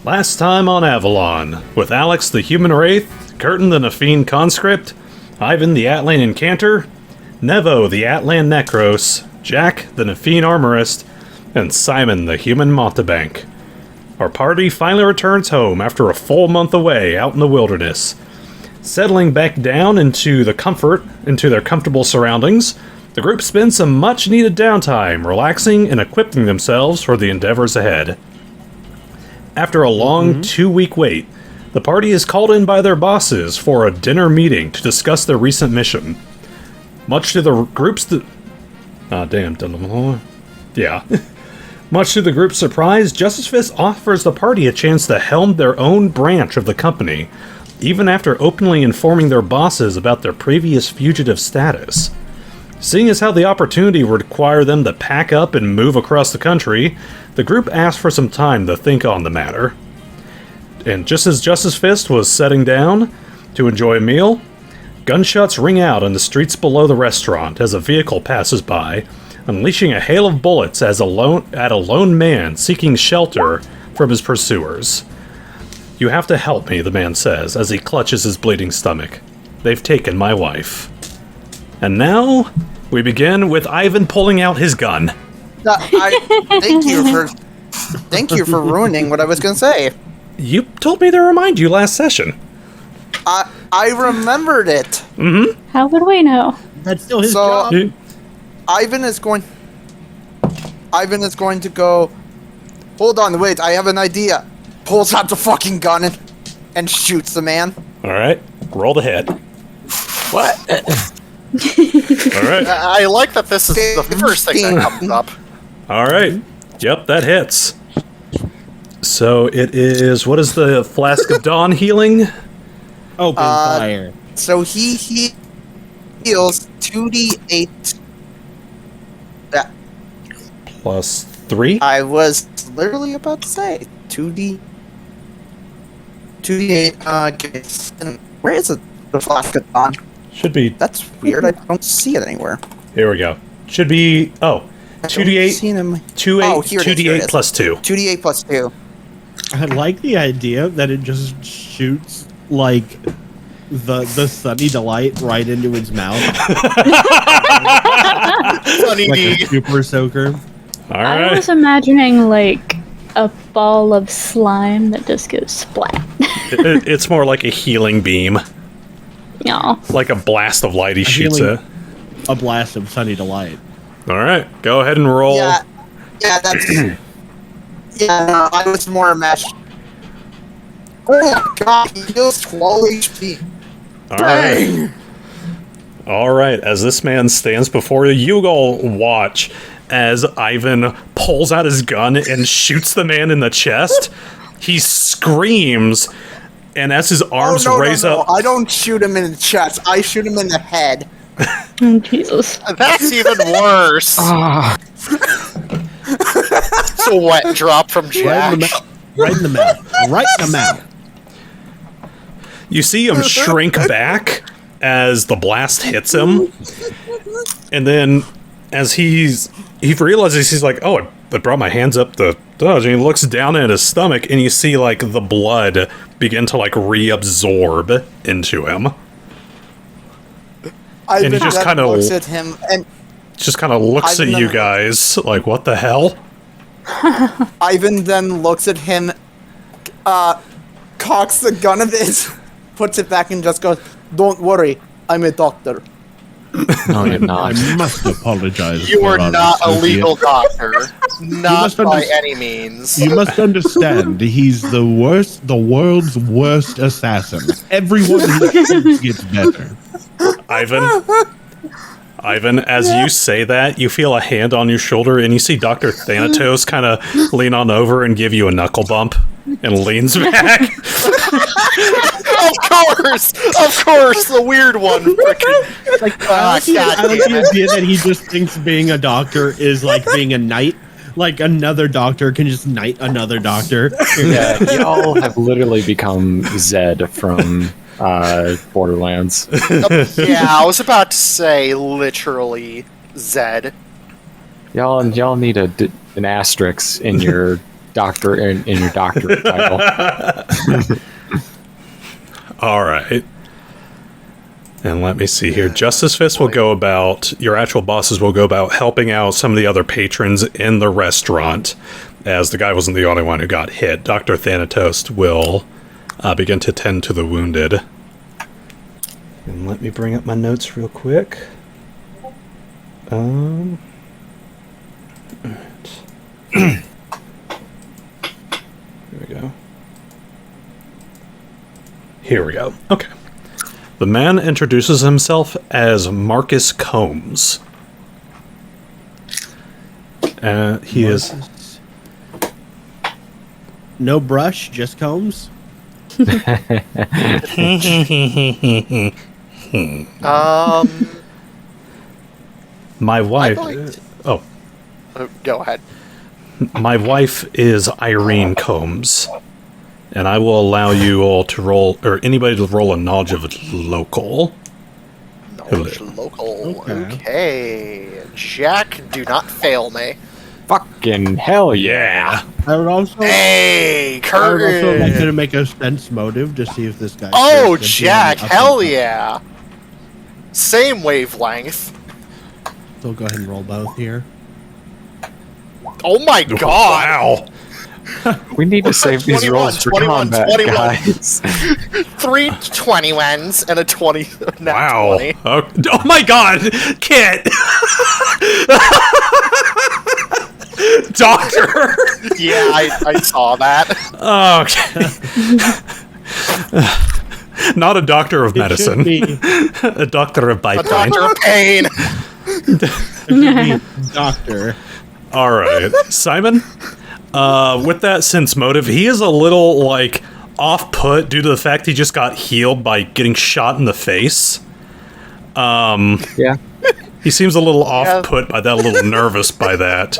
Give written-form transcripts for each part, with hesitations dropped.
Last time on Avalon, with Alex the Human Wraith, Khurtin the Nafine Conscript, Ivan the Atlan Incanter, Nevo the Atlan Necros, Jack the Nafine Armorist, and Simon the Human Mountebank. Our party finally returns home after a full month away out in the wilderness. Settling back down into their comfortable surroundings, the group spends some much-needed downtime relaxing and equipping themselves for the endeavors ahead. After a long 2-week wait, the party is called in by their bosses for a dinner meeting to discuss their recent mission. Much to the group's Much to the group's surprise, Justice Fist offers the party a chance to helm their own branch of the company, even after openly informing their bosses about their previous fugitive status. Seeing as how the opportunity would require them to pack up and move across the country, the group asked for some time to think on the matter. And just as Justice Fist was setting down to enjoy a meal, gunshots ring out on the streets below the restaurant as a vehicle passes by, unleashing a hail of bullets at a lone man seeking shelter from his pursuers. "You have to help me," the man says as he clutches his bleeding stomach. "They've taken my wife." And now, we begin with Ivan pulling out his gun. Thank you for ruining what I was going to say. You told me to remind you last session. I remembered it. Mm-hmm. How would we know? That's still his job. Ivan is going to go. Hold on, wait! I have an idea. Pulls out the fucking gun and shoots the man. All right, roll the head. What? All right. I like that this is the first thing that comes up. All right. Yep, that hits. So it is. What is the Flask of Dawn healing? Open fire. So he heals 2d8. Plus 3? I was literally about to say 2d8. Where is it? The Flask of Dawn. Should be. That's weird. I don't see it anywhere. Here we go. Should be. 2d8. 2d8 plus 2. 2d8 plus 2. I like the idea that it just shoots like the sunny delight right into his mouth. Sunny like D. a super soaker. All right. I was imagining like a ball of slime that just goes splat. It's more like a healing beam. No. Like a blast of light he shoots healing- it. A blast of sunny delight. All right. Go ahead and roll. Yeah, that's. No, I was more imagining. Oh my god, he heals 12 HP. All right. All right. As this man stands before you, you all watch as Ivan pulls out his gun and shoots the man in the chest. He screams, and as his arms raise up... I don't shoot him in the chest. I shoot him in the head. Oh, Jesus. That's even worse. It's a wet drop from Jack. Right in the mouth. Right in the mouth. You see him shrink back as the blast hits him, and then as he realizes, he's like, "Oh, I brought my hands up the dodge," and he looks down at his stomach, and you see like the blood begin to like reabsorb into him. And he just kind of looks at him and looks at you guys like, "What the hell?" Ivan then looks at him, cocks the gun of his, puts it back and just goes, "Don't worry, I'm a doctor." No, you're not. I must apologize. You are for our not a associate. legal doctor. Not must by understand- any means. You must understand, he's the world's worst assassin. Everyone who shoots gets better. Ivan, as you say that, you feel a hand on your shoulder, and you see Dr. Thanatos kind of lean on over and give you a knuckle bump, and leans back. Of course, the weird one. Like, I like the idea that he just thinks being a doctor is like being a knight. Like another doctor can just knight another doctor. Yeah, y'all have literally become Zed from Borderlands. Yeah, I was about to say literally Zed. Y'all need an asterisk in your doctor in your doctorate title. All right. And let me see here. Justice Fist will go about, your actual bosses will go about helping out some of the other patrons in the restaurant, as the guy wasn't the only one who got hit. Dr. Thanatos will begin to tend to the wounded. And let me bring up my notes real quick. Alright. Here we go. Here we go. Okay. The man introduces himself as Marcus Combs. He is... No brush, just combs? My wife... Oh, go ahead. My wife is Irene Combs. And I will allow you all to roll, or anybody to roll a knowledge of local. Knowledge local. Okay. Jack, do not fail me. Fucking hell yeah! I would also, Hey, I would also like Khurtin. to make a sense motive to see if this guy. Oh, cares to Jack, be on hell the yeah. Same wavelength. So go ahead and roll both here. Oh my god. Wow! We need to save these 21, rolls for 21, combat, 21. guys. 3 21s and a 20. Wow! 20. Oh my god! Kit! Doctor! Yeah, I saw that. Okay. Not a doctor of It medicine. should be, A doctor of A biplane. doctor of pain. it should be doctor. Alright. Simon? With that sense motive, he is a little, like, off-put due to the fact he just got healed by getting shot in the face. Yeah. He seems a little off-put by that, a little nervous by that.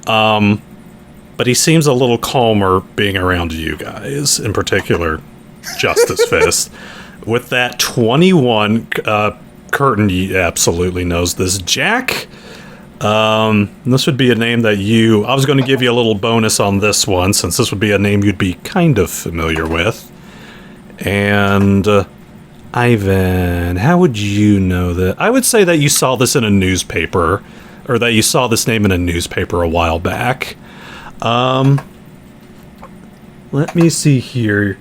But he seems a little calmer being around you guys, in particular, Justice Fist. With that 21, Khurtin absolutely knows this. Jack, this would be a name that I was going to give you a little bonus on this one, since this would be a name you'd be kind of familiar with. And, Ivan, how would you know that? I would say that you saw this in a newspaper, or that you saw this name in a newspaper a while back. Let me see here.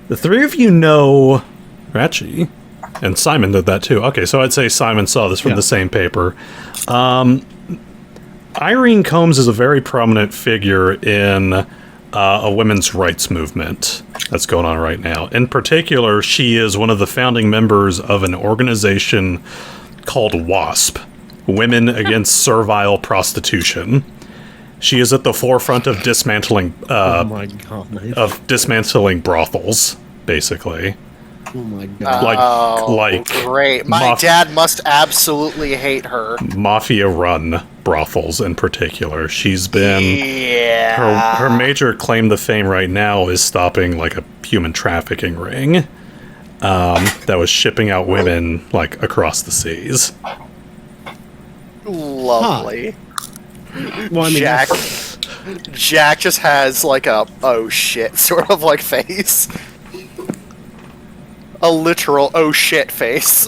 The three of you know Ratchy, and Simon did that too. Okay, so I'd say Simon saw this from the same paper. Irene Combs is a very prominent figure in a women's rights movement that's going on right now. In particular, she is one of the founding members of an organization called WASP, Women Against Servile Prostitution. She is at the forefront of dismantling Oh my god. brothels, basically. Oh my god. Like Great. My dad must absolutely hate her. Mafia-run brothels in particular. She's been... Yeah. Her major claim to fame right now is stopping, like, a human trafficking ring that was shipping out women, like, across the seas. Lovely. Well, I mean, Jack just has, like, a oh shit sort of, like, face. A literal oh shit face.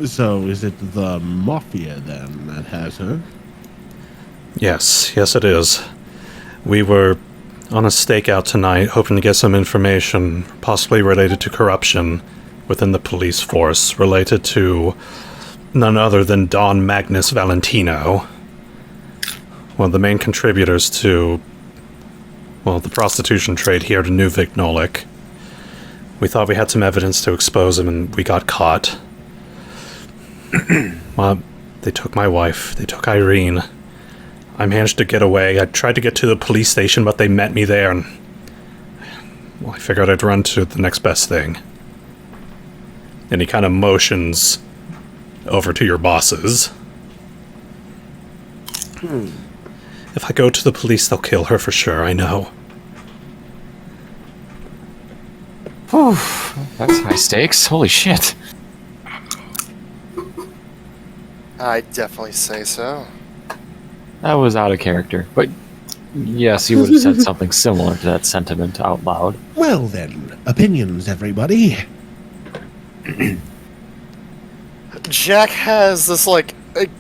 so is it the mafia then that has her? Yes, it is. We were on a stakeout tonight, hoping to get some information, possibly related to corruption within the police force, related to none other than Don Magnus Valentino, one of the main contributors to, well, the prostitution trade here to New Vignolik. We thought we had some evidence to expose him, and we got caught. Well, they took my wife. They took Irene. I managed to get away. I tried to get to the police station, but they met me there, and well, I figured I'd run to the next best thing. And he kind of motions over to your bosses. If I go to the police, they'll kill her for sure, I know. Whew, that's high stakes. Holy shit. I'd definitely say so. That was out of character, but yes, you would have said something similar to that sentiment out loud. Well then, opinions, everybody. Jack has this like,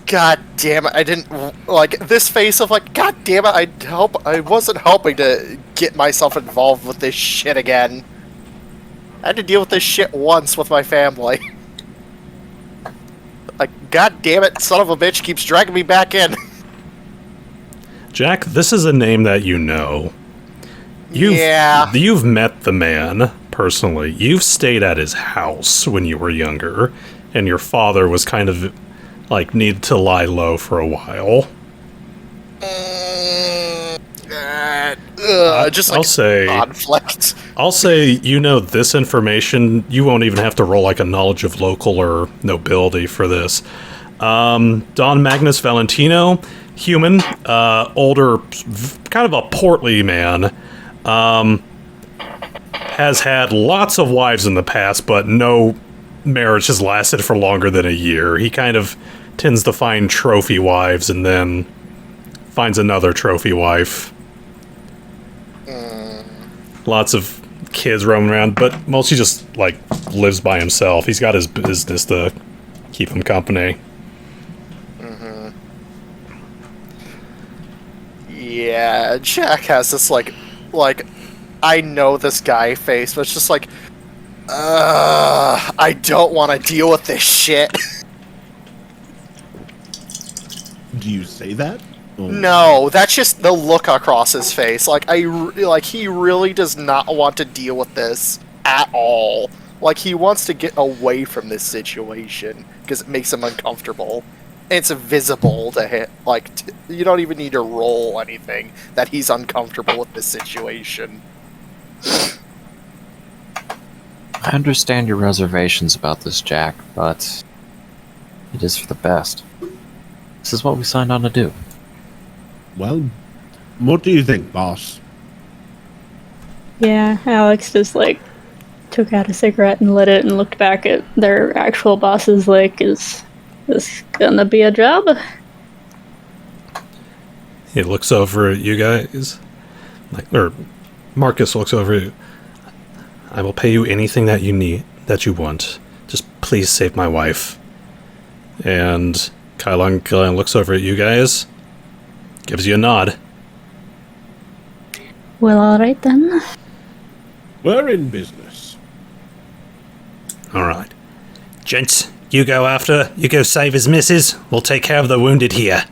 God damn it! I didn't like this face of like, God damn it! I wasn't hoping to get myself involved with this shit again. I had to deal with this shit once with my family. Like, God damn it! Son of a bitch keeps dragging me back in. Jack, this is a name that you know. You've met the man personally. You've stayed at his house when you were younger, and your father was kind of like needed to lie low for a while. Just like I'll say conflict. I'll say you know this information. You won't even have to roll like a knowledge of local or nobility for this. Don Magnus Valentino, human, older, kind of a portly man. Has had lots of wives in the past, but no marriage has lasted for longer than a year. He kind of tends to find trophy wives and then finds another trophy wife. Lots of kids roaming around, but mostly just, like, lives by himself. He's got his business to keep him company. Yeah, Jack has this, like, I know this guy face, but it's just like, I don't want to deal with this shit. Do you say that? Oh. No, that's just the look across his face. Like, he really does not want to deal with this at all. Like, he wants to get away from this situation because it makes him uncomfortable. It's visible to him. Like, you don't even need to roll anything that he's uncomfortable with this situation. I understand your reservations about this, Jack, but it is for the best. This is what we signed on to do. Well, what do you think, boss? Yeah, Alex just like took out a cigarette and lit it and looked back at their actual bosses like, is this gonna be a job? He looks over at you guys, like, or Marcus looks over at you. I will pay you anything that you need, that you want. Just please save my wife. And Kylon looks over at you guys, gives you a nod. Well, alright then. We're in business. Alright. Gents, you go save his missus. We'll take care of the wounded here.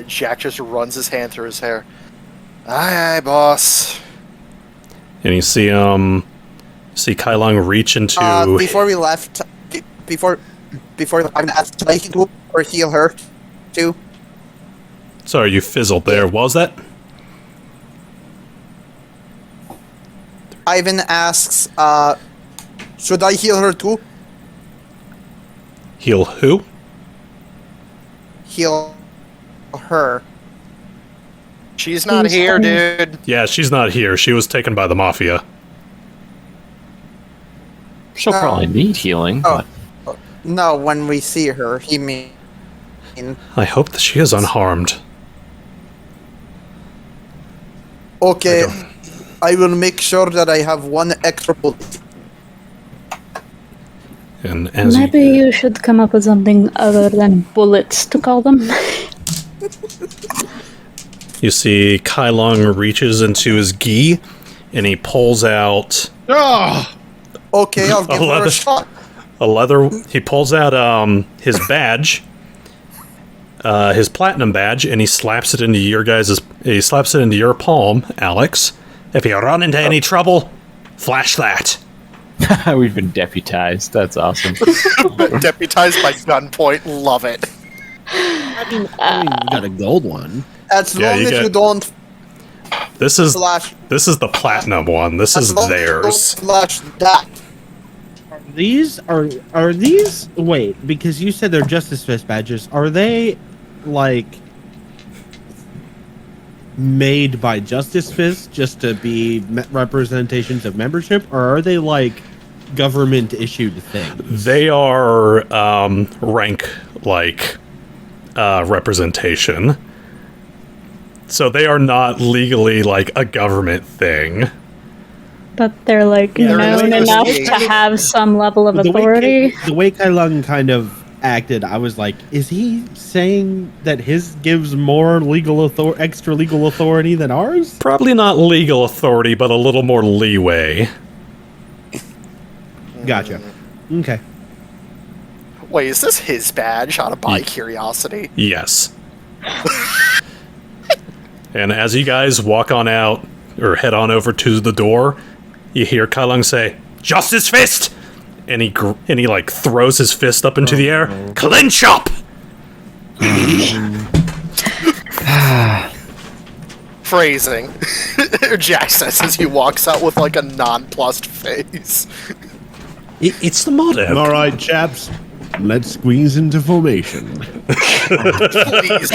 Jack just runs his hand through his hair. Aye, aye, boss. And you see Kylon reach into... Before we left, before I'm gonna ask, should I do or heal her too? Sorry, you fizzled there. What was that? Ivan asks, should I heal her too? Heal who? Heal her. She's not here, dude. Yeah, she's not here. She was taken by the mafia. She'll probably need healing, Oh. but No, when we see her, he mean. I hope that she is unharmed. Okay, I will make sure that I have one extra bullet. And as Maybe you should come up with something other than bullets to call them. you see Kylon reaches into his gi, and he pulls out Okay, I'll give her leather- a shot. he pulls out his badge, his platinum badge, and he slaps it into your palm, Alex. If you run into any trouble, flash that. we've been deputized. That's awesome. Deputized by gunpoint. Love it. I mean, you got a gold one. As Yeah, long you as get- you don't This is flash. the platinum one. This is As long as you don't theirs. flash that. These are these? Wait, because you said they're Justice Fist badges. Are they like made by Justice Fist just to be representations of membership, or are they like government issued things? They are rank like representation. So they are not legally like a government thing. But they're like They're known an enough to association. have some level of The authority. way Kai Lung kind of acted, I was like, is he saying that his gives more extra legal authority than ours? Probably not legal authority, but a little more leeway. Gotcha. Okay. Wait, is this his badge? Out of my curiosity. Yes. And as you guys walk on out, or head on over to the door, you hear Kalung say, "Justice Fist!" And he like throws his fist up into the air. Clinch up! Phrasing. Jack says as he walks out with like a nonplussed face. It's the motto. All right, chaps. Let's squeeze into formation. Please,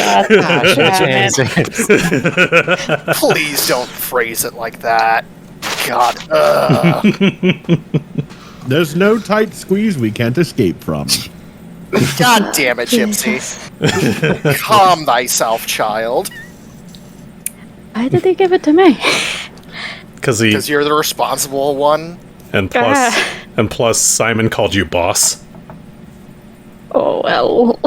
please don't phrase it like that. God. There's no tight squeeze we can't escape from. God damn it, Gypsy. Calm thyself, child. Why did they give it to me? Because you're the responsible one. and plus Simon called you boss. Oh, well.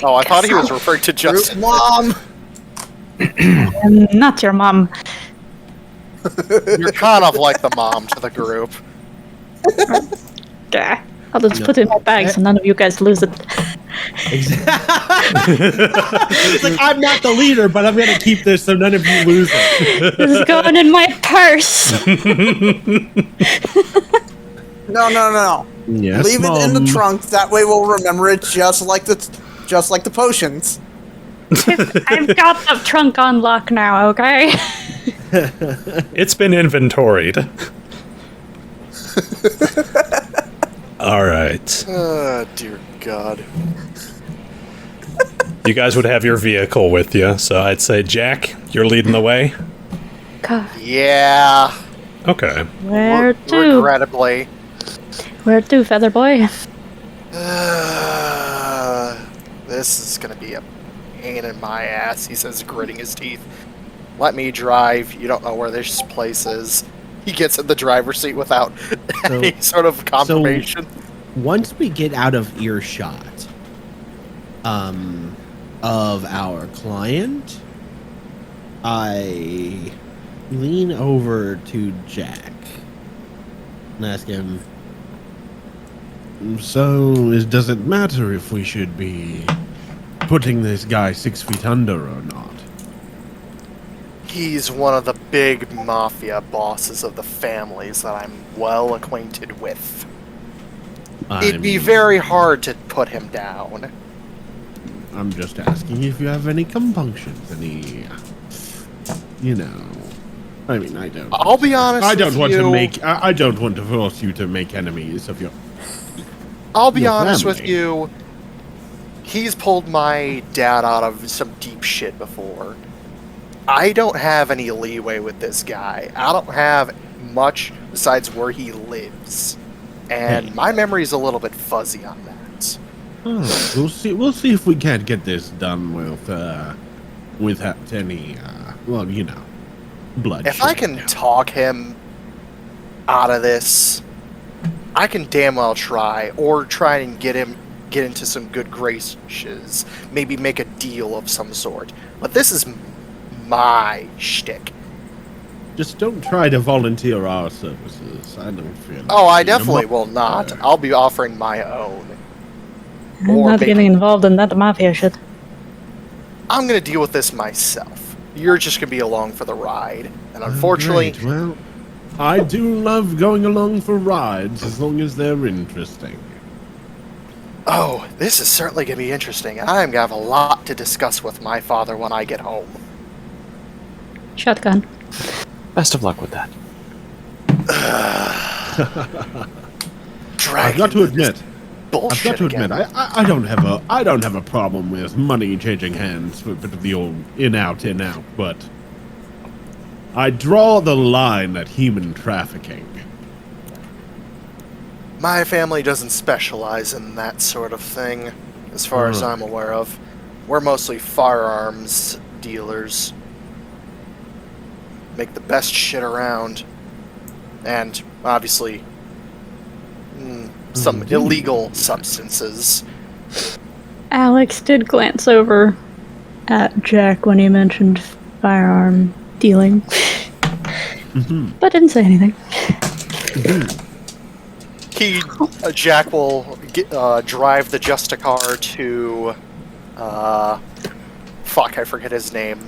I thought he was referring to Justin. Mom! I'm not your mom. You're kind of like the mom to the group. Gah. I'll just put it in my bag so none of you guys lose it. It's like, I'm not the leader, but I'm going to keep this so none of you lose it. This is going in my purse. No. Yes, Leave it in the Mom. trunk. That way we'll remember it just like the potions. I've got the trunk on lock now, okay? It's been inventoried. All right. Dear God. You guys would have your vehicle with you, so I'd say, Jack, you're leading the way. God, Yeah. Okay. where to? Regrettably. Where to, Feather Boy? This is gonna be a pain in my ass, he says, gritting his teeth. Let me drive. You don't know where this place is. He gets in the driver's seat without any sort of confirmation. Once we get out of earshot of our client, I lean over to Jack and ask him, so does it matter if we should be putting this guy 6 feet under or not? He's one of the big mafia bosses of the families that I'm well acquainted with. It'd be very hard to put him down. I'm just asking if you have any compunctions, any, I mean, I don't. I'll be honest I don't with want you. to make. I don't want to force you to make enemies of your. I'll be your honest with family. you. He's pulled my dad out of some deep shit before. I don't have any leeway with this guy. I don't have much besides where he lives. And my memory's a little bit fuzzy on that. Oh, we'll see if we can't get this done without any, blood. If I can talk him out of this, I can damn well try. Or try and get into some good graces. Maybe make a deal of some sort. But this is my shtick. Just don't try to volunteer our services. I don't feel. Like Oh, I being a definitely mo- will not. I'll be offering my own. I'm Or not maybe- getting involved in that mafia shit. I'm gonna deal with this myself. You're just gonna be along for the ride. And unfortunately, Great. Well, I do love going along for rides as long as they're interesting. oh, this is certainly gonna be interesting. And I'm gonna have a lot to discuss with my father when I get home. Shotgun. Best of luck with that. Drag I've got to into this admit. bullshit I've got to again. admit, I don't have a problem with money changing hands for a bit of the old in out, but I draw the line at human trafficking. My family doesn't specialize in that sort of thing. as far as I'm aware of. We're mostly firearms dealers. Make the best shit around. And, obviously, some illegal substances. Alex did glance over at Jack when he mentioned firearm dealing, but didn't say anything. Jack will drive the Justicar to, fuck, I forget his name.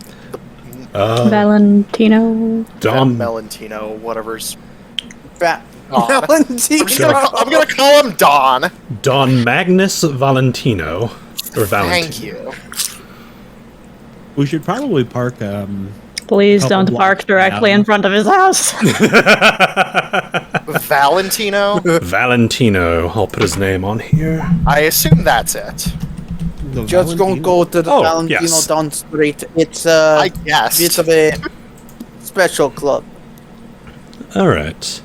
Valentino. Don. Valentino, whatever's. Valentino. I'm gonna call him Don. Don Magnus Valentino. Or Valentino. Thank you. We should probably park. Please Couple don't park blocks directly down. in front of his house. Valentino? Valentino. I'll put his name on here. I assume that's it. Just don't go to the Oh, Valentino yes. Don Street. It's I guessed. bit of a special club. Alright.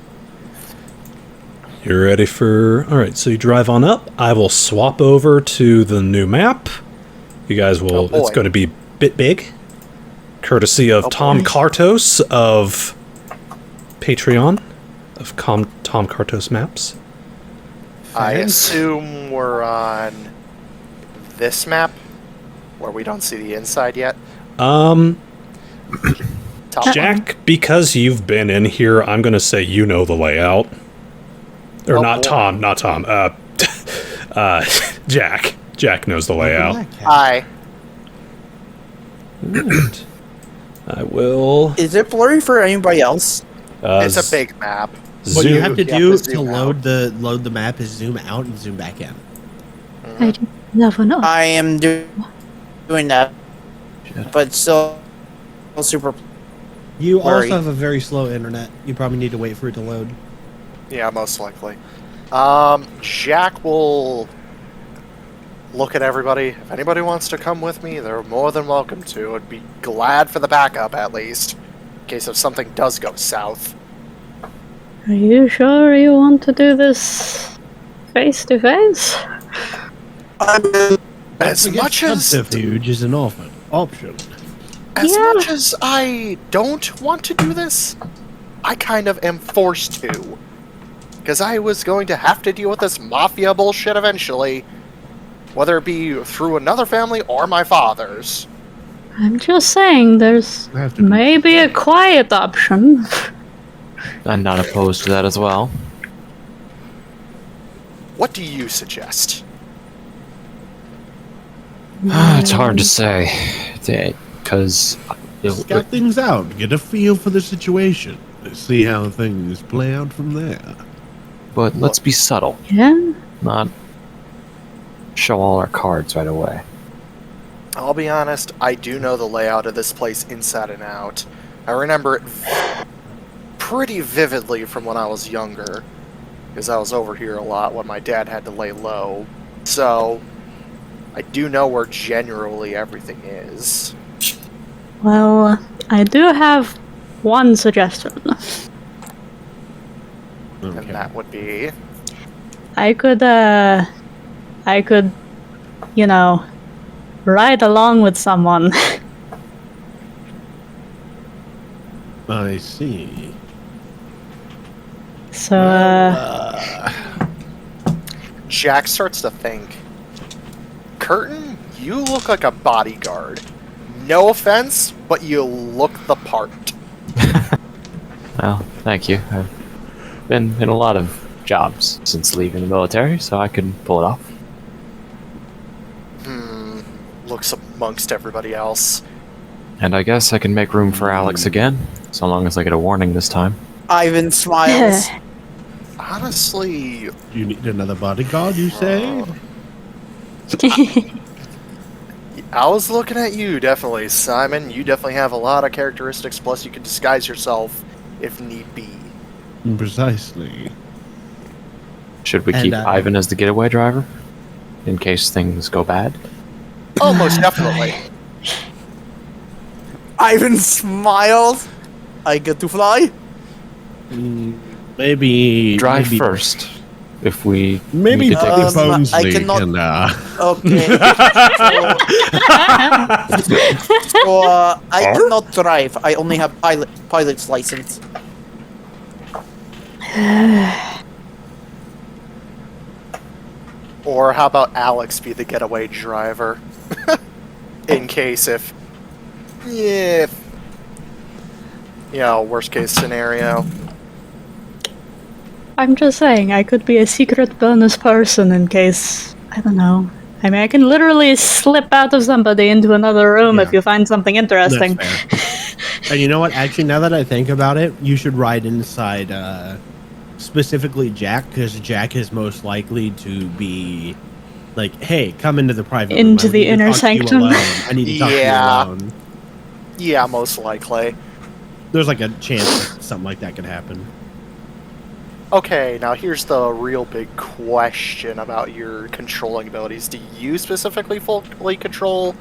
You're ready for... Alright, so you drive on up. I will swap over to the new map. You guys will... Oh, boy. it's going to be a bit big. Courtesy of Tom boy. Kartos of Patreon. Of Tom Kartos Maps. I assume we're on this map, where we don't see the inside yet. Top Jack, because you've been in here, I'm going to say you know the layout. Or Oh, not boy. Tom. Jack. Jack knows the layout. Hi. Alright. I will... Is it blurry for anybody else? It's a big map. What you zoom- have to you have do to to zoom load the map is zoom out and zoom back in. I do never know. I am doing that, but still super. You Blurry. also have a very slow internet. You probably need to wait for it to load. Yeah, most likely. Jack will look at everybody. If anybody wants to come with me, they're more than welcome to. I'd be glad for the backup, at least, in case if something does go south. Are you sure you want to do this face to face? As much as subterfuge is an option. Yeah. much as I don't want to do this, I kind of am forced to. Because I was going to have to deal with this mafia bullshit eventually, whether it be through another family or my father's. I'm just saying there's I have to do maybe a quiet option. I'm not opposed to that as well. What do you suggest? It's hard to say, because Scout things out, get a feel for the situation, see how things play out from there. but let's be subtle, Yeah? not show all our cards right away. I'll be honest, I do know the layout of this place inside and out. I remember it pretty vividly from when I was younger, because I was over here a lot when my dad had to lay low. So, I do know where generally everything is. Well, I do have one suggestion. And that would be... I could, you know, ride along with someone. I see. So, Jack starts to think, Khurtin, you look like a bodyguard. No offense, but you look the part. Well, thank you. I've been in a lot of jobs since leaving the military, so I can pull it off. Looks amongst everybody else. And I guess I can make room for Alex again, so long as I get a warning this time. Ivan smiles. Honestly, You need another bodyguard, you say? I was looking at you, definitely, Simon. You definitely have a lot of characteristics, plus you can disguise yourself if need be. Precisely. Should we And, keep Ivan as the getaway driver? In case things go bad? Oh, most definitely. Ivan smiles. I get to fly. Maybe Drive maybe first. if we Maybe need to take Um, I Bonesley cannot- can, Okay. so I cannot drive. I only have pilot's license. Or how about Alex be the getaway driver? In case if... Yeah. Worst case scenario. I'm just saying, I could be a secret bonus person in case, I don't know. I mean, I can literally slip out of somebody into another room if Yeah. you find something interesting. That's fair. And you know what? Actually, now that I think about it, you should ride inside specifically Jack, because Jack is most likely to be like, hey, come into the private room. Into I the need to inner talk to you sanctum. alone. I need to talk to you Yeah. alone. Yeah, most likely. There's like a chance that something like that could happen. Okay, now here's the real big question about your controlling abilities. Do you specifically fully control?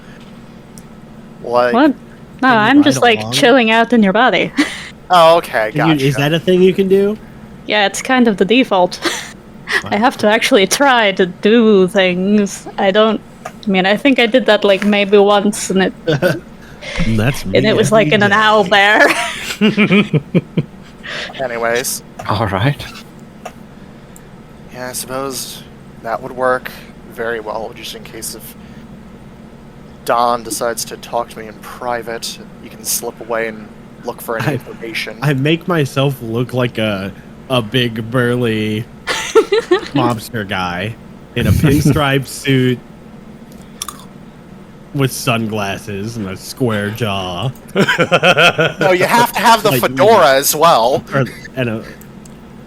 Like, What? No, you I'm just ride like along? chilling out in your body. Oh, okay, Can you- gotcha. is that a thing you can do? Yeah, it's kind of the default. I have to actually try to do things. I mean, I think I did that like maybe once, and That's me it was like in an every day. owlbear. Anyways, All right. yeah, I suppose that would work very well, just in case if Don decides to talk to me in private, you can slip away and look for any information. I make myself look like a big burly mobster guy in a pinstripe suit with sunglasses and a square jaw. No, you have to have the Like, fedora as well. And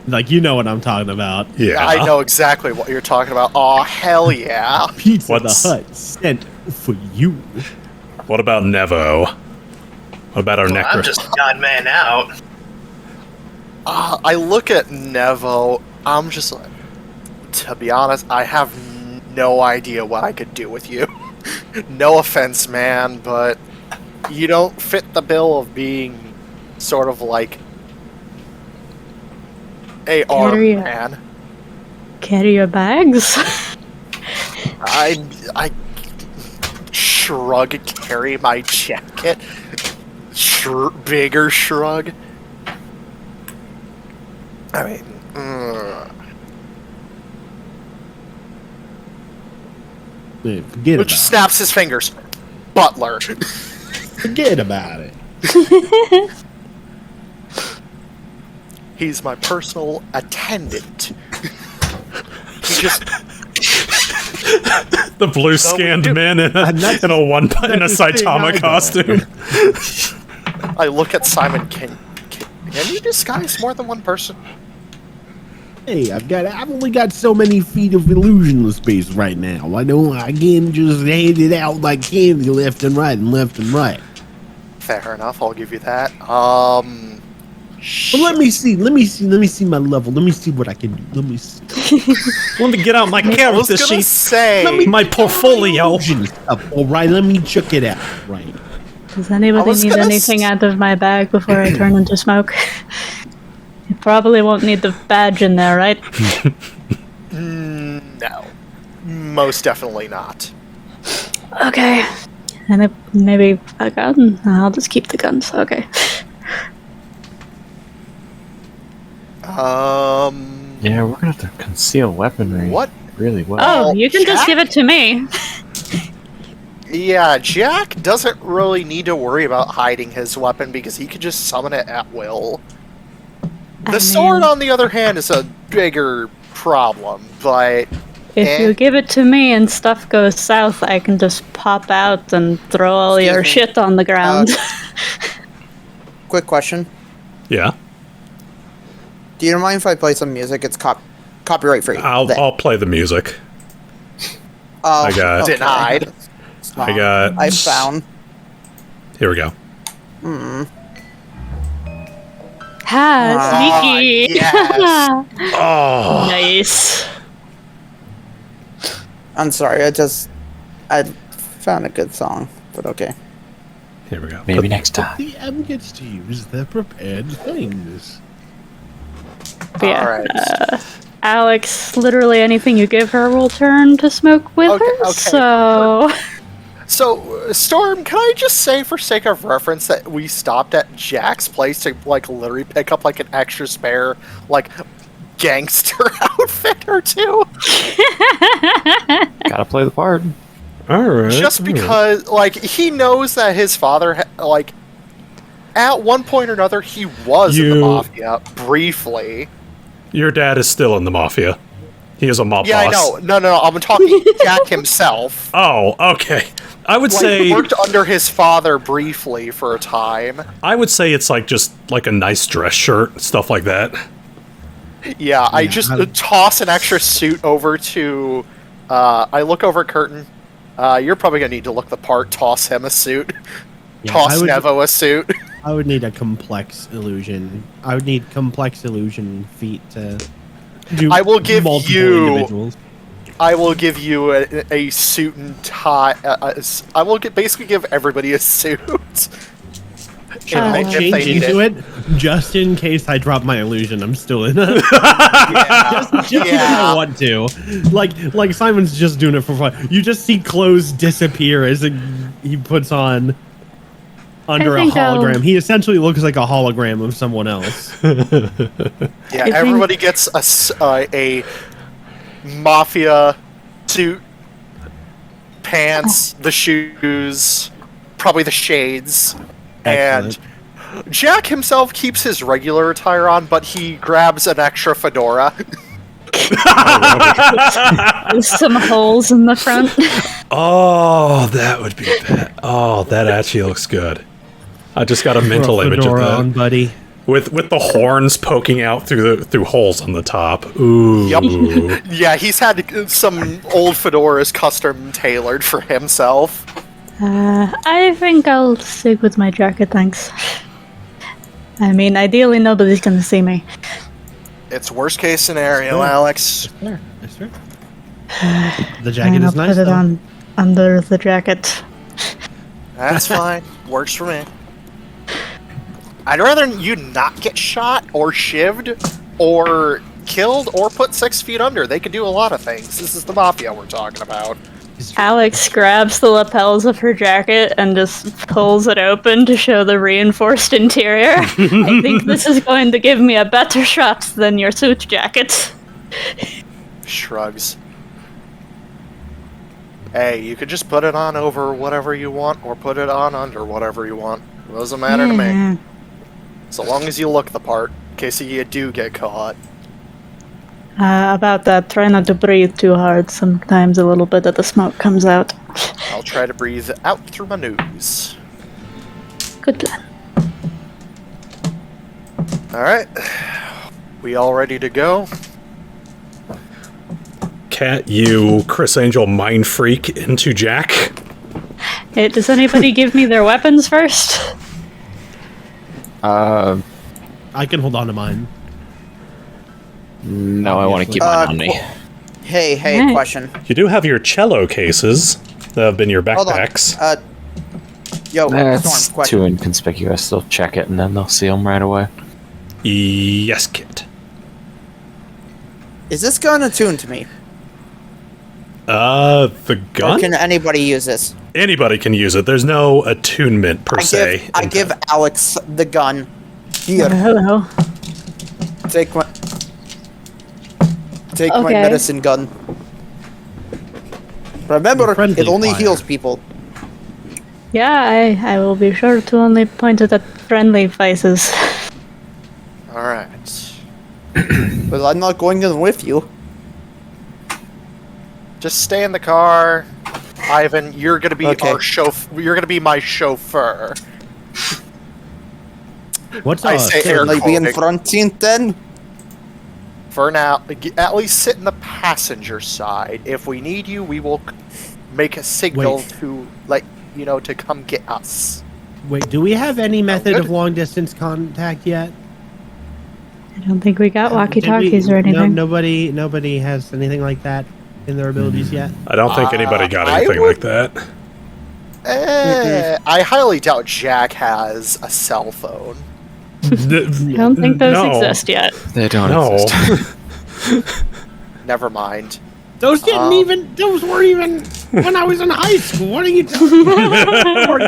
like, you know what I'm talking about. Yeah. I know exactly what you're talking about. Oh, hell yeah. Pizza What's- the Hut sent for you. What about Nevo? What about our Well, I'm necro? just odd man out. I look at Nevo, I'm just like, to be honest, I have no idea what I could do with you. No offense, man, but you don't fit the bill of being sort of like a arm Carry a- man. Carry your bags. I shrug, carry my jacket. Bigger shrug. I mean, Man, forget which about snaps his fingers. Butler. it. Forget about it. He's my personal attendant. He just The blue scanned man in a that's- in a one in a that's the thing I Saitama got. costume. I look at Simon. Can you disguise more than one person? Hey, I've only got so many feet of illusional space right now. I can't just hand it out like candy left and right and left and right. Fair enough. I'll give you that. But let me see my level. Let me see what I can do. Let me see. Let me get out my I was character gonna sheet. say. My portfolio. Illusion stuff. All right, let me check it out. Right. Does anybody was need gonna anything out of my bag before I turn into smoke? You probably won't need the badge in there, right? No, most definitely not. Okay. And maybe a gun? I'll just keep the guns. Okay. Yeah, we're gonna have to conceal weaponry. What? Really well. Oh, you can just Jack? give it to me. Yeah, Jack doesn't really need to worry about hiding his weapon because he could just summon it at will. The I sword, mean, on the other hand, is a bigger problem, but if you give it to me and stuff goes south, I can just pop out and throw all Excuse your me. shit on the ground. Quick question. Yeah, Do you mind if I play some music? It's copyright free. I'll play the music. Oh, I got- okay. Denied. It's I not. got- I found. Here we go. Ha, sneaky. yes. Oh, Nice. I'm sorry. I found a good song, but okay. here we go. Maybe next time. The M gets to use the prepared things. But yeah, Alright. Alex, literally anything you give her will turn to smoke with her. Okay. So, Storm, can I just say, for sake of reference, that we stopped at Jack's place to, like, literally pick up, like, an extra spare, like, gangster outfit or two? Gotta play the part. Alright. Just because, like, he knows that his father, like, at one point or another, he was in the Mafia, briefly. Your dad is still in the Mafia. He is a mob Yeah, boss. I know. No, I'm talking Jack himself. Oh, okay. I would Like, say worked under his father briefly for a time. I would say it's like just like a nice dress shirt, stuff like that. Yeah, I just toss an extra suit over to. I look over at Khurtin. You're probably gonna need to look the part. Toss him a suit. Yeah, Toss Nevo a suit. I would need a complex illusion. I would need complex illusion feat to do I will give multiple you- individuals. I will give you a suit and tie. I will basically give everybody a suit. I'll If they change need into it just in case I drop my illusion. I'm still in it. Yeah. Just if I want to. Like Simon's just doing it for fun. You just see clothes disappear as he puts on under a think I'll- hologram. He essentially looks like a hologram of someone else. Yeah, think- everybody gets a mafia suit, pants, the shoes, probably the shades, Excellent. and Jack himself keeps his regular attire on, but he grabs an extra fedora. With some holes in the front. Oh, that would be bad. Oh, that actually looks good. I just got a mental Throw a image of fedora that. on, buddy. With the horns poking out through holes on the top. Ooh. Yep. Yeah, he's had some old fedoras custom tailored for himself. I think I'll stick with my jacket, thanks. I mean, ideally nobody's gonna see me. It's worst case scenario, Alex. There, that's right. The jacket And is I'll nice, put it though. on under the jacket. That's fine. Works for me. I'd rather you not get shot or shivved or killed or put 6 feet under. They could do a lot of things. This is the Mafia we're talking about. Alex grabs the lapels of her jacket and just pulls it open to show the reinforced interior. I think this is going to give me a better shot than your suit jacket. Shrugs. Hey, you could just put it on over whatever you want or put it on under whatever you want. It doesn't matter to me. So long as you look the part, in case you do get caught. About that, try not to breathe too hard. Sometimes a little bit of the smoke comes out. I'll try to breathe out through my nose. Good plan. Alright. We all ready to go? Can't you, Chris Angel, mind freak into Jack? Hey, does anybody give me their weapons first? I can hold on to mine. No, I want to keep mine on me. Hey, Hey. question. You do have your cello cases that have been your Hold on. backpacks. That's Storm, question. too inconspicuous. They'll check it and then they'll see them right away. Yes, Kit. Is this gun attuned to me? The Or gun? can anybody use this? Anybody can use it. There's no attunement per se. I give Alex the gun. Here, Hello. take my Okay. medicine gun. Remember, Friendly it only fire. heals people. Yeah, I will be sure to only point it at friendly faces. Alright. But I'm not going in with you. Just stay in the car. Ivan, you're gonna be Okay. our you're gonna be my chauffeur. What's I say air Can I be in quoting. front seat then? For now, at least sit in the passenger side. If we need you, we will make a signal Wait. to let you know to come get us. Wait, do we have any method good. of long distance contact yet? I don't think we got Did we- walkie-talkies or no- anything. nobody has anything like that in their abilities yet. I don't think anybody got I anything would- like that. I highly doubt Jack has a cell phone. I don't think those No. exist yet. They don't No. exist. never mind. Those didn't even. Those weren't even when I was in high school. What are you talking about?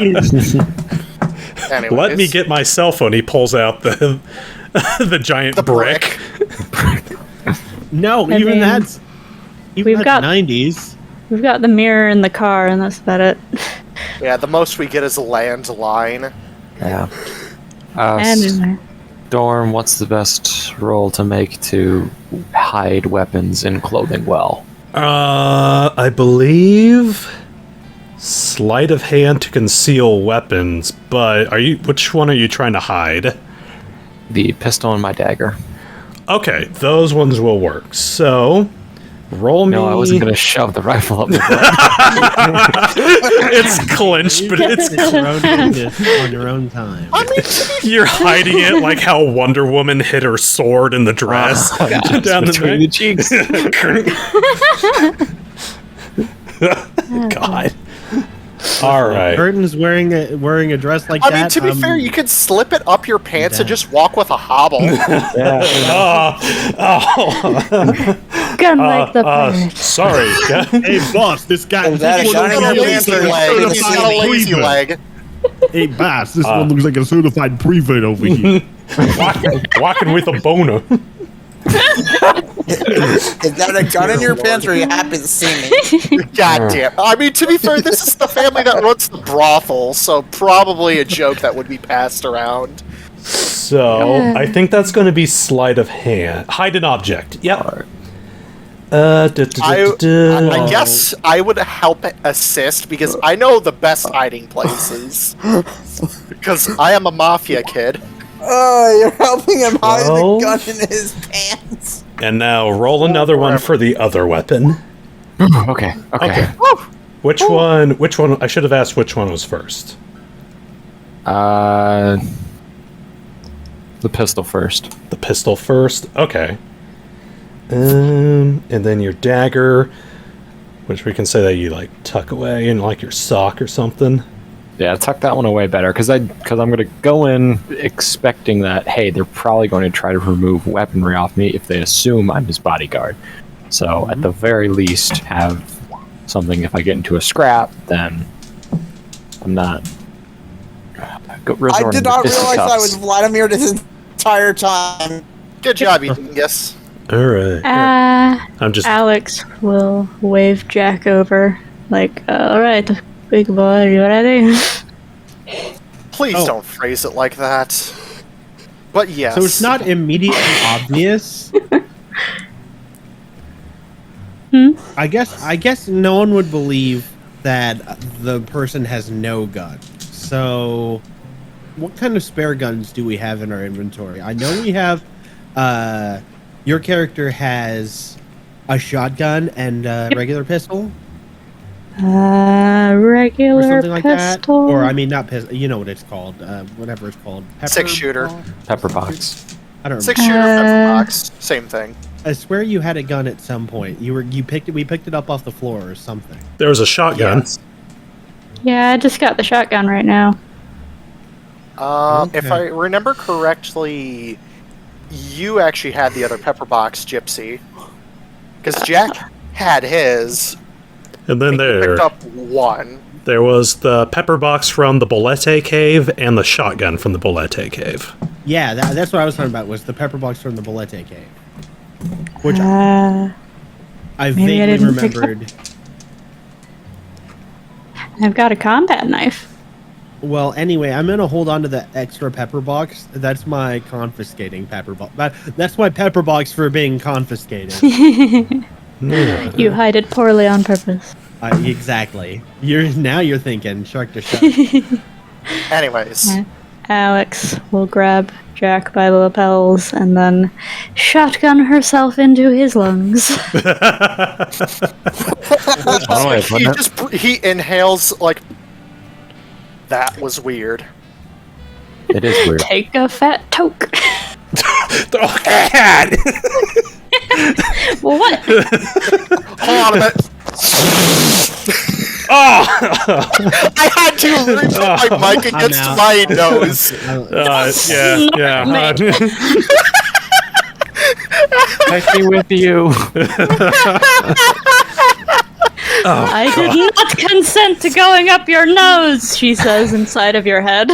Anyways, Let me get my cell phone. He pulls out the the giant the brick. No, I even mean, that's. Even we've that's got- 90s. We've got the mirror in the car, and that's about it. Yeah, the most we get is a landline. Yeah. Anyway. Storm, what's the best roll to make to hide weapons in clothing well? I believe sleight of hand to conceal weapons. But which one are you trying to hide? The pistol and my dagger. Okay, those ones will work. So, roll me. No, I wasn't going to shove the rifle up my butt. It's clinched, but it's It's your own business on your own time. you're hiding it like how Wonder Woman hid her sword in the dress down Between the cheeks. God. All right. Khurtin's wearing a dress like I that. mean, to be fair, you could slip it up your pants and Yeah. just walk with a hobble. Gun like the pirate. Sorry. Hey, boss, this guy. Is that a this one gun in looks your like pants a or leg? certified It's not a lazy prefect. leg. Hey, boss, this one looks like a certified prefect over here. Walking with a boner. Is that a gun in your pants, or are you happy to see me? God damn. I mean, to be fair, this is the family that runs the brothel, so probably a joke that would be passed around. So, I think that's going to be sleight of hand. Hide an object. Yep. I guess I would help assist because I know the best hiding places. Because I am a mafia kid. Oh, you're helping him hide Well- the gun in his pants. And now roll another one for the other weapon. Okay. Which one? I should have asked which one was first. The pistol first. The pistol first. Okay. And then your dagger, which we can say that you like tuck away in like your sock or something. Yeah, tuck that one away better because I'm gonna go in expecting that hey, they're probably going to try to remove weaponry off me if they assume I'm his bodyguard. So at the very least, have something. If I get into a scrap, then I'm not. I did not realize I was Vladimir this entire time. Good job, Yes. All right. I'm just. Alex will wave Jack over, like, alright, big boy, are you ready? Please Oh. don't phrase it like that. But yes. So it's not immediately obvious. I guess no one would believe that the person has no gun. So what kind of spare guns do we have in our inventory? I know we have your character has a shotgun and a regular pistol or Regular something like that. pistol. Or I mean not pistol, you know what it's called. Whatever it's called. Six-shooter. Pepper box. I don't remember. 6-shooter pepper box. Same thing. I swear you had a gun at some point. We picked it up off the floor or something. There was a shotgun. Yes. Yeah, I just got the shotgun right now. If I remember correctly, you actually had the other pepper box, Gypsy. Because Jack had his. And then He picked up one. there was the pepper box from the Bolete cave and the shotgun from the Bolete cave. Yeah, that's what I was talking about. Was the pepper box from the Bolete cave, which Maybe I I vaguely didn't pick up- remembered. I've got a combat knife. Well, anyway, I'm gonna hold on to the extra pepper box. That's my confiscating pepper box. That's my pepper box for being confiscated. You hide it poorly on purpose. Exactly. You're thinking shark to shark. Anyways. Alex will grab Jack by the lapels and then shotgun herself into his lungs. He inhales like. That was weird. It is weird. Take a fat toke. Oh, God! Well, what? Hold on a minute. I had to reach my mic against out. my nose. Yeah. Take me with you. I did not consent to going up your nose, she says inside of your head.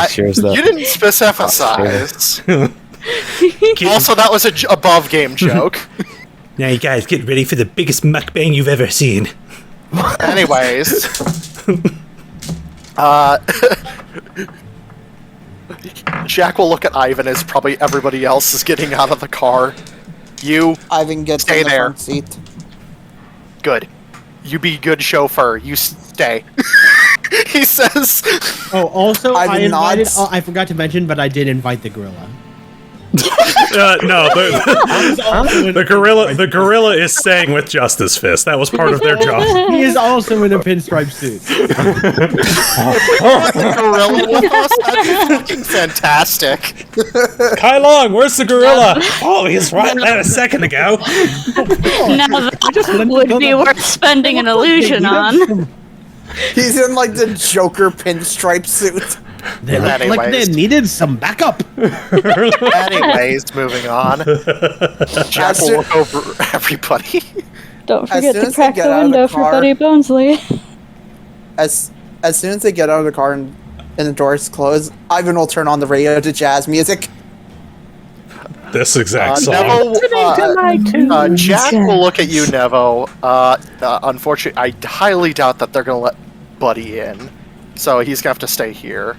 Here's the You didn't specify. Also, that was a above game joke. Now you guys get ready for the biggest mukbang you've ever seen. Anyways, Jack will look at Ivan as probably everybody else is getting out of the car. You Ivan gets Stay in the there. front seat. good. You be good chauffeur. You stay. He says. Oh, also, I Ivan invited. nods. Oh, I forgot to mention, but I did invite the gorilla. No, the gorilla is staying with Justice Fist. That was part of their job. He is also in a pinstripe suit. Gorilla with us? That's fucking fantastic. Kai Long, where's the gorilla? Oh, he's right there a second ago. Now that would be worth spending an illusion on. He's in like the Joker pinstripe suit. They look like they Anyways. needed some backup. Anyways, moving on. Jack will look over everybody. Don't As forget soon to as they crack get the out of the window for car- Buddy Bonesley. As soon as they get out of the car and the doors close, Ivan will turn on the radio to jazz music. This exact song. Nevo, Jack will look at you, Nevo. Unfortunately, I highly doubt that they're going to let Buddy in. So he's going to have to stay here.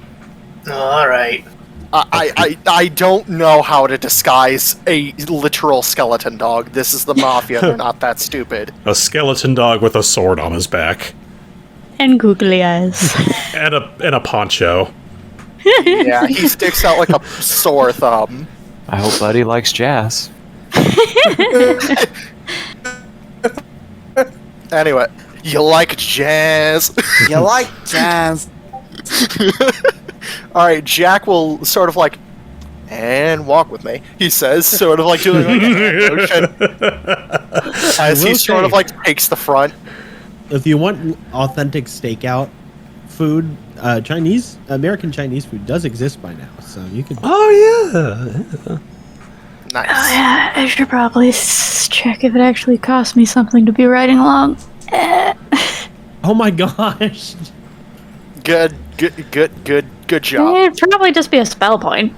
All right. I don't know how to disguise a literal skeleton dog. This is the mafia. They're not that stupid. A skeleton dog with a sword on his back. And googly eyes. And a poncho. Yeah, he sticks out like a sore thumb. I hope Buddy likes jazz. Anyway, you like jazz? You like jazz? Alright, Jack will sort of like, and walk with me, he says, sort of like doing like a hand motion. As he will sort of say- like takes the front. If you want authentic stakeout food, American Chinese food does exist by now, so you could. Oh, yeah. Nice. Oh yeah, I should probably check if it actually costs me something to be riding along. Oh my gosh! Good job. It'd probably just be a spell point.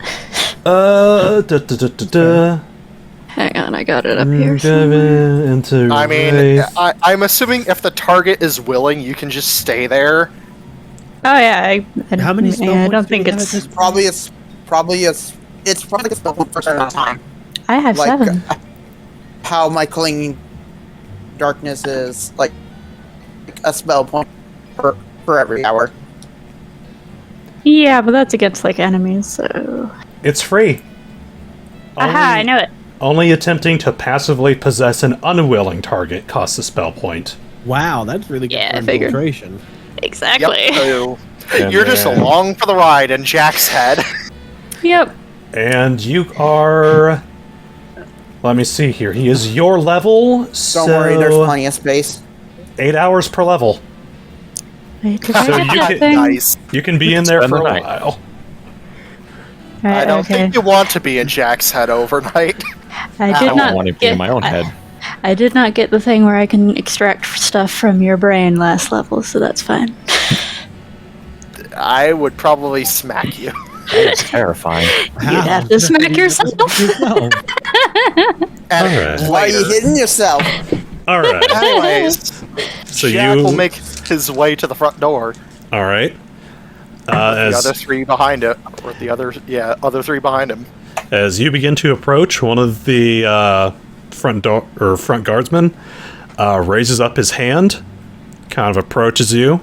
Hang on, I got it up here. somewhere. I mean, I'm assuming if the target is willing, you can just stay there. Oh yeah, How many spell I points don't do think we have it's. at this Probably a spell point for a certain time. I have Like 7. how my clinging darkness is like a spell point for every hour. Yeah, but that's against like enemies, so. It's free. Aha! I know it. Only attempting to passively possess an unwilling target costs a spell point. Wow, that's really good Yeah, for I figured. infiltration. Exactly. Yep. So And you're just then- along for the ride in Jack's head. Yep. And you are... Let me see here. He is your level, Don't worry, there's plenty of space. 8 hours per level. Wait, did So I get you that can- thing? Nice. You can be in there Spend for the a night. while. I don't okay. think you want to be in Jack's head overnight. I I did don't not want to be get, in my own head. I did not get the thing where I can extract stuff from your brain last level, so that's fine. I would probably smack you. That's terrifying. You'd have to smack yourself. And Alright. Why are you later. hitting yourself? All right. Anyways, So Jack you... will make his way to the front door. All right. The other As, three behind it, or the other three behind him. as you begin to approach, one of the front guardsmen raises up his hand, kind of approaches you.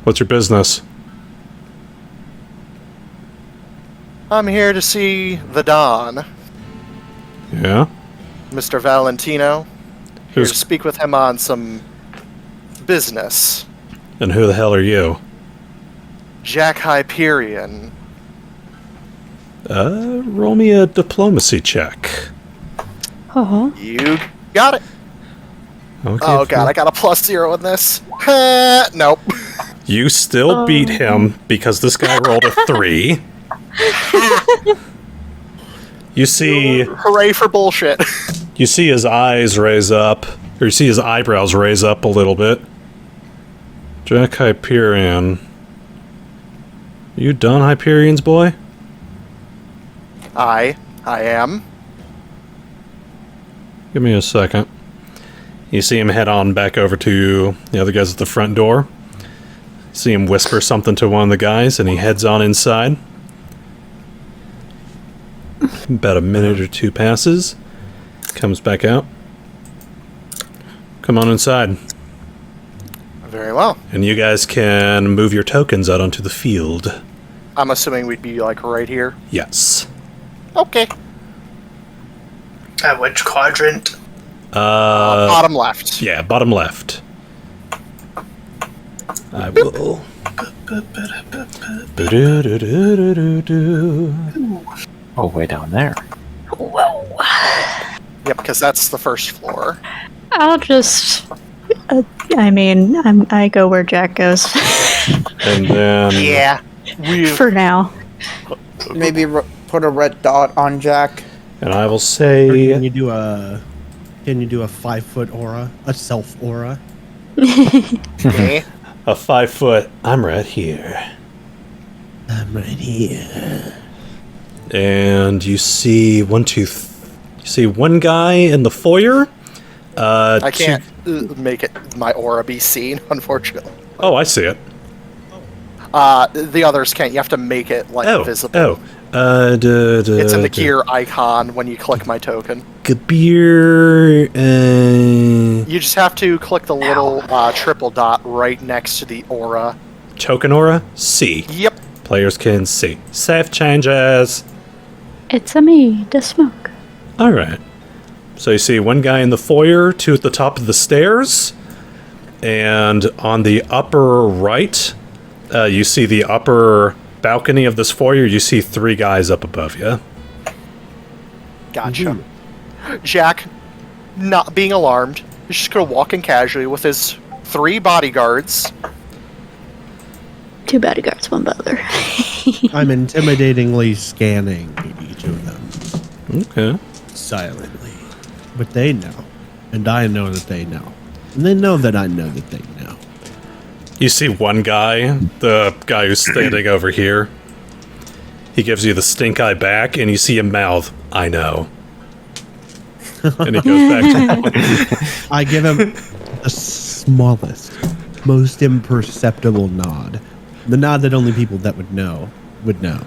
What's your business? I'm here to see the Don, Yeah. Mr. Valentino. Here to Who's speak with him on some business. and who the hell are you? Jack Hyperion. Roll me a diplomacy check. Uh-huh. You got it. Okay. Oh god, I got a +0 in this. Nope. You still beat him because this guy rolled a 3. You see, Hooray for bullshit. you see his eyes raise up, or you see his eyebrows raise up a little bit. Jack Hyperion. You done, Hyperion's boy? I am. Give me a second. You see him head on back over to the other guys at the front door. See him whisper something to one of the guys, and he heads on inside. About a minute or two passes. Comes back out. Come on inside. Very well. And you guys can move your tokens out onto the field. I'm assuming we'd be like right here. Yes. Okay. At which quadrant? Bottom left. Yeah, bottom left. I will. Oh, way down there. Whoa. Yep, because that's the first floor. I'll just. I go where Jack goes. And then Yeah. For now. Maybe put a red dot on Jack. and I will Or say can you do a 5-foot aura, a self aura? Okay. a 5 foot. I'm right here. I'm right here. And you see you see one guy in the foyer. I can't make it my aura be seen, unfortunately. Oh, I see it. The others can't. You have to make it like visible. It's in the gear icon when you click my token. Gear. You just have to click the little triple dot right next to the aura. Token aura. See. Yep. Players can see. Save changes. It's a me, the smoke. All right. So you see one guy in the foyer, two at the top of the stairs, and on the upper right, you see the upper balcony of this foyer. You see 3 guys up above you. Gotcha. Jack, not being alarmed, is just gonna walk in casually with his 3 bodyguards. 2 bodyguards, 1 butler. I'm intimidatingly scanning each of them Okay. silently. But they know. And I know that they know. And they know that I know that they know. You see one guy, the guy who's standing over here. He gives you the stink eye back, and you see him mouth, "I know." And he goes back to I give him the smallest, most imperceptible nod. The nod that only people that would know would know.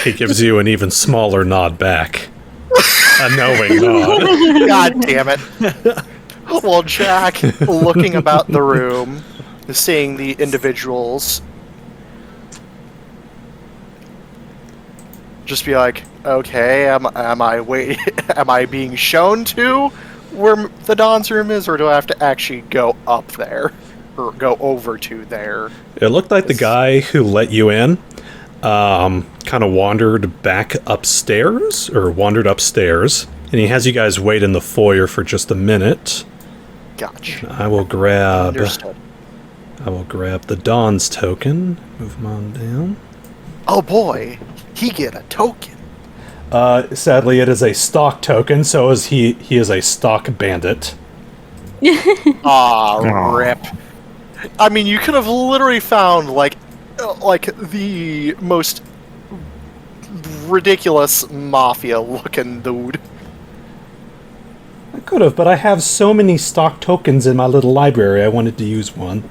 he gives you an even smaller nod back. A knowing nod. God damn it. Well, Jack, looking about the room, seeing the individuals, just be like, okay, am I being shown to where the Don's room is, or do I have to actually go up there? Or go over to there? It looked like the guy who let you in kind of wandered upstairs, and he has you guys wait in the foyer for just a minute. Gotcha. I will grab Understood. the Dawn's token. Move him on down. Oh boy, he get a token. Sadly, it is a stock token, so is he is a stock bandit. Rip. I mean, you could have literally found like the most ridiculous mafia-looking dude. I could have, but I have so many stock tokens in my little library, I wanted to use one.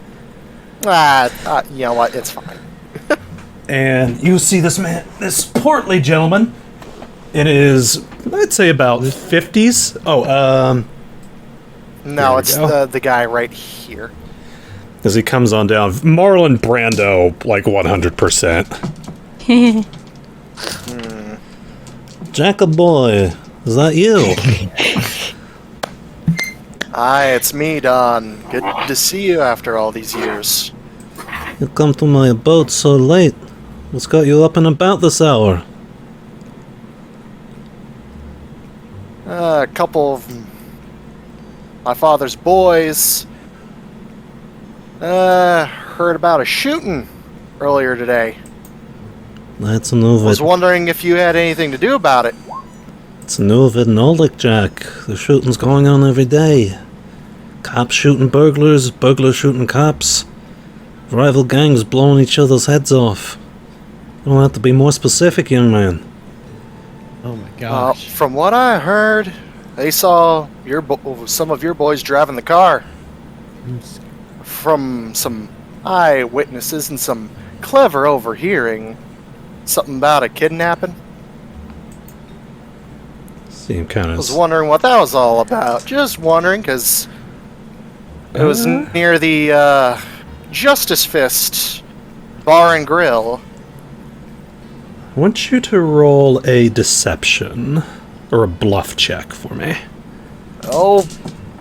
You know what? It's fine. And you see this man, this portly gentleman. It is, I'd say about 50s. No, it's go. the guy right here. As he comes on down, Marlon Brando, like 100%. Jacob boy, is that you? Hi, it's me, Don. Good to see you after all these years. You come to my boat so late. What's got you up and about this hour? A couple of my father's boys heard about a shooting earlier today. That's a I new was wondering if you had anything to do about it. It's a new vid in Oleg, Jack. The shooting's going on every day. Cops shooting burglars, burglars shooting cops. Rival gangs blowing each other's heads off. You don't have to be more specific, young man. Oh my gosh. From what I heard, they saw some of your boys driving the car. From some eyewitnesses and some clever overhearing, something about a kidnapping. Seem kind I of... was wondering what that was all about. Just wondering, because it was near the Justice Fist Bar and Grill. I want you to roll a deception or a bluff check for me. Oh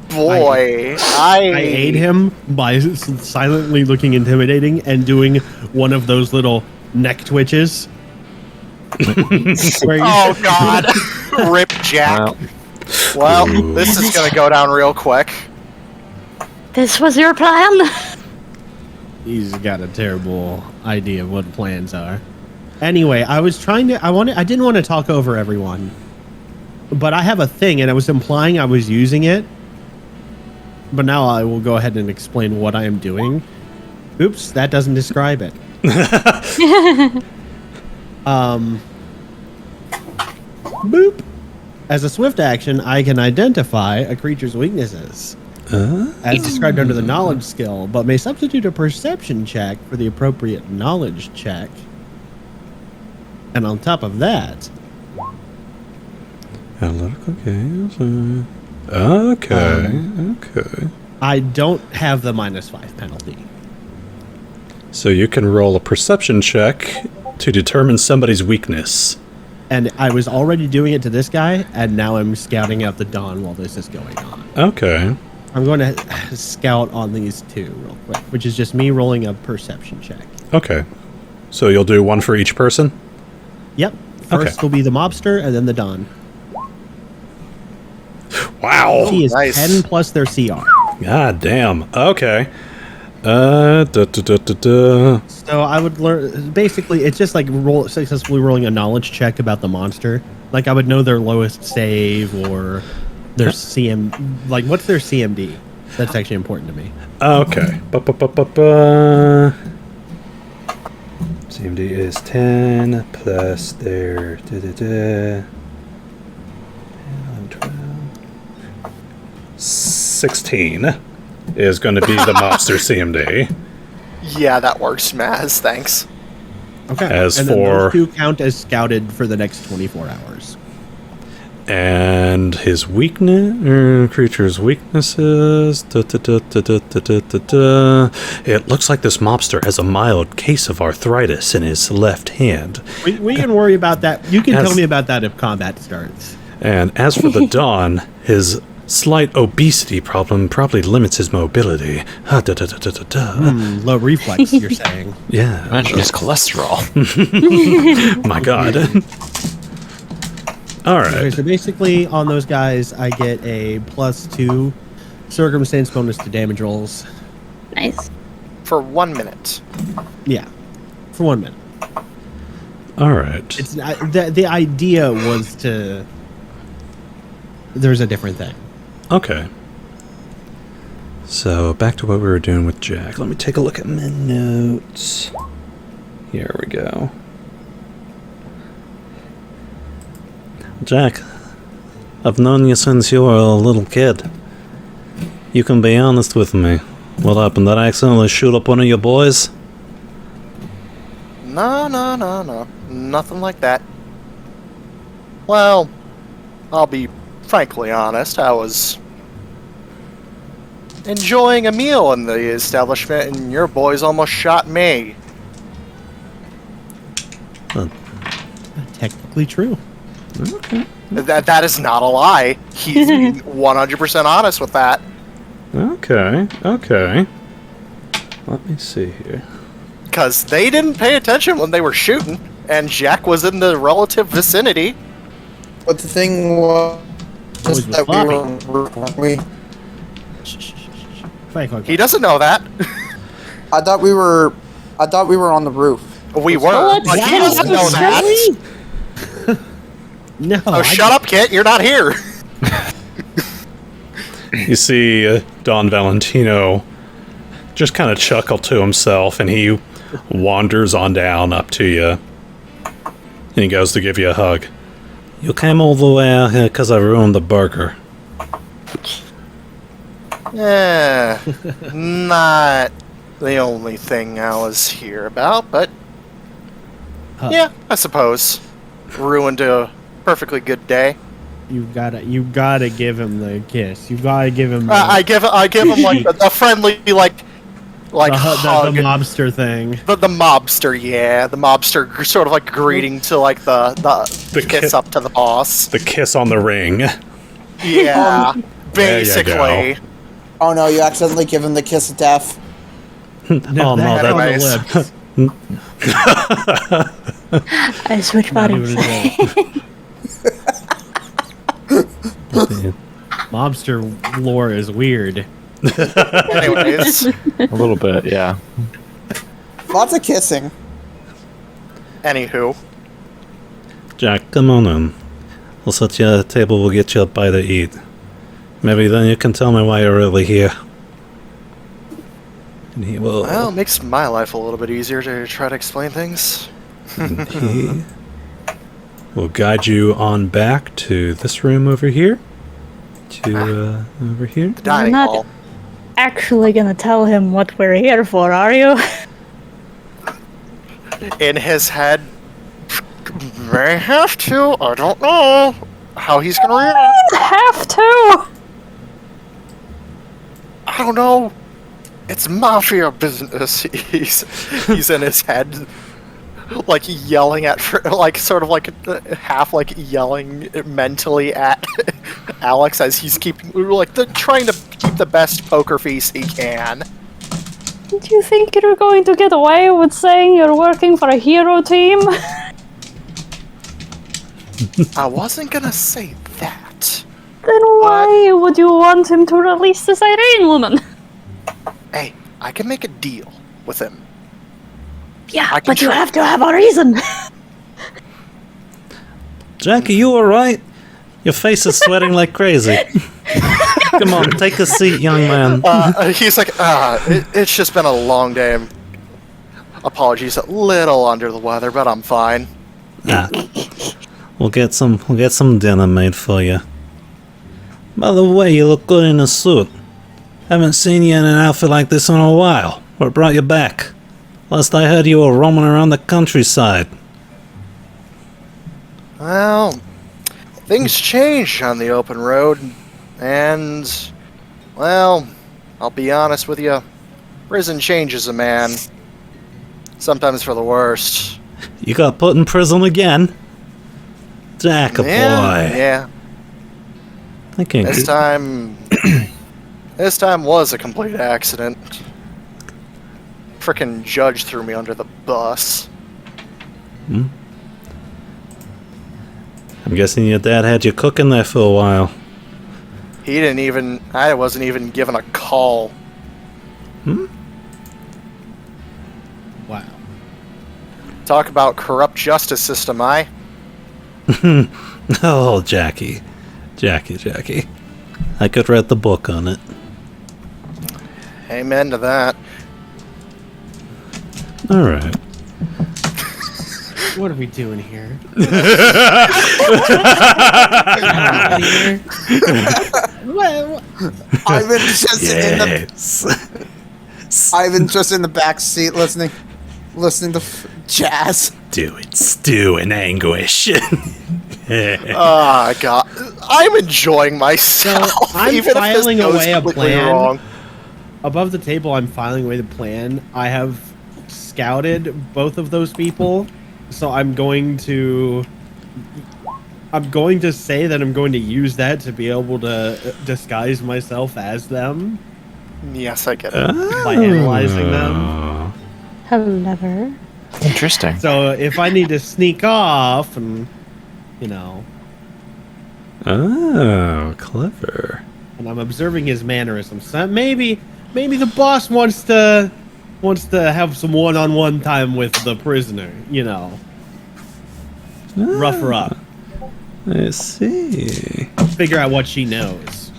boy, I aid him by silently looking intimidating and doing one of those little neck twitches. Where you- Oh god, rip Jack. Well, this is gonna go down real quick. This was your plan? He's got a terrible idea of what plans are. Anyway, I didn't want to talk over everyone. But I have a thing, and I was implying I was using it. But now I will go ahead and explain what I am doing. Oops, that doesn't describe it. Boop. As a swift action, I can identify a creature's weaknesses. As described under the knowledge skill, but may substitute a perception check for the appropriate knowledge check. And on top of that... Analytical games. Okay. I don't have the -5 penalty. So you can roll a perception check to determine somebody's weakness. And I was already doing it to this guy, and now I'm scouting out the Dawn while this is going on. Okay. I'm going to scout on these two real quick, which is just me rolling a perception check. Okay. So you'll do one for each person? Yep. First will be the mobster, and then the Dawn. Wow. He is nice. 10 plus their CR. God damn. Okay. So I would learn. Basically, it's just like successfully rolling a knowledge check about the monster. Like I would know their lowest save or their CM. Like what's their CMD? That's actually important to me. Okay. CMD is 10 plus their 16 is going to be the mobster CMD. Yeah, that works, Maz. Thanks. Okay. As and then for- those two count as scouted for the next 24 hours. And his creature's weaknesses. It looks like this mobster has a mild case of arthritis in his left hand. We can worry about that. You can As- tell me about that if combat starts. And as for the Dawn, his slight obesity problem probably limits his mobility. Low reflex, you're saying. Yeah. Imagine his cholesterol. My God. All Okay, right. so basically on those guys, I get a +2 circumstance bonus to damage rolls. Nice. For 1 minute. Yeah, for 1 minute. All right. It's the idea was to. There's a different thing. Okay. So back to what we were doing with Jack. Let me take a look at my notes. Here we go. Jack, I've known you since you were a little kid. You can be honest with me. What happened? Did I accidentally shoot up one of your boys? No. Nothing like that. Well, I'll be frankly honest. I was enjoying a meal in the establishment, and your boys almost shot me. Technically true. Okay. That is not a lie. He's 100% honest with that. Okay. Let me see here. Because they didn't pay attention when they were shooting, and Jack was in the relative vicinity. But the thing was Boys that was weren't we? Quick. He doesn't know that. I thought we were on the roof. We were. What? But he doesn't know that. No. Oh, shut up, Kit. You're not here. You see Don Valentino just kind of chuckle to himself, and he wanders on down up to you. And he goes to give you a hug. You came all the way out here because I ruined the burger. Yeah, not the only thing I was here about, but yeah, I suppose. Ruined a perfectly good day. You gotta give him the kiss. You gotta give him. I give him like a friendly like hug. the mobster thing. The mobster, yeah, the mobster sort of like greeting to like the kiss up to the boss. The kiss on the ring. Yeah, There you basically. go. Oh no, you accidentally give him the kiss of death. Oh no, That's on Anyways. the lips. I switch Not bodies. even a- Mobster lore is weird. Anyways, A little bit, yeah. Lots of kissing. anywho, Jack, come on in. We'll set you at a table, we'll get you a bite to eat. Maybe then you can tell me why you're really here. And he will... well, it makes my life a little bit easier to try to explain things. And he will guide you on back to this room over here. To, over here. Dining not- hall. Actually gonna tell him what we're here for, are you? In his head, may have to. I don't know how he's gonna react. Have to! I don't know. It's mafia business. He's in his head, like yelling at, like sort of like half like yelling mentally at Alex as he's keeping like trying to keep the best poker face he can. Do you think you're going to get away with saying you're working for a hero team? I wasn't gonna say that. Then why would you want him to release this Irene woman? Hey, I can make a deal with him. Yeah, I can but you try. have to have a reason. Jackie, you alright? Your face is sweating like crazy. Come on, take a seat, young man. He's like, it's just been a long day. Apologies, a little under the weather, but I'm fine. Ah. We'll get some dinner made for you. By the way, you look good in a suit. Haven't seen you in an outfit like this in a while. What brought you back? Last I heard, you were roaming around the countryside. Well, things change on the open road, and, well, I'll be honest with you, prison changes a man. Sometimes for the worst. You got put in prison again? Jack, a boy. Yeah. I can't This time was a complete accident. Frickin' judge threw me under the bus. I'm guessing your dad had you cooking there for a while. I wasn't even given a call. Wow. Talk about corrupt justice system, Oh, Jackie. Jackie. I could read the book on it. Amen to that. Alright. What are we doing here? Ivan just in the Yes. Ivan just in the back seat listening to jazz. Do it, stew in anguish. Oh, God. I'm enjoying myself. So, I'm even filing if this goes away a completely plan. wrong. Above the table, I'm filing away the plan. I have scouted both of those people, so I'm going to say that I'm going to use that to be able to disguise myself as them Yes, I get it. by analyzing them. Clever. Interesting. So if I need to sneak off and, Oh, clever. and I'm observing his mannerisms, so maybe the boss wants to wants to have some one-on-one time with the prisoner, you know. Rough her up. I see. Figure out what she knows.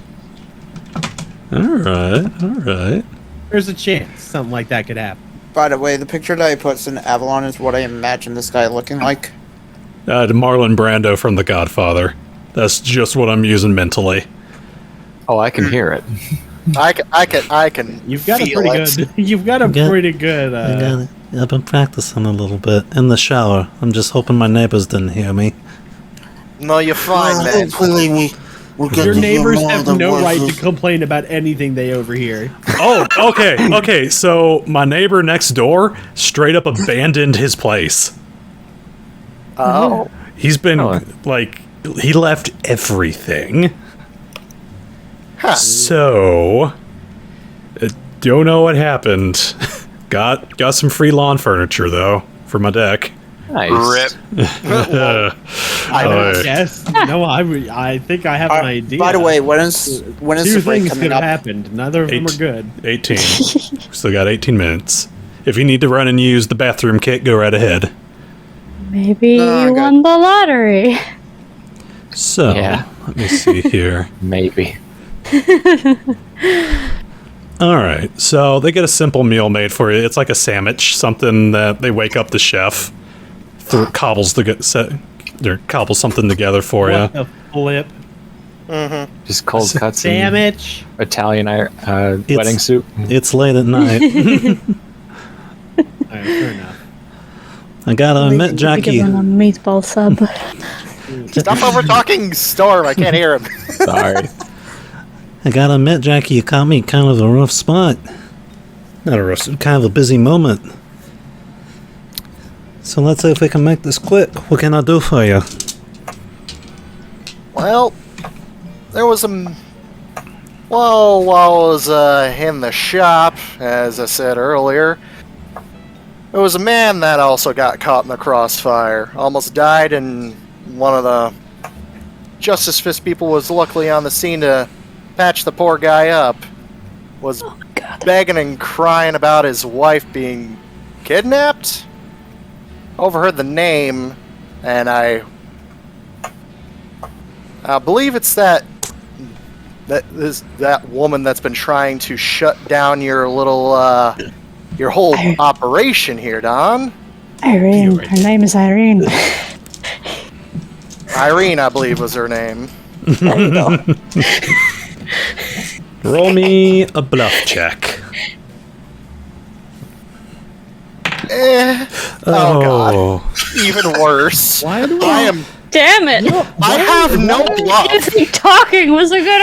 Alright. There's a chance something like that could happen. By the way, the picture that I put in Avalon is what I imagine this guy looking like. Marlon Brando from The Godfather. That's just what I'm using mentally. Oh, I can hear it. I can. You've got a feel pretty it. good. You've got a pretty good. I got it. I've been practicing a little bit in the shower. I'm just hoping my neighbors didn't hear me. No, you're fine, man. Hopefully we'll get Your to hear neighbors more have than no what right to was- complain about anything they overhear. Oh, okay. So my neighbor next door straight up abandoned his place. Oh. He's been Oh. he left everything. Huh. So don't know what happened. Got some free lawn furniture though for my deck. Nice. Rip. Yes. No, I think I have an idea. By the way, when is Two the break things coming could have up? happened. Neither of them are good. 18. Still got 18 minutes. If you need to run and use the bathroom kit, go right ahead. Maybe No, you good. won the lottery. So, Yeah. let me see here. Maybe. Alright, so they get a simple meal made for you. It's like a sandwich, something that they wake up the chef, cobbles something together for you. What the flip? Just cold cuts and Sandwich. Italian wedding soup. It's late at night. Alright, fair enough. I gotta admit, Jackie, Give him a meatball sub. Stop over talking Storm. I can't hear him. Sorry. I gotta admit, Jackie, you caught me in kind of a rough spot. Not a rough, kind of a busy moment. So let's see if we can make this quick. What can I do for you? Well, there was while I was in the shop, as I said earlier, there was a man that also got caught in the crossfire. Almost died, and one of the Justice Fist people was luckily on the scene to patch the poor guy up. Was begging and crying about his wife being kidnapped. Overheard the name, and I believe it's that woman that's been trying to shut down your little your whole operation here, Don. Irene. Her name is Irene. Irene, I believe, was her name. There you go. Roll me a bluff check. Oh God, even worse. Why do I am. Damn it! I have no You bluff. think talking was a good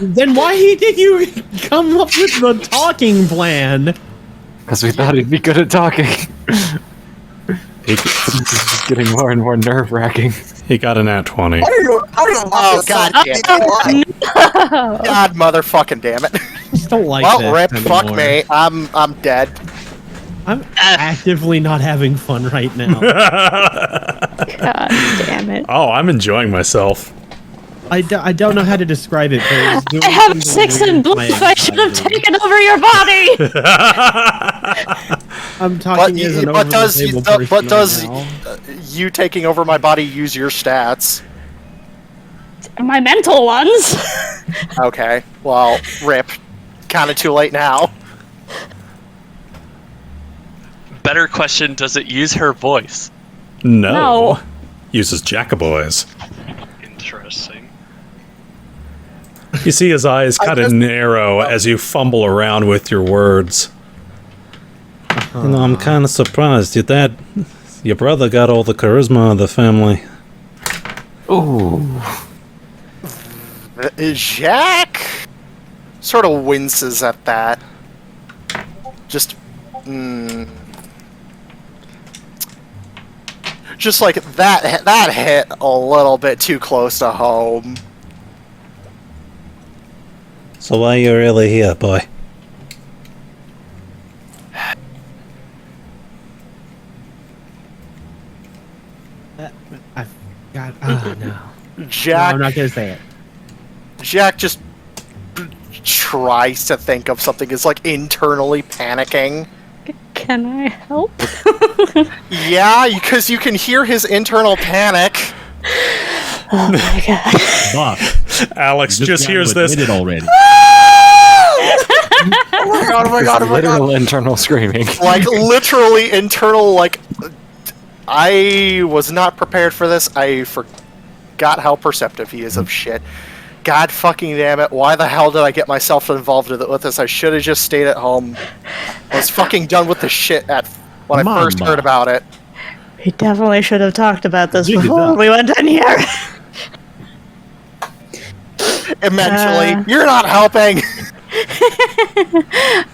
idea? Then why did you come up with the talking plan? Because we thought he'd be good at talking. It's getting more and more nerve-wracking. He got an at 20. Oh God damn it! God motherfucking damn it! I just don't like Well, this rip. Fuck anymore. me. I'm dead. I'm actively not having fun right now. God damn it. Oh, I'm enjoying myself. I don't know how to describe it. But it's doing I have something 6 weird in with bluff. my I should have anxiety. taken over your body! I'm talking as an over-the-table person but does right now. you taking over my body use your stats? My mental ones. Okay. Well, rip. Kind of too late now. Better question, does it use her voice? No. No. Uses Jackaboys. Interesting. You see his eyes kind of just- narrow as you fumble around with your words. You know, I'm kind of surprised. Your brother got all the charisma of the family. Ooh. Jack sort of winces at that. Just, just like that hit a little bit too close to home. So why are you really here, boy? God, oh no. No, Jack, I'm not gonna say it. Jack just tries to think of something. Is like internally panicking Can I help? Yeah, because you can hear his internal panic. Oh my god. Buff. Alex just hears this. It already. Oh my god, oh my god, oh my god. Literal internal screaming. Like, literally internal, like... I was not prepared for this. I forgot how perceptive he is of shit. God fucking damn it. Why the hell did I get myself involved with this? I should have just stayed at home. I was fucking done with the shit when I first heard about it. We definitely should have talked about this Jig is before up. we went in here. Eventually. You're not helping!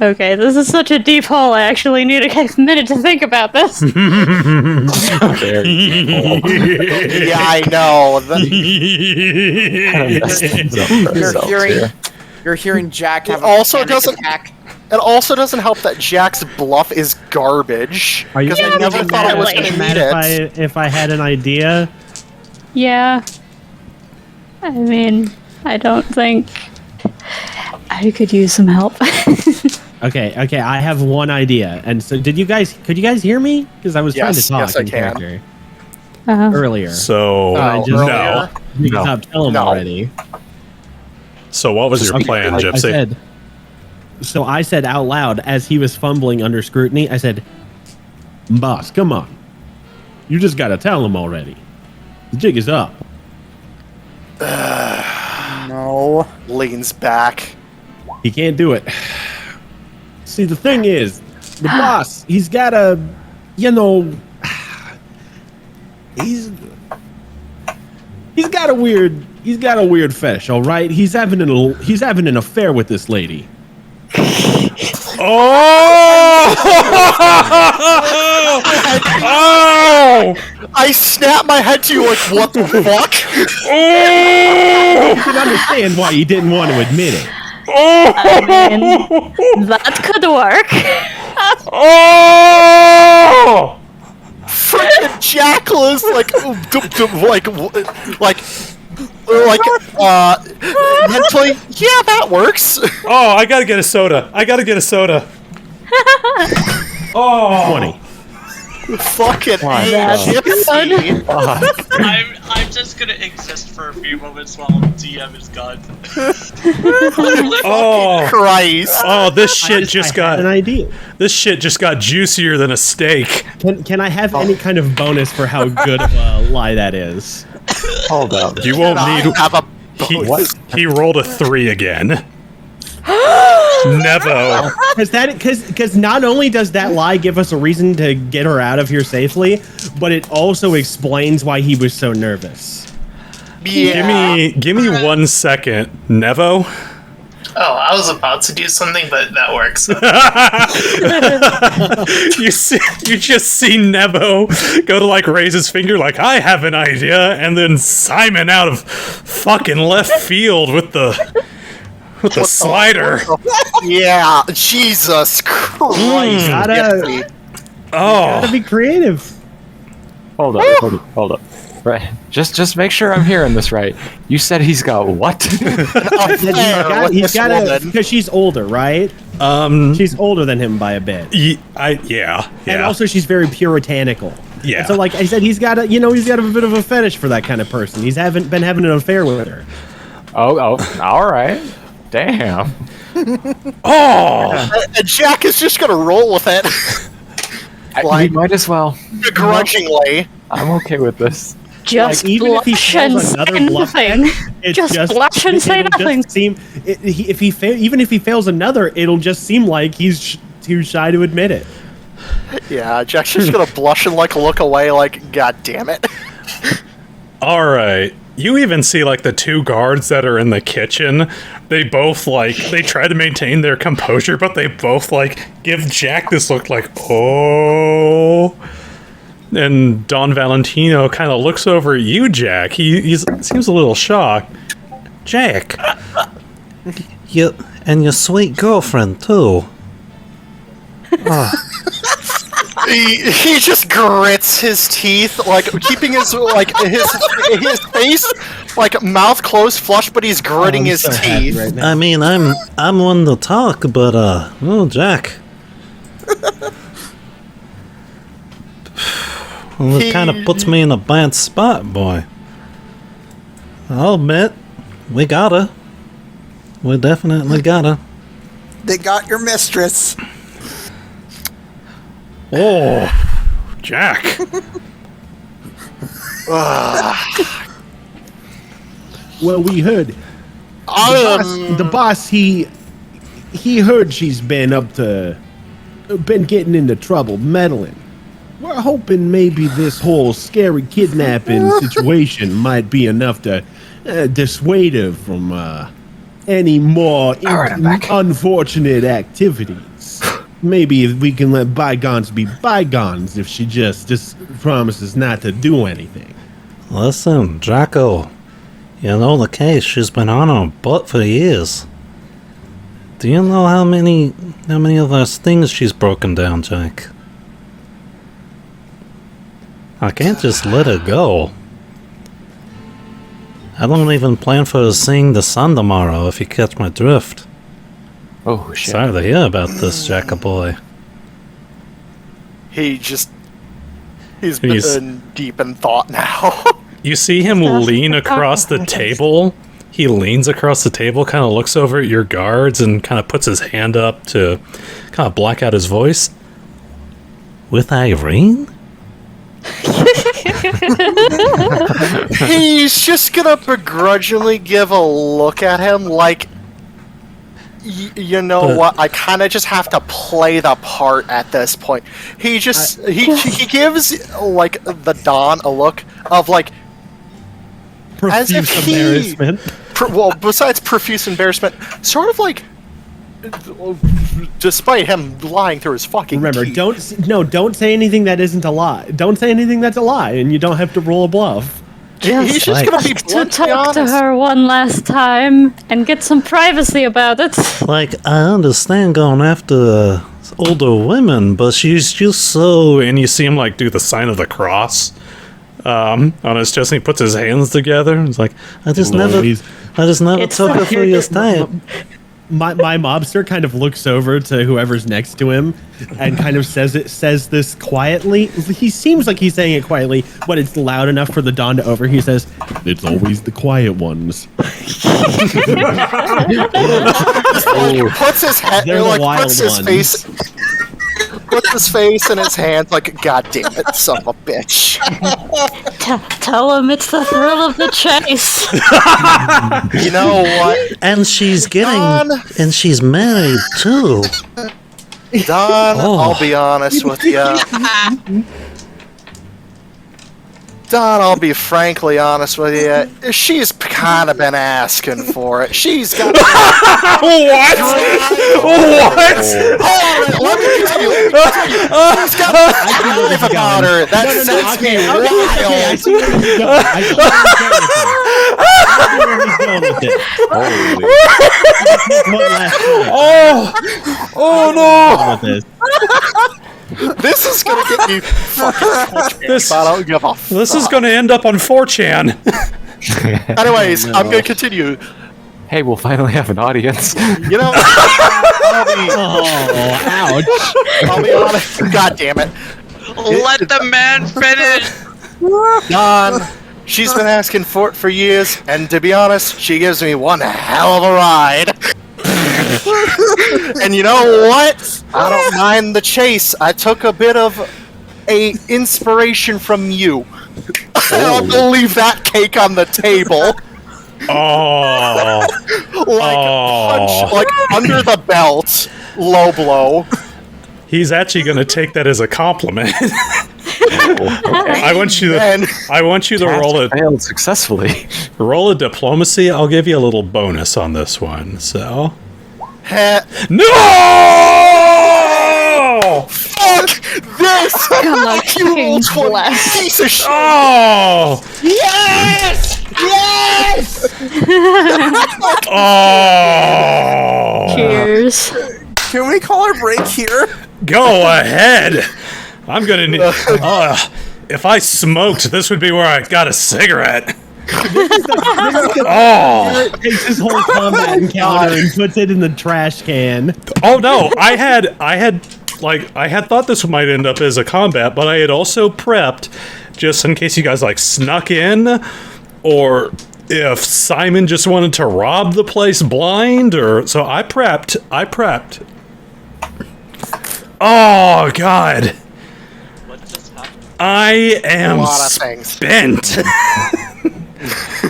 Okay, this is such a deep hole. I actually need a minute to think about this. Very Yeah, I know. You're hearing Jack have Also a panic doesn't- attack. It also doesn't help that Jack's bluff is garbage. Are you Because I never thought I was going to mad need it. if I had an idea? Yeah. I mean, I don't think I could use some help. Okay, I have one idea. And so, could you guys hear me? Because I was trying to Yes, talk yes, I in can. character Uh-huh. earlier. So, I just no. You No. stopped telling No. already. So what was your plan, Gypsy? I said out loud as he was fumbling under scrutiny, I said, "Boss, come on. You just gotta tell him already. The jig is up." No. Leans back. He can't do it. See, the thing is, the boss, he's got a, he's got a weird fetish, all right? He's having an affair with this lady. Oh! I snap my head to you like, what the fuck? You can understand why he didn't want to admit it. I mean, that could work. Oh! Freaking Jackal is mentally, yeah, that works. Oh, I gotta get a soda. Oh! 20. Fucking That's Gypsy. I'm just gonna exist for a few moments while DM is gone. Oh! Christ. Oh, this shit just I had an got idea. juicier than a steak. Can I have any kind of bonus for how good of a lie that is? Hold up. You won't I need. have a He rolled a 3 again. Nevo. Because not only does that lie give us a reason to get her out of here safely, but it also explains why he was so nervous. yeah. Give me 1 second, Nevo. Oh, I was about to do something, but that works. You just see Nevo go to like raise his finger, like I have an idea, and then Simon out of fucking left field with the slider. Yeah, Jesus Christ. Gotta Oh, be creative. Hold up. Right. Just make sure I'm hearing this right. You said he's got what? He's got because she's older, right? She's older than him by a bit. yeah. And also she's very puritanical. Yeah. And so like I said, he's got a bit of a fetish for that kind of person. He's been having an affair with her. Oh, all right. Damn. Oh, And Jack is just gonna roll with it. We might as well. Begrudgingly. I'm okay with this. Just Like, even if he blush and fails say another bluff, nothing. It's Just blush and say it'll just nothing. Seem, even if he fails another, it'll just seem like he's too shy to admit it. Yeah, Jack's just gonna blush and like look away like, God damn it. all right. You even see like the 2 guards that are in the kitchen. They both they try to maintain their composure, but they both give Jack this look like, oh. And Don Valentino kind of looks over at you, Jack. He seems a little shocked. Jack, you and your sweet girlfriend too. He just grits his teeth, keeping his his face mouth closed, flush, but he's gritting his teeth. Right now. I mean, I'm one to talk, but oh, Jack. Well, it kind of puts me in a bad spot, boy. I'll admit, we gotta. We definitely gotta. They got your mistress. Oh, Jack. Well, we heard the boss. He heard she's been getting into trouble, meddling. We're hoping maybe this whole scary kidnapping situation might be enough to dissuade her from any more unfortunate activities. Maybe we can let bygones be bygones if she just promises not to do anything. Listen, Jacko. You know the case. She's been on her butt for years. Do you know how many of those things she's broken down, Jack? I can't just let her go. I don't even plan for seeing the sun tomorrow, if you catch my drift. Oh, shit. Sorry to hear about this, Jacka boy. He's been deep in thought now. You see him lean across the table. He leans across the table, kind of looks over at your guards, and kind of puts his hand up to kind of black out his voice. With Irene? He's just gonna begrudgingly give a look at him like, you know what? I kind of just have to play the part at this point. He just he gives like the Don a look of like as if embarrassment. Well, besides profuse embarrassment, sort of like, despite him lying through his fucking Remember, teeth. don't say anything that isn't a lie. Don't say anything that's a lie, and you don't have to roll a bluff. He's just gonna be to bluntly talk to honest. her one last time and get some privacy about it. Like, I understand going after older women, but she's just so... And you see him, like, do the sign of the cross on his chest, and he puts his hands together. It's like, I just never It's took her for your type. My mobster kind of looks over to whoever's next to him and kind of says this quietly. He seems like he's saying it quietly, but it's loud enough for the Don to overhear. He says, "It's always the quiet ones." Puts his head, They're the like wild puts his ones. face, puts his face in his hands, like, God damn it, son of a bitch. Tell him it's the thrill of the chase. You know what, And she's Don? and she's married, too. Don? Oh. I'll be honest with you. Don, I'll be frankly honest with you. She's kind of been asking for it. She's got. What? Let me tell you. She's got a drive about her that sets me I wild. see where he's going. I see where he's going with this. Holy. One last time. Oh no! With this. This is gonna get you fucking. This, I don't give a fuck. this is going to end up on 4chan. Anyways, I'm gonna continue. Hey, we'll finally have an audience. You know, Ouch. I'll be honest. God damn it, Let the man finish. Don. She's been asking for it for years, and to be honest, she gives me one hell of a ride. And you know what? I don't mind the chase. I took a bit of a inspiration from you. I'm gonna leave that cake on the table. Oh. Punch, like under the belt, low blow. He's actually going to take that as a compliment. I want you to Failed successfully. roll a diplomacy. I'll give you a little bonus on this one. So no! Fuck this! Fucking bless. Piece of shit! Oh! Yes! Yes! Oh! Cheers. Can we call our break here? Go ahead. I'm gonna need. If I smoked, this would be where I got a cigarette. Oh! Takes his whole combat encounter and puts it in the trash can. Oh no! I had like, I had thought this might end up as a combat, but I had also prepped just in case you guys, like, snuck in, or if Simon just wanted to rob the place blind, or... So I prepped. Oh, God. What just happened? I am A lot of things. spent.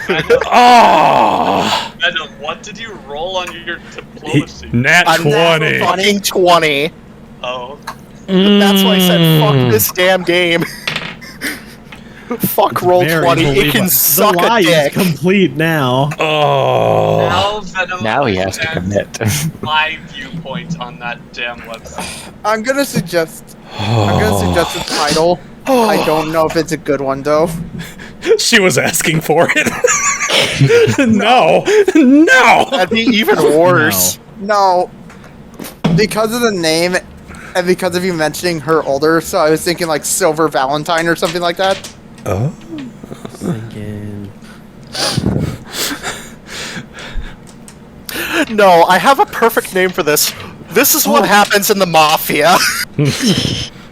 Venom, Oh! Venom, what did you roll on your diplomacy? Nat A 20. fucking 20. Oh. That's why I said fuck this damn game. Fuck roll Very 20. It believable. can The suck lie a is dick. complete now. Oh. Now Venom Now he has to understands commit. my viewpoint on that damn website. I'm gonna suggest a title. I don't know if it's a good one though. She was asking for it. No. That'd be even worse. No, because of the name and because of you mentioning her older, so I was thinking like Silver Valentine or something like that. Oh. Thinking. No, I have a perfect name for this. This is what happens in the mafia.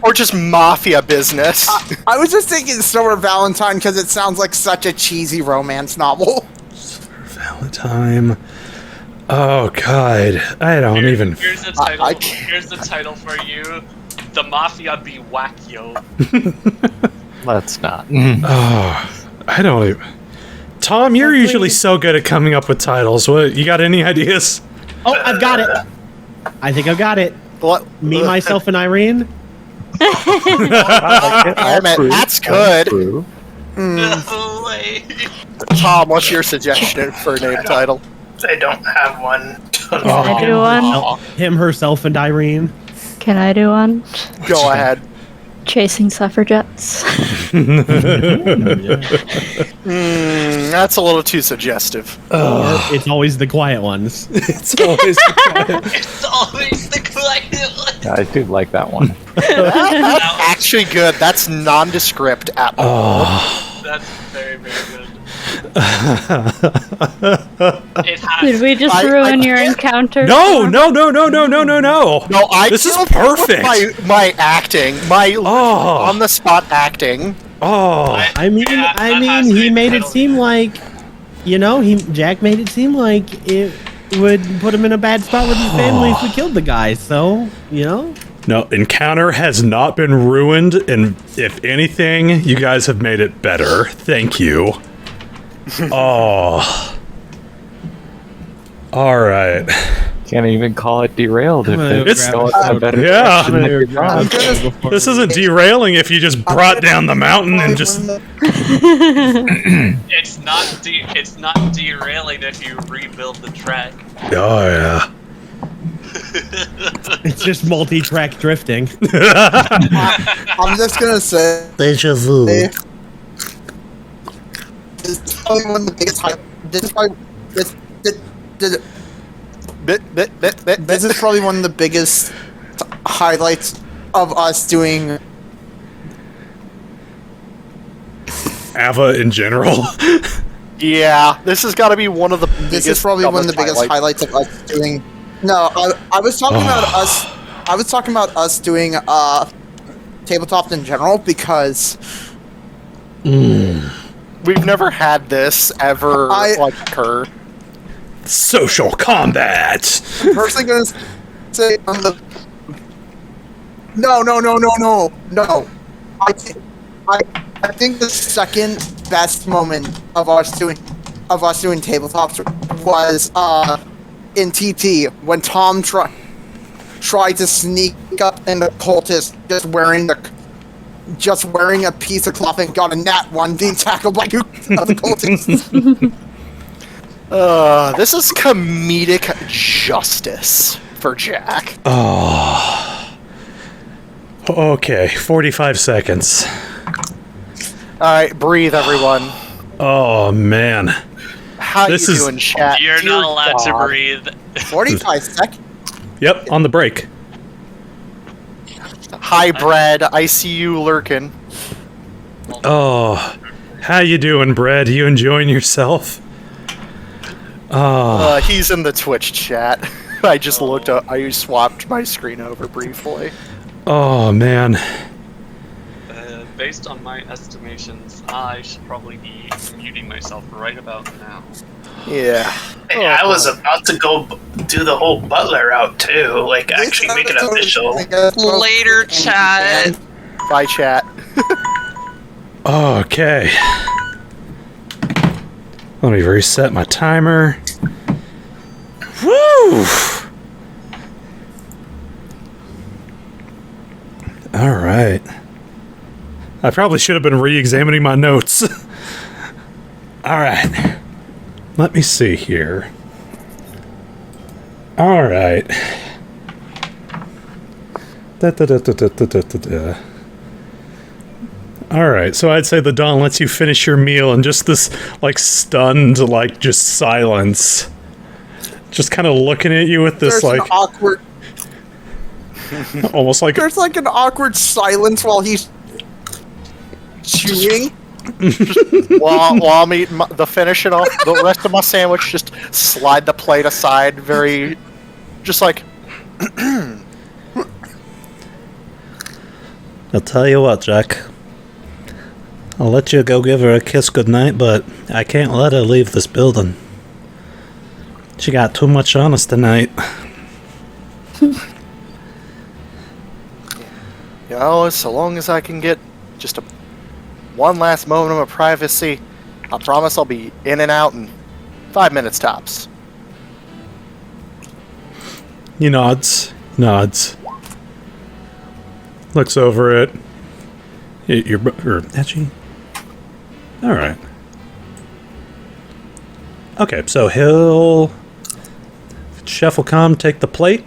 Or just mafia business. I was just thinking Silver Valentine because it sounds like such a cheesy romance novel. Valentine. Oh, God. I don't even... Here's the title. I Here's the title for you. The Mafia be wackyo. Let's not. Oh, I don't even... Tom, you're usually so good at coming up with titles. What, you got any ideas? Oh, I've got it. I think I've got it. What? Me, myself, and Irene. Damn it, that's good. True. No way. Tom, what's your suggestion for a name title? I don't have one. Can I do one? Him, herself, and Irene. Can I do one? Go ahead. Chasing suffragettes. That's a little too suggestive. Or it's always the quiet ones. It's always... It's always the quiet one. I do like that one. That's actually good. That's nondescript at all. That's very, very good. It has. Did we just ruin your encounter? No. No, I This is killed it with perfect. My acting, my Oh. on the spot acting. Oh. I mean, Yeah, that has he to be made it titled. seem like, Jack made it seem like it would put him in a bad spot with his family if we killed the guy. So, No, encounter has not been ruined, and if anything, you guys have made it better. Thank you. Oh. Alright. Can't even call it derailed if It's- it's going in a better Yeah. direction than your I'm job. gonna This isn't derailing if you just brought down the mountain and just... It's not derailing if you rebuild the track. Oh, yeah. it's just multi-track drifting. I'm just gonna say Deja vu. this is probably one of the biggest this is probably this is probably one of the biggest highlights of us doing Ava in general. Yeah, this has got to be one of the biggest. this is probably one of the biggest highlights of us doing. No, I was talking about us. I was talking about us doing tabletop in general because We've never had this ever occur. Social combat. I'm personally gonna say on the no. I think the second best moment of us doing tabletops was in TT when Tom tried to sneak up in the cultist just wearing a piece of cloth and got a nat 1 being tackled by the cultists. This is comedic justice for Jack. Oh. Okay, 45 seconds. Alright, breathe, everyone. Oh, man. How This you is- doing, chat? You're Dear not allowed to God. breathe. 45 seconds. Yep, on the break. Hi, Brad. I see you lurking. Oh, how you doing, Brad? You enjoying yourself? Oh, He's in the Twitch chat. I just looked up. I swapped my screen over briefly. Oh, man. Based on my estimations, I should probably be muting myself right about now. Yeah. Hey, I was about to go do the whole butler route too, like actually make it official. Later, chat. Bye, chat. Okay. Let me reset my timer. Woo! Alright. I probably should have been re-examining my notes. Alright. Let me see here. Alright. Alright, so I'd say the dawn lets you finish your meal and just this, like, stunned, like, just silence. Just kind of looking at you with this, There's like... an awkward... almost like... There's like an awkward silence while he's chewing. while I'm eating the finishing off the rest of my sandwich, just slide the plate aside, very, just like. I'll tell you what, Jack. I'll let you go give her a kiss goodnight, but I can't let her leave this building. She got too much on us tonight. You know, so long as I can get just one last moment of privacy, I promise I'll be in and out in 5 minutes tops. He nods. Looks over it. Actually. Alright. Okay, so Chef will come, take the plate.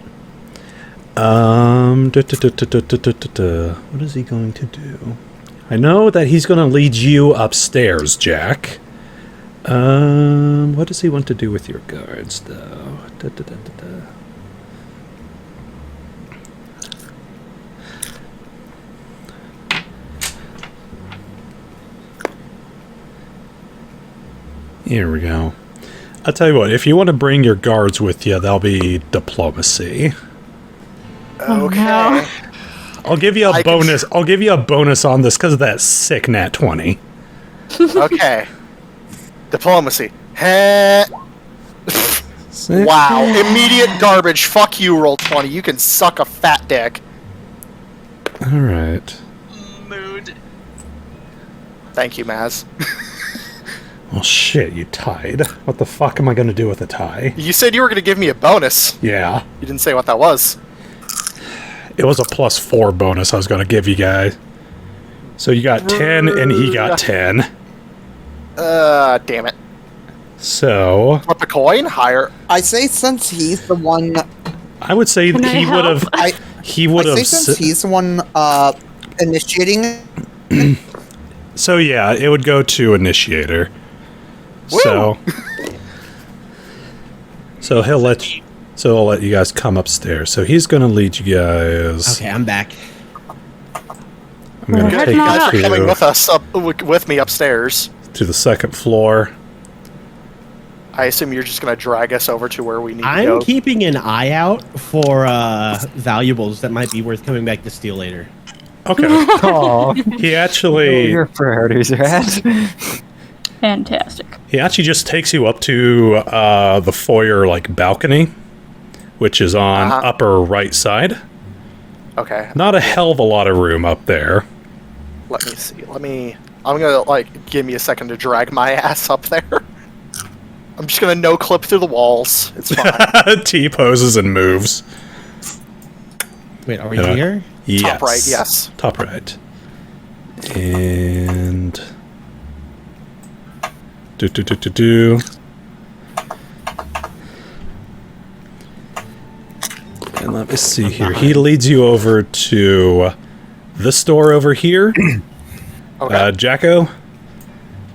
What is he going to do? I know that he's going to lead you upstairs, Jack. What does he want to do with your guards, though? Here we go. I'll tell you what, if you want to bring your guards with you, that'll be diplomacy. Okay. I'll give you a bonus. I'll give you a bonus on this because of that sick nat 20. Okay. Diplomacy. Heh. Wow. Immediate garbage. Fuck you, roll 20. You can suck a fat dick. Alright. Mood. Thank you, Maz. Well, shit, you tied. What the fuck am I going to do with a tie? You said you were going to give me a bonus. Yeah. You didn't say what that was. It was a +4 bonus I was going to give you guys. So you got 10 and he got 10. Damn it. So... What, the coin? Higher. I say since he's the one... I would say Can I he would have... help? He would I have... say since he's the one initiating... So yeah, it would go to initiator. Woo! So he'll let you... So I'll let you guys come upstairs. So he's going to lead you guys... Okay, I'm back. I'm going to Good. take You guys you are coming to, with us, with me upstairs. to the second floor. I assume you're just going to drag us over to where we need to I'm go. keeping an eye out for valuables that might be worth coming back to steal later. Okay. Oh, He actually... your priorities are at. Fantastic. He actually just takes you up to the foyer, like, balcony, which is on upper right side. Okay. Not a hell of a lot of room up there. Let me see. I'm gonna, like, give me a second to drag my ass up there. I'm just gonna no-clip through the walls. It's fine. T-poses and moves. Wait, are we here? Yes. Top right, yes. Top right. And... And let me see here. He leads you over to this door over here. Okay. Jacko.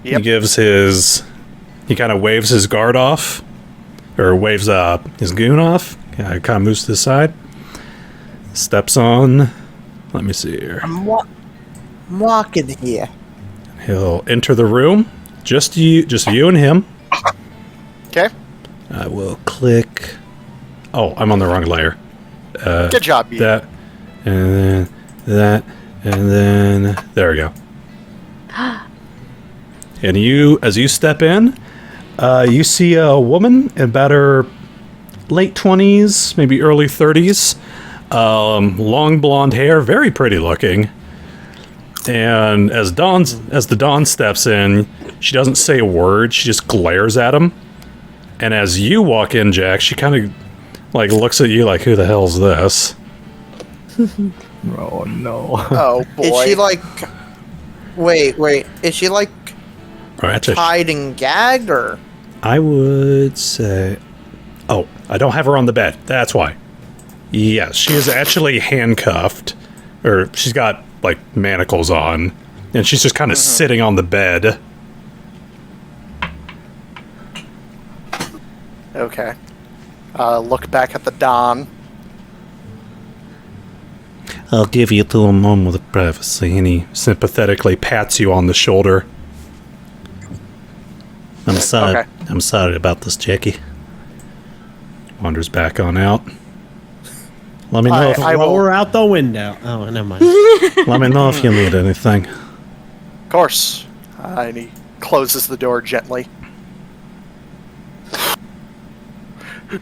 Yep. He gives his... He kind of waves his guard off. Or waves his goon off. Kind of moves to the side. Steps on. Let me see here. I'm walking here. He'll enter the room. Just you and him. Okay. I will click... Oh, I'm on the wrong layer. Good job, you. and then that, and then there we go. And as you step in, you see a woman in about her late 20s, maybe early 30s, long blonde hair, very pretty looking. And as the Dawn steps in, she doesn't say a word. She just glares at him. And as you walk in, Jack, she kind of like looks at you like, "Who the hell's this?" Oh no. Oh boy. Is she like? Wait. Is she like Right, tied and gagged, or? I would say. Oh, I don't have her on the bed. That's why. Yes, she is actually handcuffed, or she's got like manacles on, and she's just kind of sitting on the bed. Okay. Look back at the Don. I'll give you a little moment of privacy, and he sympathetically pats you on the shoulder. I'm sorry. Okay. I'm sorry about this, Jackie. Wanders back on out. Let me know. I will. Throw her out the window. Oh, never mind. Let me know if you need anything. Of course. And he closes the door gently.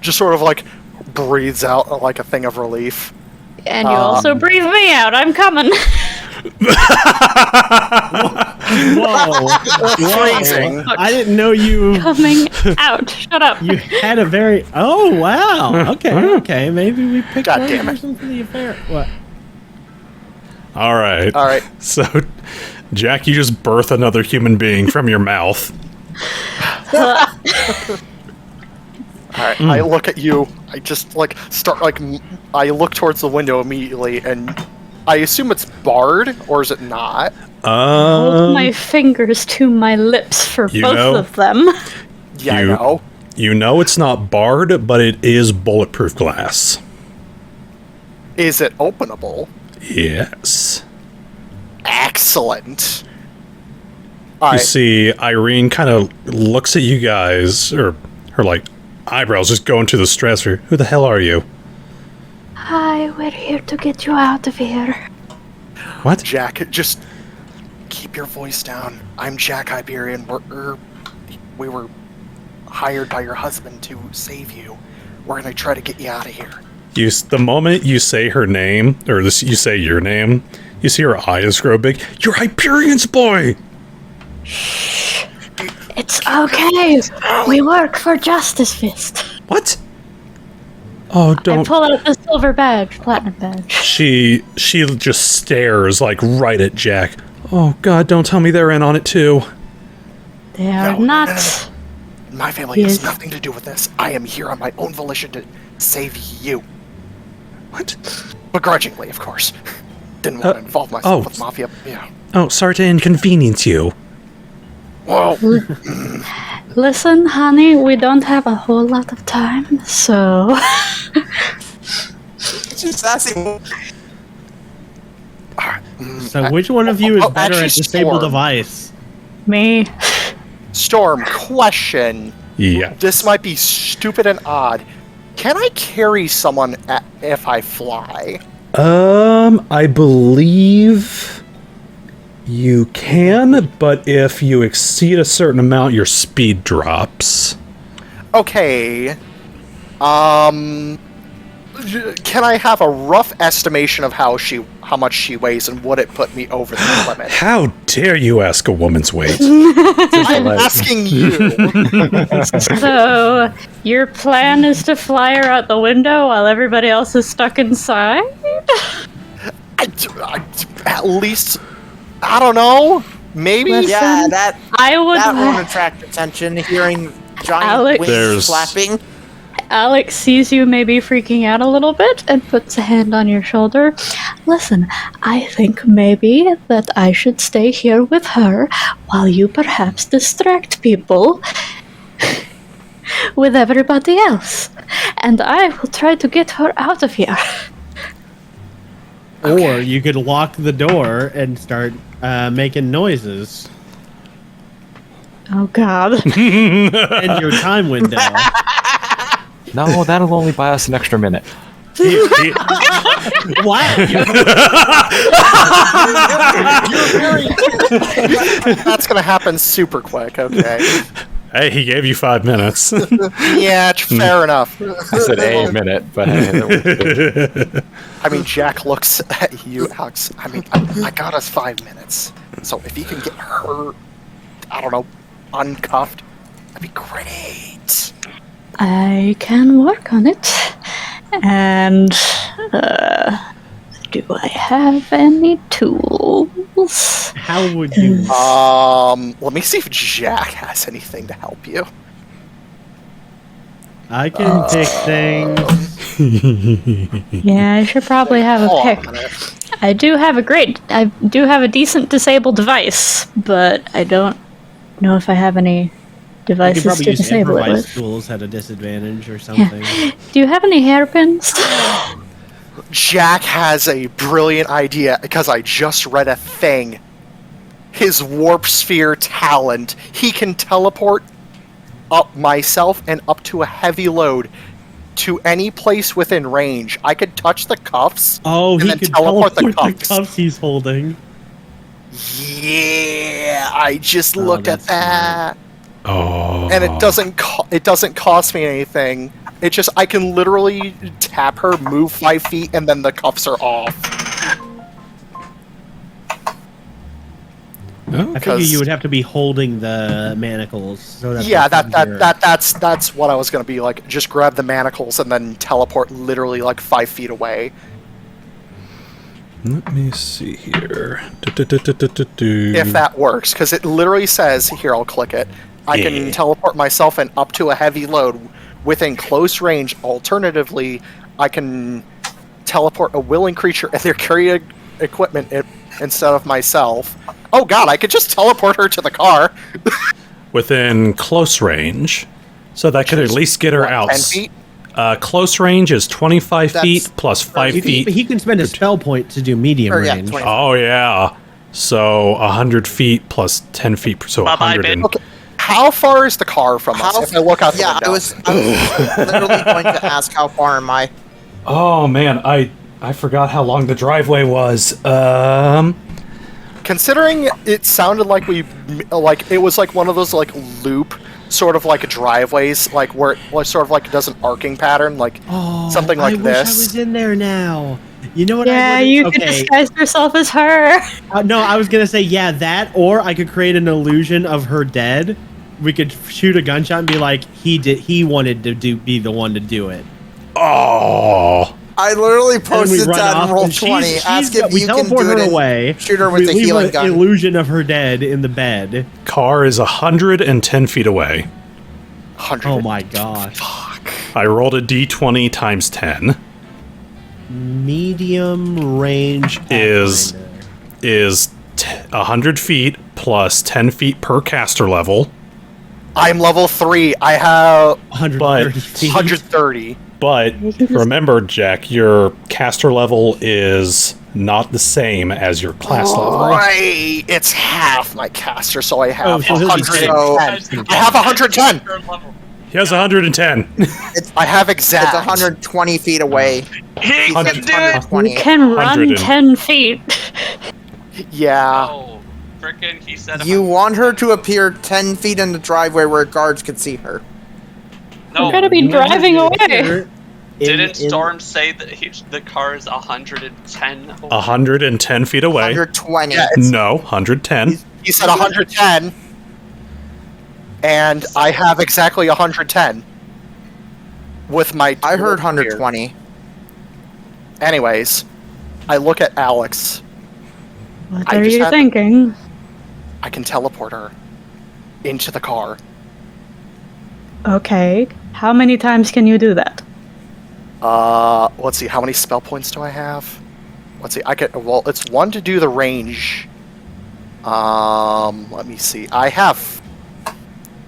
Just sort of like breathes out like a thing of relief. And you also breathe me out. I'm coming. Whoa. Freezing. I didn't know you. Coming out. Shut up. You had a very. Oh wow. Okay. Maybe we picked God one damn it. person for the affair. What? All right. All right. So, Jack, you just birth another human being from your mouth. All right. I look at you. I just like start like I look towards the window immediately, and I assume it's barred, or is it not? Hold my fingers to my lips for You both know- of them. Yeah, You- I know. You know it's not barred, but it is bulletproof glass. Is it openable? Yes. Excellent. You Alright, see, Irene kind of looks at you guys, or her like eyebrows just go into the stressor. Who the hell are you? Hi, we're here to get you out of here. What? Jack, just keep your voice down. I'm Jack Hyperion. We were hired by your husband to save you. We're gonna try to get you out of here. The moment you say her name, or you say your name, you see her eyes grow big. You're Hyperion's boy! It's okay. We work for Justice Fist. What? Oh, I don't. pull out the silver badge, platinum badge. She just stares like right at Jack. Oh God, don't tell me they're in on it too. They are No, not. no. My family has Yes. nothing to do with this. I am here on my own volition to save you. What? Begrudgingly, of course. Didn't want to involve myself oh. with mafia. Yeah. Oh, sorry to inconvenience you. Whoa. Listen, honey, we don't have a whole lot of time, so. She's sassy. So which one of you is better actually, at disable Storm. device? Me. Storm, question. Yeah. This might be stupid and odd. Can I carry someone if I fly? I believe you can, but if you exceed a certain amount, your speed drops. Okay. Can I have a rough estimation of how much she weighs, and would it put me over the limit? How dare you ask a woman's weight? I'm asking you. So, your plan is to fly her out the window while everybody else is stuck inside? At least, I don't know. Maybe. Listen, Yeah, that I would. that won't attract attention. Hearing giant Alex- wings There's- flapping. Alex sees you maybe freaking out a little bit and puts a hand on your shoulder. Listen, I think maybe that I should stay here with her while you perhaps distract people with everybody else. And I will try to get her out of here. Or you could lock the door and start making noises. Oh god. End your time window. No, that'll only buy us an extra minute. What? That's gonna happen super quick. Okay. Hey, he gave you 5 minutes. Yeah, fair enough. I said a minute, but I mean, Jack looks at you, Alex. I mean, I got us 5 minutes. So if you can get her, I don't know, uncuffed, that'd be great. I can work on it. And, do I have any tools? How would you? Let me see if Jack has anything to help you. I can fix things. Yeah, I should probably have a Hold on pick. a minute. I do have a decent disabled device, but I don't know if I have any You devices could probably to use disable it improvised with. tools at a disadvantage or something. Do you have any hairpins? Jack has a brilliant idea because I just read a thing. His warp sphere talent. He can teleport up myself and up to a heavy load to any place within range. I could touch the cuffs. Oh, and he then could teleport teleport the the cuffs. cuffs he's holding. Yeah, I just Oh, looked at that's that. Oh. And it doesn't cost me anything. It just I can literally tap her, move 5 feet, and then the cuffs are off. I figure you would have to be holding the manacles. So that Yeah, they can hear. that's what I was gonna be like. Just grab the manacles and then teleport literally like 5 feet away. Let me see here. Do-do-do-do-do-do. If that works, because it literally says here. I'll click it. I Yeah. can teleport myself and up to a heavy load within close range. Alternatively, I can teleport a willing creature and their carry equipment instead of myself. Oh god, I could just teleport her to the car. Within close range. So that could at least get her What, out. 10 feet? Close range is 25 feet plus 5 feet. He can spend a spell point to do medium Or, yeah, range. 20. Oh, yeah. So 100 feet plus 10 feet. So Bye-bye, 100 Ben. and... Okay. How far is the car from us? If I look out the Yeah, window. I was literally going to ask how far am I. Oh, man. I forgot how long the driveway was. Considering it sounded like it was like one of those like loop sort of like driveways, like where it was sort of like does an arcing pattern, like Oh, something like I wish this. I was in there now. You know what? Yeah, I you would, could okay. disguise yourself as her. No, I was gonna say yeah, that, or I could create an illusion of her dead. We could shoot a gunshot and be like, he wanted to be the one to do it. Oh. I literally And we posted run that off, in roll and 20. Ask if we you can teleport do it her and away. shoot her with we a leave healing an gun. illusion of her dead in the bed. Car is 110 feet away. 100. Oh my gosh. I rolled a d20 times 10. Medium range Is- Pathfinder. Is 100 feet plus 10 feet per caster level. I'm level 3. I have 130 feet. 130. But remember, Jack, your caster level is not the same as your class level. Right. It's half my caster, so I have Oh, so he'll be 110. I have 110. He has 110. I have exact. It's 120 feet away. He He can said do it! 120. You can run 100 and- 10 feet. Yeah. Oh, frickin' he said You want her to appear 10 feet in the driveway where guards can see her. no. We're gonna be driving away. Didn't Storm say that the car is 110? 110 feet away. 120. Yeah, it's- No, 110. He said 110. And I have exactly 110. With my. I heard 120. Anyways, I look at Alex. What I are just you had- thinking? I can teleport her into the car. Okay. How many times can you do that? Let's see. How many spell points do I have? Let's see. I could. Well, it's 1 to do the range. Let me see. I have.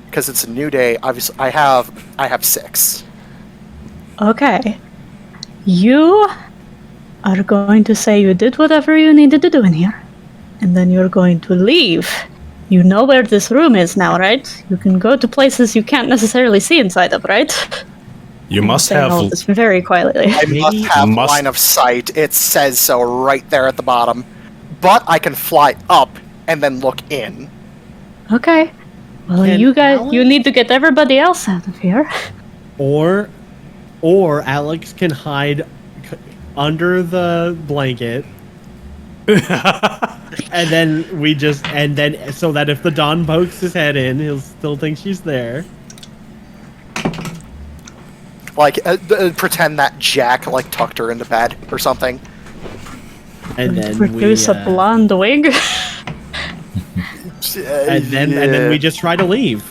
Because it's a new day. Obviously, I have 6. Okay. You are going to say you did whatever you needed to do in here, and then you're going to leave. You know where this room is now, right? You can go to places you can't necessarily see inside of, right? You must Saying all have. this very quietly. I must have Must- line of sight. It says so right there at the bottom. But I can fly up and then look in. Okay. Well, Can you guys, Alex- you need to get everybody else out of here. Or Alex can hide under the blanket. And then so that if the Don pokes his head in, he'll still think she's there. Like, pretend that Jack, like, tucked her into bed or something. And then Produce a blonde wig. and then we just try to leave.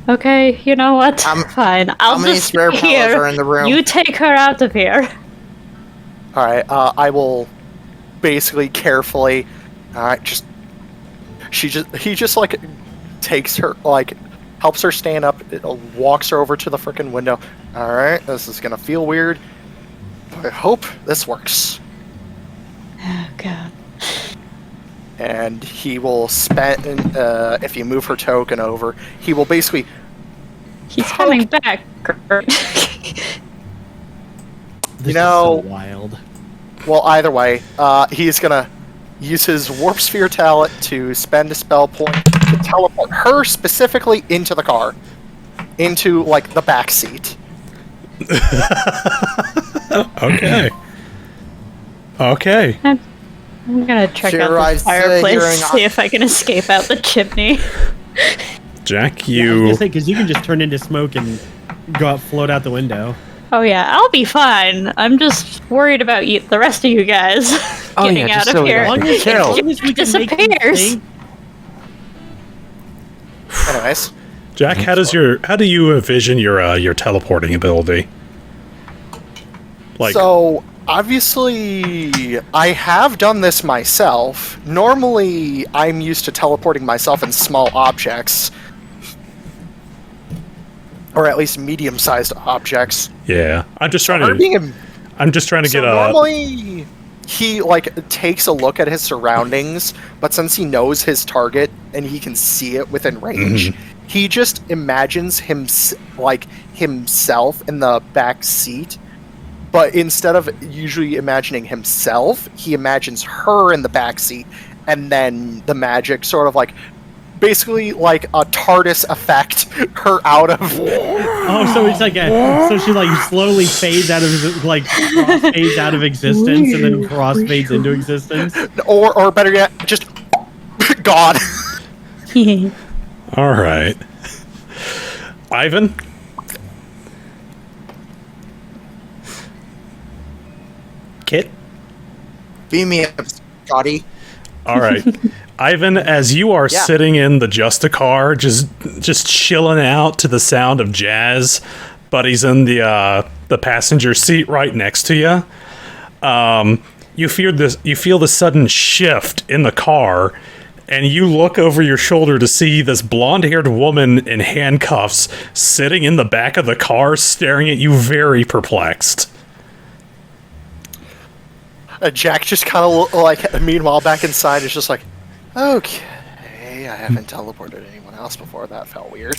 Okay, you know what? Fine. I'll many just spare pillows here. are in the room? You take her out of here. Alright, I will basically carefully, he just, like, takes her, like, helps her stand up, walks her over to the frickin' window. Alright, this is gonna feel weird. I hope this works. Oh, God. And he will spend, if you move her token over, he will basically... He's coming back. This know- is so wild. Well, either way, he's gonna use his Warp Sphere talent to spend a spell point to teleport her specifically into the car. Into, like, the back seat. Okay. Okay. I'm gonna check She out the arrives, fireplace, hearing see if I can escape out the chimney. Jack, I was you. gonna say, because you can just turn into smoke and go out, float out the window. Oh yeah, I'll be fine. I'm just worried about you, the rest of you guys Oh, getting yeah, out just of so we here. don't As long as we can make them Disappears. stay. Anyways. Jack, how do you envision your teleporting ability? Like, So, obviously, I have done this myself. Normally, I'm used to teleporting myself in small objects. Or at least medium-sized objects. yeah, I'm just trying Her to. being a I'm just trying to So get a. normally, he like takes a look at his surroundings, but since he knows his target and he can see it within range, he just imagines himself in the back seat. But instead of usually imagining himself, he imagines her in the back seat, and then the magic sort of like. Basically, like a TARDIS effect, her out of. Oh, so it's like so she like slowly fades out of cross fades out of existence and then cross fades into existence. Or better yet, just gone. All right, Ivan. Kit. Beam me up, Scotty. All right, Ivan. As you are Yeah. sitting in the Justicar, just chilling out to the sound of jazz, Buddy's in the passenger seat right next to you. You feel the sudden shift in the car, and you look over your shoulder to see this blonde-haired woman in handcuffs sitting in the back of the car, staring at you, very perplexed. Jack just kind of like, meanwhile, back inside is just like, okay, I haven't teleported anyone else before. That felt weird.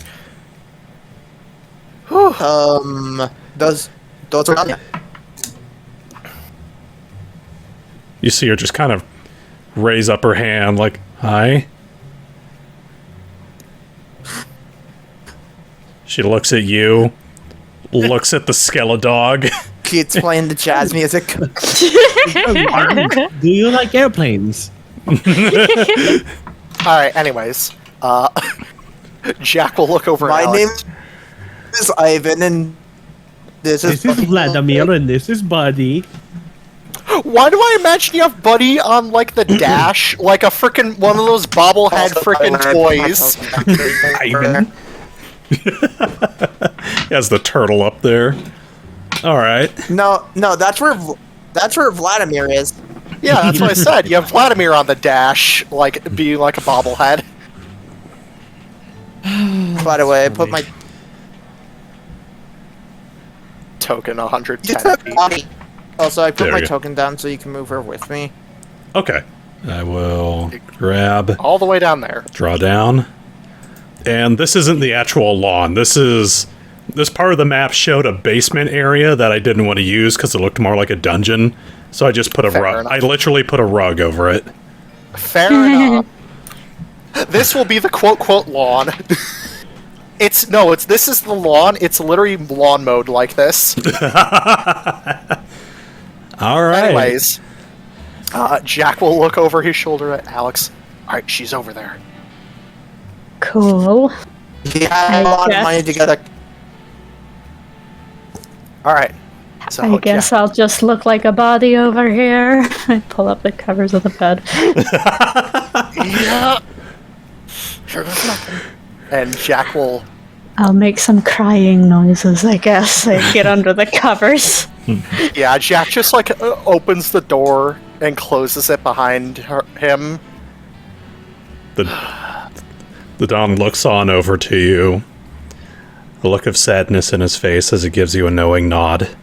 Those are on ya. You see her just kind of raise up her hand, like, hi. She looks at you, looks at the Skeledog. Kids playing the jazz music. Do you like airplanes? Alright, anyways. Jack will look over My at name Alex. is Ivan, and this This is Vladimir and this is Buddy. Why do I imagine you have Buddy on, like, the dash? Like a frickin' one of those bobblehead frickin' toys. Ivan. He has the turtle up there. All right. No, that's where Vladimir is. Yeah, that's what I said. You have Vladimir on the dash, like, being like a bobblehead. By the way, I put my Token you 110 took feet. Bobby. Also, I put There my we go. token down so you can move her with me. Okay. I will grab, All the way down there. draw down. And this isn't the actual lawn. This is This part of the map showed a basement area that I didn't want to use because it looked more like a dungeon. So I just put a rug. enough. I literally put a rug over it. Fair enough. This will be the quote lawn. This is the lawn. It's literally lawn mode like this. All right. Anyways, Jack will look over his shoulder at Alex. All right, she's over there. Cool. He had a lot of guess- money together. All right. So I guess Jack, I'll just look like a body over here. I pull up the covers of the bed. yeah. Sure, there's nothing. And Jack will. I'll make some crying noises, I guess. I get under the covers. Yeah, Jack just like opens the door and closes it behind him. The Don looks on over to you. A look of sadness in his face as he gives you a knowing nod.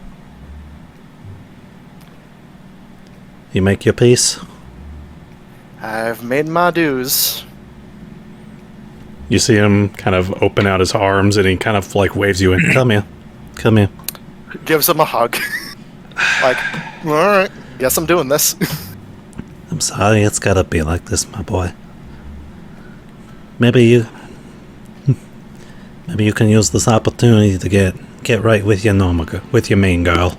You make your peace? I've made my dues. You see him kind of open out his arms and he kind of like waves you in. Come here. Come here. Gives him a hug. Like, all right, guess I'm doing this. I'm sorry it's gotta be like this, my boy. Maybe you can use this opportunity to get right with your with your main girl.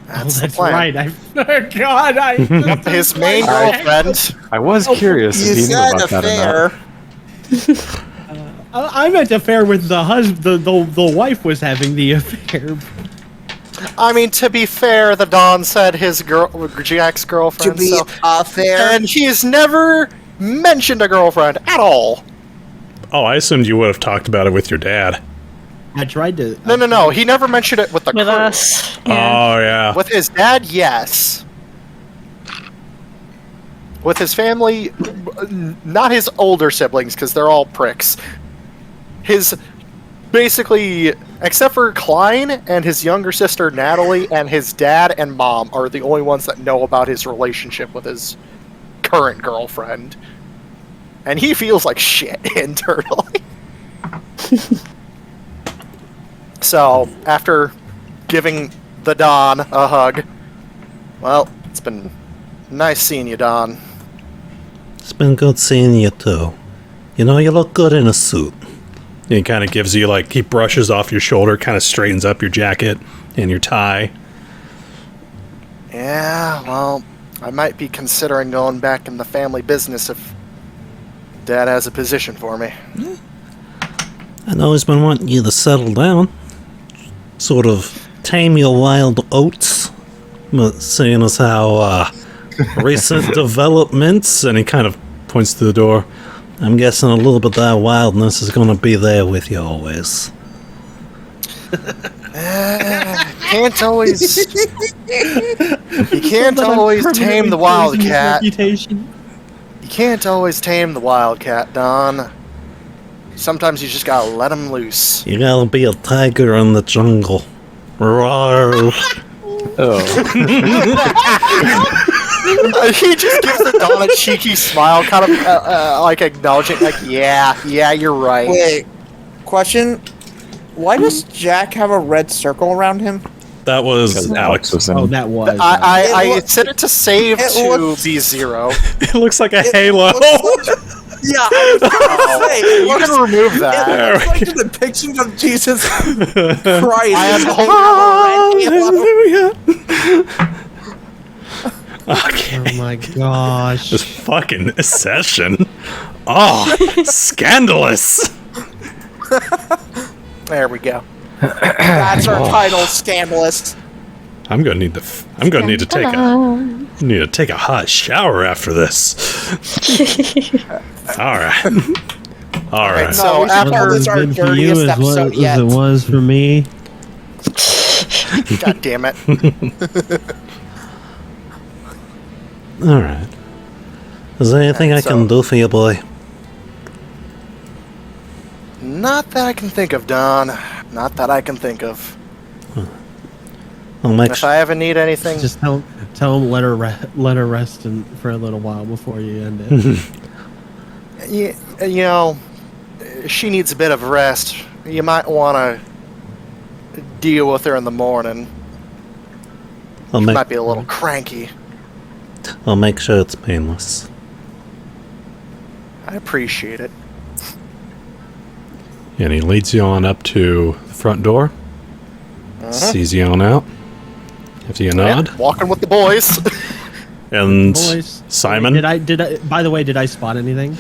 That's, That's right. I forgot. His main girlfriend. I was curious You if he knew said about that or affair. not. I meant affair with the husband. The wife was having the affair. I mean, to be fair, the Don said his Jack's To girlfriend. be fair. And he's never mentioned a girlfriend at all. Oh, I assumed you would have talked about it with your dad. I tried to. No. He never mentioned it with the With crew. us. Yeah. Oh, yeah. With his dad, yes. With his family, not his older siblings, because they're all pricks. His, basically, except for Klein and his younger sister Natalie and his dad and mom are the only ones that know about his relationship with his current girlfriend. And he feels like shit internally. So, after giving the Don a hug, well, it's been nice seeing you, Don. It's been good seeing you too. You know, you look good in a suit. He kind of gives you he brushes off your shoulder, kind of straightens up your jacket and your tie. Yeah, well, I might be considering going back in the family business if Dad has a position for me. I've always been wanting you to settle down. Sort of tame your wild oats. But seeing as how recent developments, and he kind of points to the door, I'm guessing a little bit of that wildness is going to be there with you always. Can't always... You can't always tame the wildcat. You can't always tame the wildcat, Don. Sometimes you just gotta let him loose. You gotta be a tiger in the jungle. Roar. Oh. He just gives the Don a cheeky smile, kind of like acknowledging, like, yeah, you're right. Wait. Question. Why does Jack have a red circle around him? That was Because Alex. was in. Oh, that was. I set it to save it to looks- be 0. It looks like a halo. Yeah, I was gonna say, it You looks, can remove that. it looks like the depiction of Jesus Christ. I am the Okay. Oh my gosh. This fucking session. Oh, scandalous. There we go. That's our title, Scandalous. I'm gonna need to. I'm gonna need to take a hot shower after this. All right. All right. So we should call this our Good for you dirtiest as episode as yet. it was for me. God damn it. All right. Is there anything I can do for you, boy? Not that I can think of, Don. Not that I can think of. I'll make If I ever need anything, Just tell him let her rest for a little while before you end it. you know, she needs a bit of rest. you might want to deal with her in the morning. She might be a little cranky. I'll make sure it's painless. I appreciate it. And he leads you on up to the front door. Sees you on out. Gives you a nod. Yeah, walking with the boys. And Boys. Simon. Did I? By the way, did I spot anything?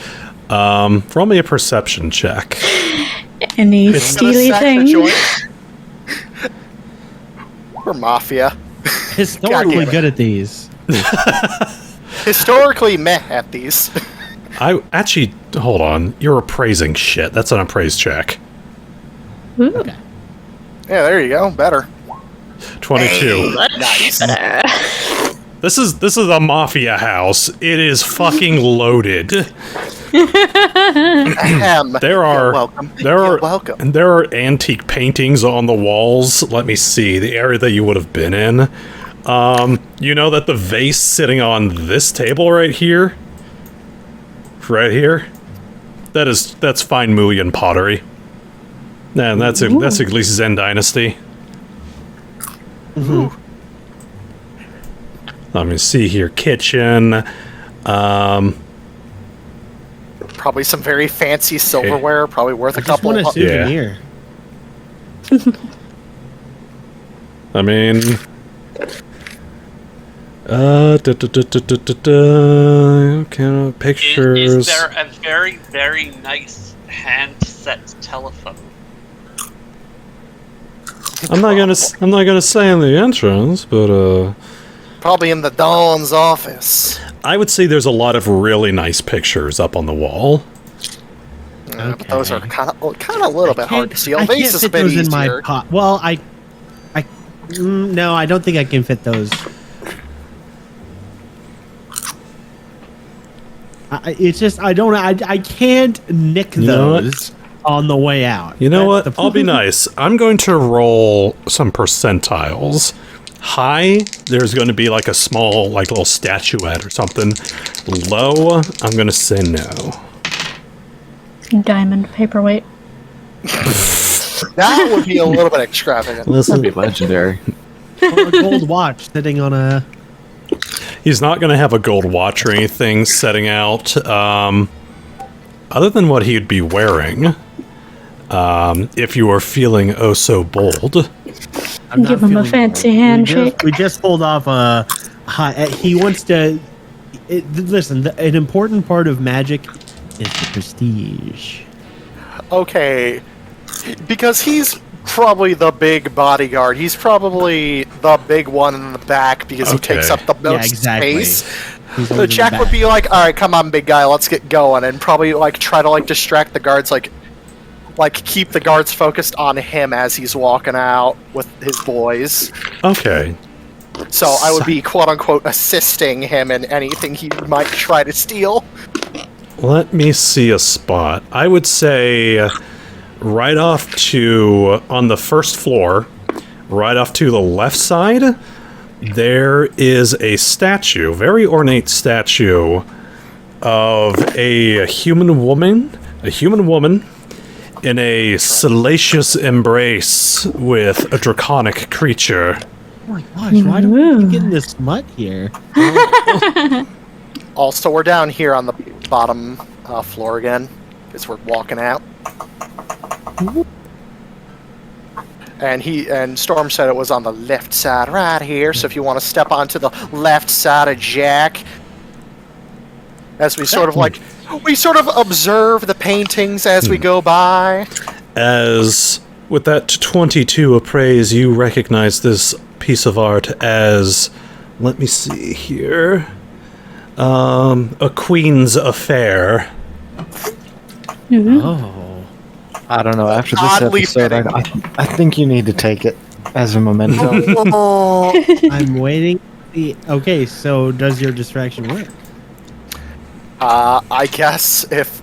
Roll me a perception check. Any Gonna steely sack the thing? joint. We're mafia. Historically God damn it. good at these. Historically meh at these. I actually, hold on. You're appraising shit. That's an appraise check. Okay. Yeah, there you go. Better. 22. Nice. This is a mafia house. It is fucking loaded. Ahem. There are You're welcome. there You're are welcome. and there are antique paintings on the walls. Let me see the area that you would have been in. You know that the vase sitting on this table right here, that's fine Mulian pottery. And that's at least Zen Dynasty. Let me see here. Kitchen. Probably some very fancy silverware. Probably worth a Just couple. want a souvenir. I mean, pictures. Is there a very, very nice handset telephone? I'm not gonna say in the entrance, but Probably in the Dawn's office. I would say there's a lot of really nice pictures up on the wall. Yeah, but those are kind of a little bit hard to see. I Vase can't is a fit bit those easier. in my pot. Well, no, I don't think I can fit those. It's just I can't nick know what? those on the way out. You know That's what? the I'll be nice. I'm going to roll some percentiles. High, there's going to be like a small, like little statuette or something. Low, I'm going to say no. Diamond paperweight. That would be a little bit extravagant. That'd be legendary. Or a gold watch sitting on a. He's not going to have a gold watch or anything setting out, other than what he'd be wearing. If you were feeling oh so bold. I'm not Give him a feeling fancy bold. handshake. We just pulled off a. He wants to. Listen, an important part of magic is the prestige. Okay, because he's probably the big bodyguard. He's probably the big one in the back because he takes up the most space. He's So always in the Jack would back. be like, "All right, come on, big guy, let's get going," and probably like try to like distract the guards, like keep the guards focused on him as he's walking out with his boys. Okay. So I would be quote unquote assisting him in anything he might try to steal. Let me see a spot. I would say right off to, on the first floor, right off to the left side, there is a statue, very ornate statue of a human woman in a salacious embrace with a draconic creature. Oh my gosh, why do we keep getting this smut here? Also, we're down here on the bottom floor again, because we're walking out. And Storm said it was on the left side right here, so if you want to step onto the left side of Jack, as we sort of observe the paintings as we go by. As with that 22 appraise, you recognize this piece of art as, let me see here, a queen's affair. Oh. I don't know. After this Oddly episode, I think you need to take it as a memento. I'm waiting. Okay, so does your distraction work? I guess if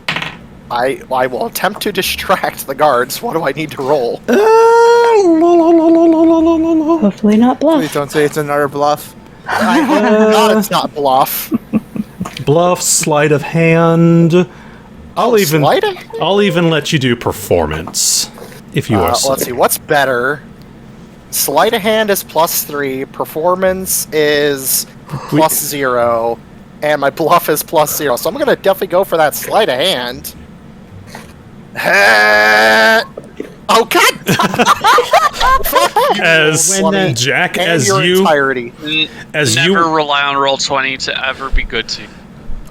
I will attempt to distract the guards, what do I need to roll? Hopefully not Please bluff. don't say it's another bluff. I hope not, it's not bluff. Bluff, sleight of hand. I'll even Sleight of let you do performance. if you are. Let's see, what's better? Sleight of hand is +3, performance is +0, and my bluff is +0. So I'm gonna definitely go for that sleight of hand. Oh god! As When, Jack, And as your you, entirety. as Never you, rely on roll 20 to ever be good to you.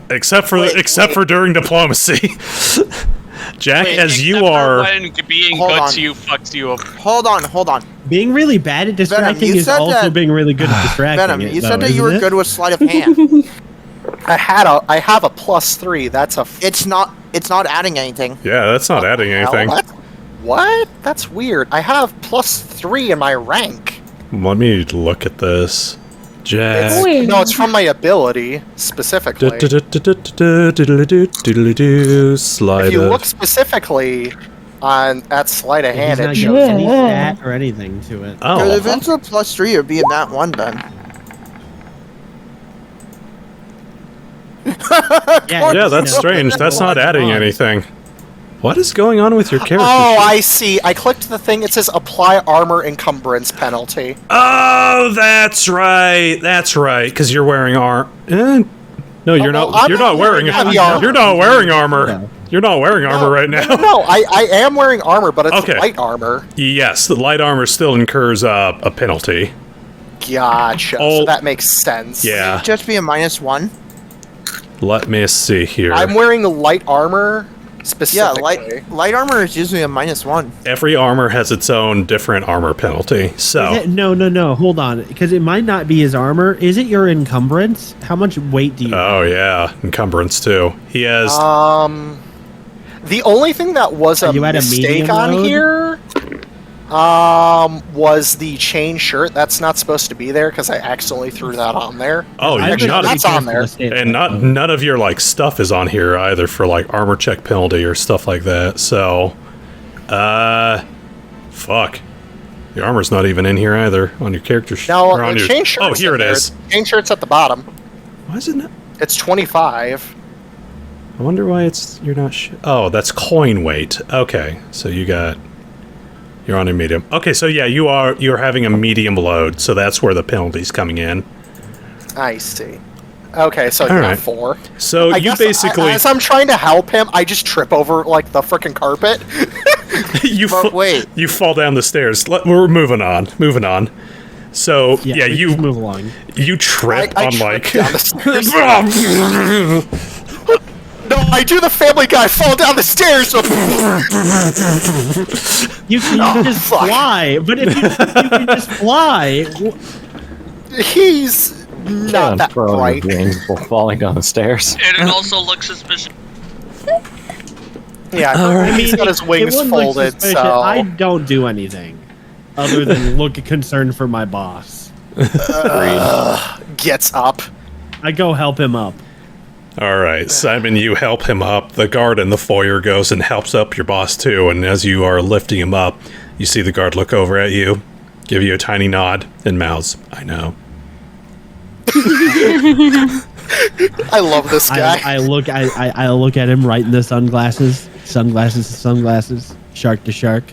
except for during diplomacy. Jack, as you Except for are. when being Hold good on. to you fucks you up. Hold on. Being really bad at distracting you is said also that- being really good at distracting. Venom, it, you though, said that you isn't were it? good with sleight of hand. I have a +3. That's a. It's not adding anything. Yeah, that's not adding anything. What? That's weird. I have +3 in my rank. Let me look at this. Jack. No, it's from my ability specifically. Slide If you of- look specifically at sleight of He's hand, not it giving shows. any stat or anything to it. Oh, Because if it's a +3, it'd be in that one then. yeah, that's strange. That's not adding anything. What is going on with your character? Oh, I see. I clicked the thing. It says apply armor encumbrance penalty. Oh, that's right. That's right. Because you're wearing armor. No, you're well, not. I'm You're not wearing. heavy armor. You're not wearing armor. You're not wearing armor right now. No, I am wearing armor, but it's Okay. light armor. Yes, the light armor still incurs a penalty. Gotcha. Oh. So that makes sense. Yeah. Just be a -1. Let me see here. I'm wearing the light armor Yeah, specifically. light armor is usually a -1. Every armor has its own different armor penalty. So No. Hold on, because it might not be his armor. Is it your encumbrance? How much weight do you? Oh yeah, encumbrance too. He has. The only thing that was a you at a mistake medium on load? here was the chain shirt. That's not supposed to be there because I accidentally threw that on there. Oh, I've you're been not. pretty that's on careful there. to stay And away. none of your like stuff is on here either for like armor check penalty or stuff like that. So, fuck. Your armor's not even in here either on your character sheet. No, or on the your- chain shirt. Oh, here it is. Chain shirt's at the bottom. Why is it not? It's 25. I wonder why you're not. Oh, that's coin weight. Okay, so you're on a medium. Okay, so yeah, you're having a medium load, so that's where the penalty's coming in. I see. Okay, so All right. 4. So I you guess basically as I'm trying to help him, I just trip over like the frickin' carpet. Wait. you fall down the stairs. We're moving on. So yeah, we you just move along. you trip I on trip like. down the stairs. No, I do the Family Guy fall down the stairs. You can just fuck. fly, but if you can just fly, He's not that throwing bright. wings before falling down the stairs. And it also looks suspicious. Yeah, I mean, he's got his it wings wouldn't look folded, suspicious. so I don't do anything other than look concerned for my boss. gets up. I go help him up. All right, Simon, you help him up. The guard in the foyer goes and helps up your boss too. And as you are lifting him up, you see the guard look over at you, give you a tiny nod, and mouths, "I know." I love this guy. I look at him right in the sunglasses, shark to shark.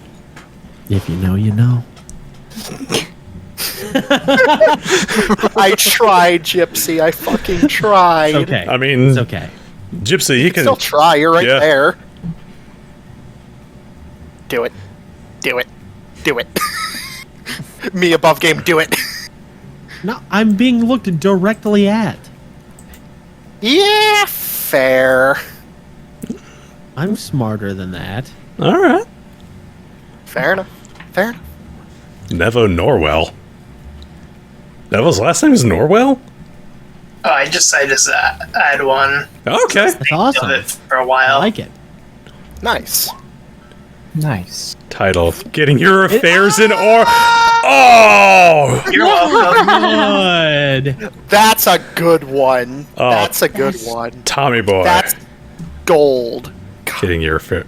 If you know, you know. I tried, Gypsy. I fucking tried. It's okay. I mean, It's okay. Gypsy, you can. Still try. You're right Yeah. there. Do it. Do it. Do it. Me above game. Do it. No, I'm being looked directly at. Yeah, fair. I'm smarter than that. All right. Fair enough. Fair enough. Nevo Norwell. Nevo's last name is Norwell? Oh, I just had one Okay. That's of awesome. it for a I while. like it. Nice. Nice. Title: Getting Your Affairs in Order. Oh! You're welcome. Good. That's a good one. Oh. That's a good one. Tommy boy. That's gold. Getting Your Affairs.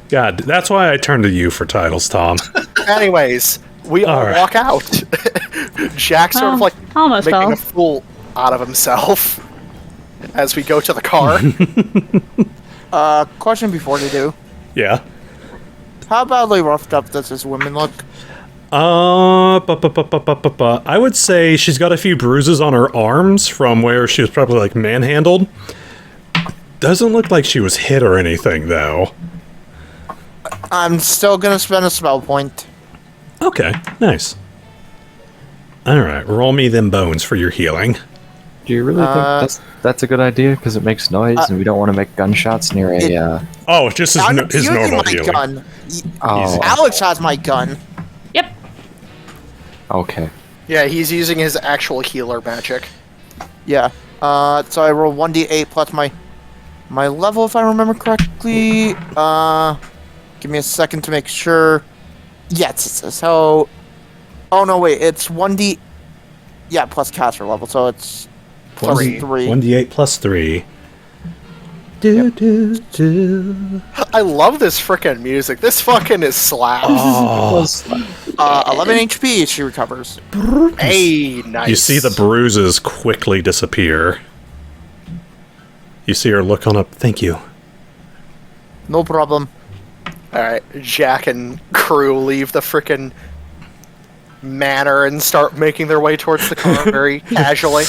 God, that's why I turn to you for titles, Tom. Anyways, we all Alright. walk out. Jack sort of like Almost making all. a fool out of himself as we go to the car. Question before they do. Yeah. How badly roughed up does this woman look? I would say she's got a few bruises on her arms from where she was probably like manhandled. Doesn't look like she was hit or anything, though. I'm still gonna spend a spell point. Okay, nice. Alright, roll me them bones for your healing. Do you really think that's a good idea? Because it makes noise, and we don't want to make gunshots near a. Oh, just his Using normal my healing. gun. Oh, Alex has my gun. Yep. okay. Yeah, he's using his actual healer magic. Yeah. So I roll 1d8 plus my level, if I remember correctly. Give me a second to make sure. Yes. So. Oh no, wait. It's 1d. Yeah, plus caster level, so it's plus 3. 1d8 plus 3. I love this frickin' music. This fucking is slaps. Oh. 11 HP she recovers. Hey, nice. You see the bruises quickly disappear. You see her look on up. Thank you. No problem. Alright, Jack and crew leave the frickin' manor and start making their way towards the car very casually.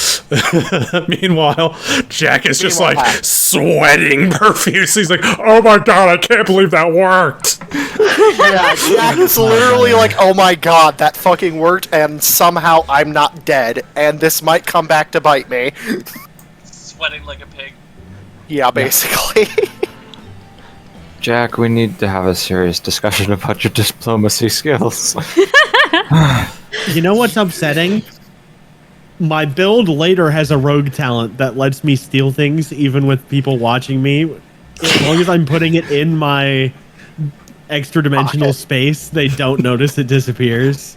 Meanwhile, Jack is just like sweating profusely. He's like, oh my god, I can't believe that worked. Yeah, Jack is literally like, oh my god, that fucking worked, and somehow I'm not dead, and this might come back to bite me. Sweating like a pig. Yeah, basically. Jack, we need to have a serious discussion about your diplomacy skills. You know what's upsetting? My build later has a rogue talent that lets me steal things even with people watching me. As long as I'm putting it in my extra dimensional space, they don't notice it disappears.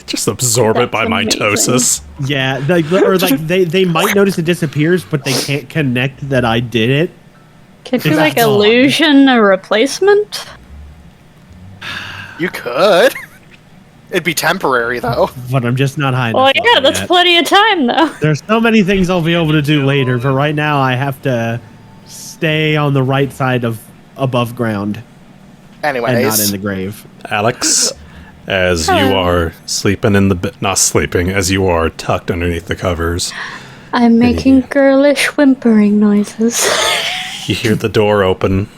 Just absorb it by mitosis. Yeah, they might notice it disappears, but they can't connect that I did it. Could you That's like illusion a replacement? You could. It'd be temporary, though. But I'm just not high enough. Well, yeah, that's yet. plenty of time, though. There's so many things I'll be able to do later, but right now I have to stay on the right side of above ground Anyways. and not in the grave. Alex, as you are sleeping in the not sleeping, as you are tucked underneath the covers, I'm making girlish whimpering noises. you hear the door open,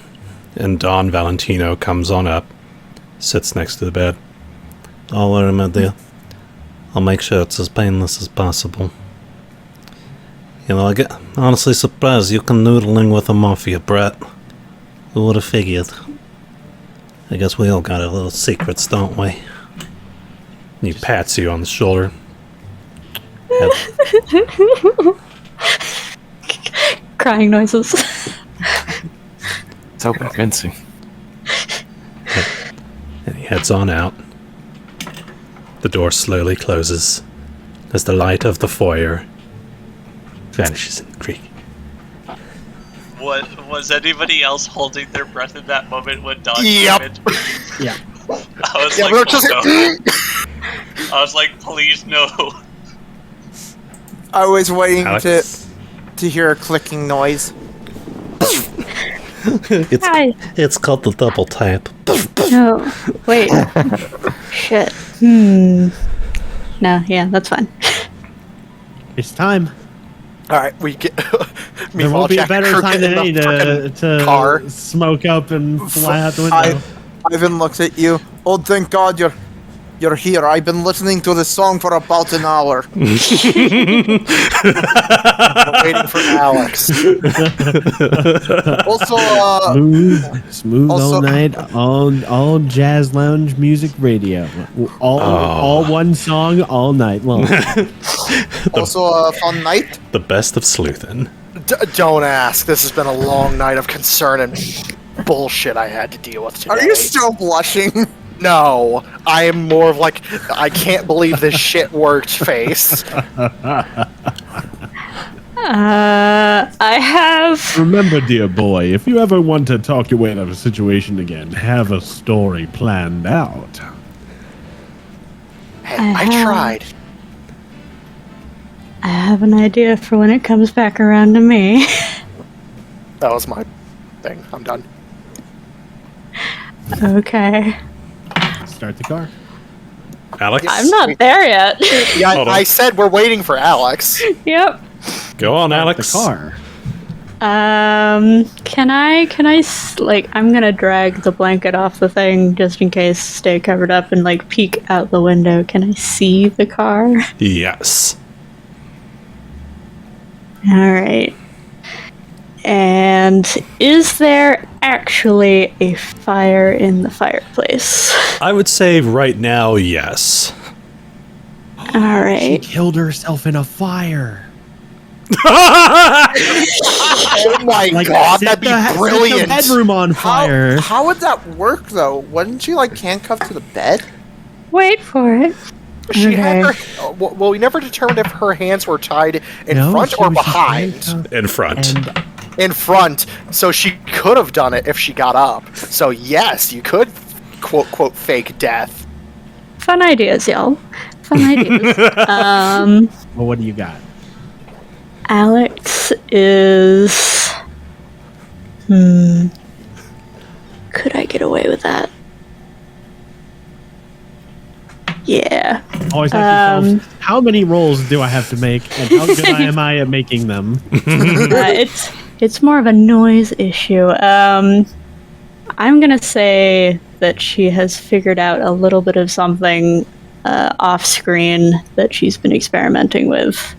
and Don Valentino comes on up, sits next to the bed. Don't worry, my dear. I'll make sure it's as painless as possible. You know, I get honestly surprised you can noodling with a mafia brat. Who would have figured? I guess we all got our little secrets, don't we? He pats you on the shoulder. Crying noises. So convincing. And he heads on out. The door slowly closes as the light of the foyer vanishes in the creek. What was anybody else holding their breath in that moment when Don Yep. came in? Yeah. I was Yeah, like, we're just- oh, no. I was like, please no. I was waiting Alex? to hear a clicking noise. Hi. It's called the double tap. No. Wait. Shit. No, yeah, that's fine. It's time. Alright, we get. There won't be a better time than any to car. smoke up and fly out the window. Ivan looks at you. Oh, thank God you're here. I've been listening to this song for about an hour. We're waiting for Alex. Also, Smooth also- all night, all jazz lounge music radio. All one song all night long. also a fun night. The best of sleuthin'. Don't ask. This has been a long night of concern and bullshit I had to deal with today. Are you still blushing? No, I am more of like, I can't believe this shit worked face. I have. Remember, dear boy, if you ever want to talk your way out of a situation again, have a story planned out. Hey, I tried. I have an idea for when it comes back around to me. That was my thing. I'm done. Okay. Start the car. Alex, I'm not there yet. Yeah, Hold on. I said we're waiting for Alex. Yep. go on, The Alex. car. Can I, like, I'm gonna drag the blanket off the thing just in case, stay covered up and, like, peek out the window. Can I see the car? Yes. Alright. And is there actually a fire in the fireplace? I would say right now, yes. She Alright. killed herself in a fire. Oh my god, Set that'd be the brilliant. bedroom on fire. How would that work though? Wasn't she like handcuffed to the bed? Wait for it. She had Okay. her. Well, we never determined if her hands were tied in No, front she or was just behind. handcuffed In front. and In front, so she could have done it if she got up. So yes, you could quote fake death. Fun ideas, y'all. Fun ideas. well, what do you got? Alex is. Could I get away with that? Yeah. Always ask yourself, how many rolls do I have to make, and how good am I at making them? It's more of a noise issue. I'm gonna say that she has figured out a little bit of something off screen that she's been experimenting with.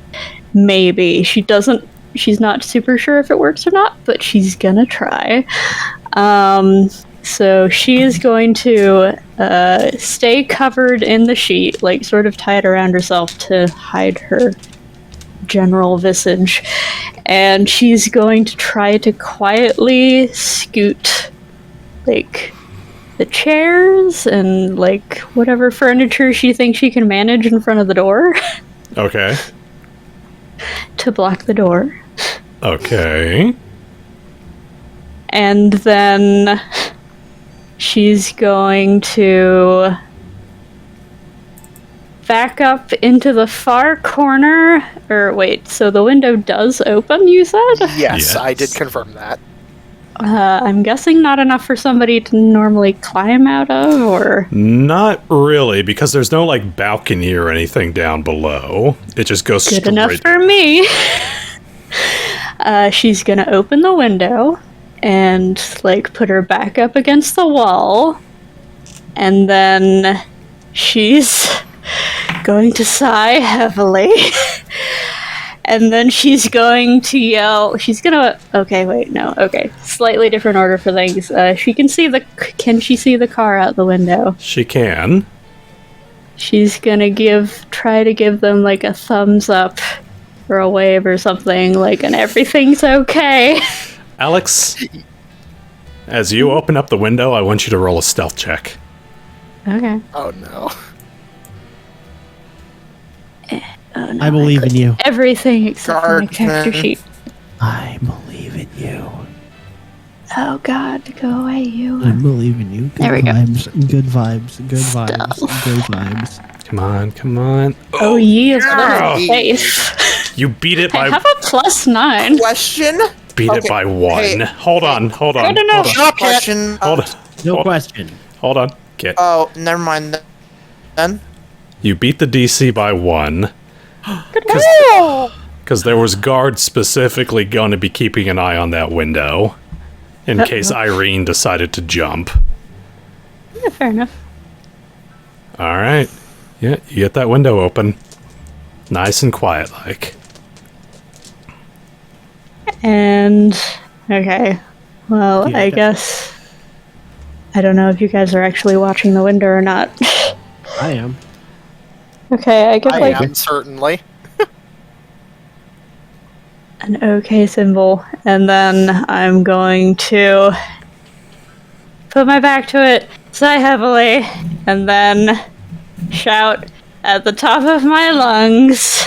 Maybe she's not super sure if it works or not, but she's gonna try. So she is going to stay covered in the sheet, like sort of tied around herself to hide her general visage, and she's going to try to quietly scoot, like, the chairs and, like, whatever furniture she thinks she can manage in front of the door Okay. to block the door. Okay. And then she's going to back up into the far corner. Or wait, so the window does open, you said? Yes, I did Yes. confirm that. I'm guessing not enough for somebody to normally climb out of, or... Not really, because there's no, like, balcony or anything down below. It just goes Good straight. enough for me. She's gonna open the window and, like, put her back up against the wall. And then she's going to sigh heavily. And then she's going to yell. She's gonna. Okay, wait, no. Okay, slightly different order for things. She can see the. Can she see the car out the window? She can. She's gonna try to give them like a thumbs up or a wave or something, like an everything's okay. Alex, as you open up the window, I want you to roll a stealth check. Okay. Oh no. Oh, no, I believe in you. everything except for my Guard, character man. sheet. I believe in you. Oh God, go away, you. I believe in you. Good There we go. vibes. Good vibes. Good vibes. Stuff. Good vibes. Come on, come on. Oh, yeah, yeah. face. You beat it I by have a +9. Question? beat it Okay, by one. hey. Hold on, hold on. Good enough. Hold on. Question. Hold on. No Hold- question. Hold on. Kit. Oh, never mind then. You beat the DC by 1. Because there was guards specifically going to be keeping an eye on that window in case Irene decided to jump. Yeah, fair enough. All right. Yeah, you get that window open. Nice and quiet like. And okay, well, Yeah, I okay. guess I don't know if you guys are actually watching the window or not. I am. Okay, I give I like am certainly. an okay symbol, and then I'm going to put my back to it, sigh heavily, and then shout at the top of my lungs,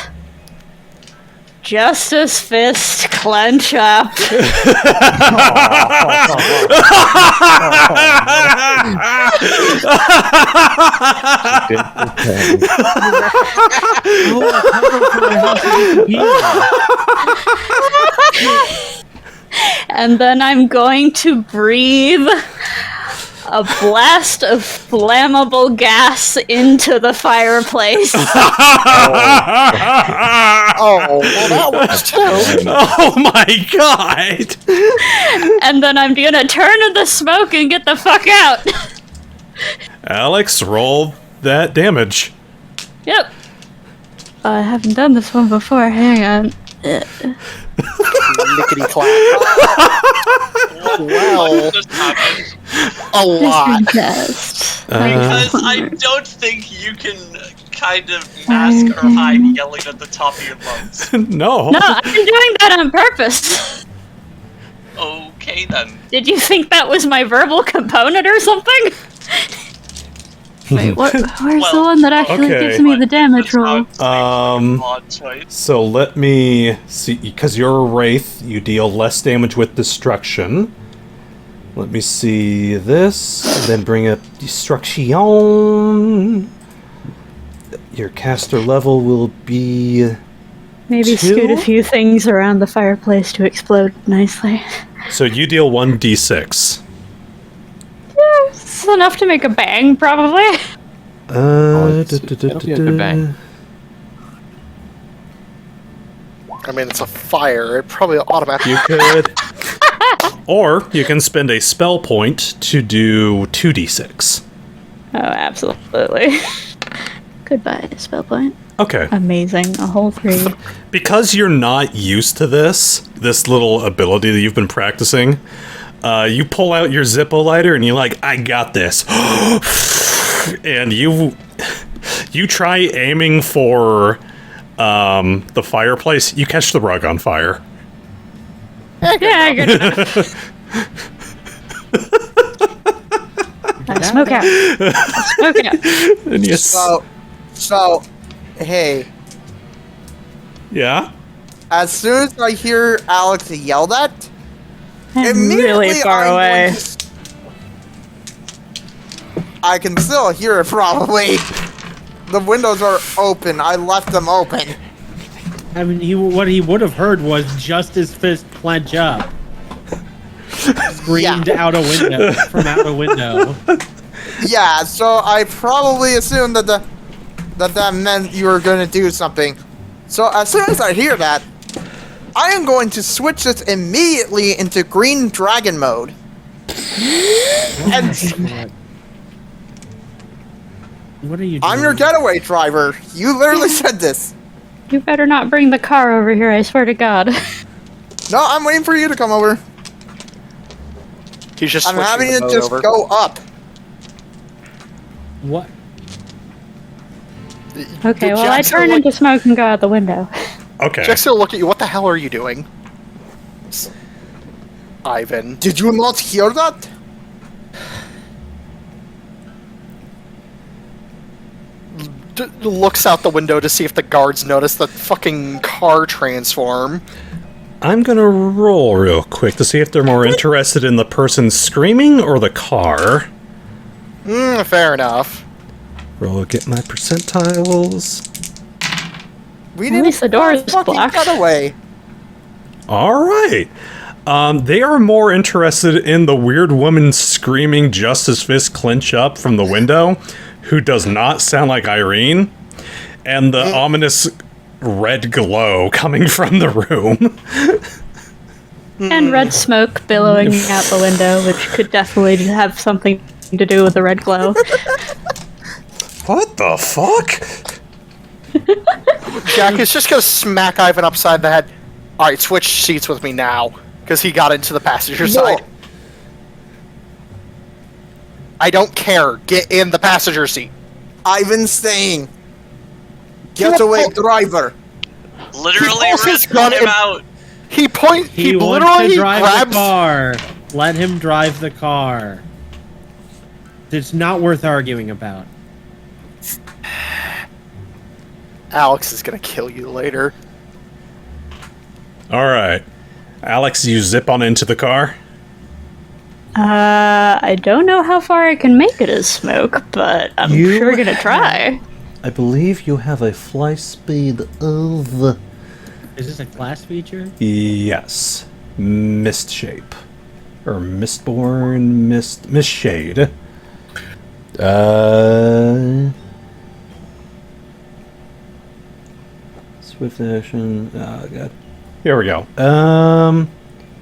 Justice Fist, clench up. And then I'm going to breathe a blast of flammable gas into the fireplace. Oh, well, that works too. Oh my god! And then I'm gonna turn to the smoke and get the fuck out. Alex, roll that damage. Yep. I haven't done this one before. Hang on. Lickety clap. Well, Just happened. a lot. Test. Because I don't think you can kind of mask or hide yelling at the top of your lungs. No. No, I've been doing that on purpose. Okay then. Did you think that was my verbal component or something? Wait, where's the one that actually Okay. gives me the damage roll? Odd choice. So let me see, because you're a wraith, you deal less damage with destruction. Let me see this, then bring up destruction. Your caster level will be... Maybe 2? scoot a few things around the fireplace to explode nicely. So you deal 1d6. It's enough to make a bang, probably. It'll be a good bang. I mean, it's a fire. It probably automatically. You could... Or you can spend a spell point to do 2d6. Oh, absolutely. Goodbye, spell point. Okay. Amazing. A whole 3. Because you're not used to this little ability that you've been practicing, you pull out your Zippo lighter and you're like, I got this. And you try aiming for the fireplace, you catch the rug on fire. Yeah, good enough. Smoke out. Smoke out. And you So, hey, yeah? as soon as I hear Alex yelled at, I'm immediately really far I'm away. going to I can still hear it probably. The windows are open. I left them open. I mean, what he would have heard was just his fist clench up. Screamed out a window, from out a window. Yeah, so I probably assumed that that meant you were going to do something. So as soon as I hear that, I am going to switch this immediately into green dragon mode. And What are you doing? I'm your getaway driver. You literally said this. You better not bring the car over here, I swear to God. No, I'm waiting for you to come over. He's just. I'm switching having the it mode just over. go up. What? Okay, well, I Jack's turn gonna into smoke and go out the window. Okay. Jack's gonna look at you. What the hell are you doing, Ivan? Did you not hear that? Looks out the window to see if the guards notice the fucking car transform. I'm gonna roll real quick to see if they're more interested in the person screaming or the car. Fair enough. Roll, get my percentiles. We At didn't least the door is fucking blocked. getaway. Alright. They are more interested in the weird woman screaming just as fists clench up from the window, who does not sound like Irene, and the ominous red glow coming from the room. And red smoke billowing out the window, which could definitely have something to do with the red glow. What the fuck? Jack is just gonna smack Ivan upside the head. Alright, switch seats with me now. Because he got into the passenger side. I don't care. Get in the passenger seat. Ivan's saying, getaway driver. Literally pulls his ripped gun him and- out. He He wants literally to drive grabs. the car. Let him drive the car. It's not worth arguing about. Alex is gonna kill you later. Alright. Alex, you zip on into the car. I don't know how far I can make it as smoke, but I'm sure gonna try. I believe you have a fly speed of... Is this a class feature? Yes. Mist shape. Or Mistborn, Mistshade. Swift action. Oh, God. Here we go.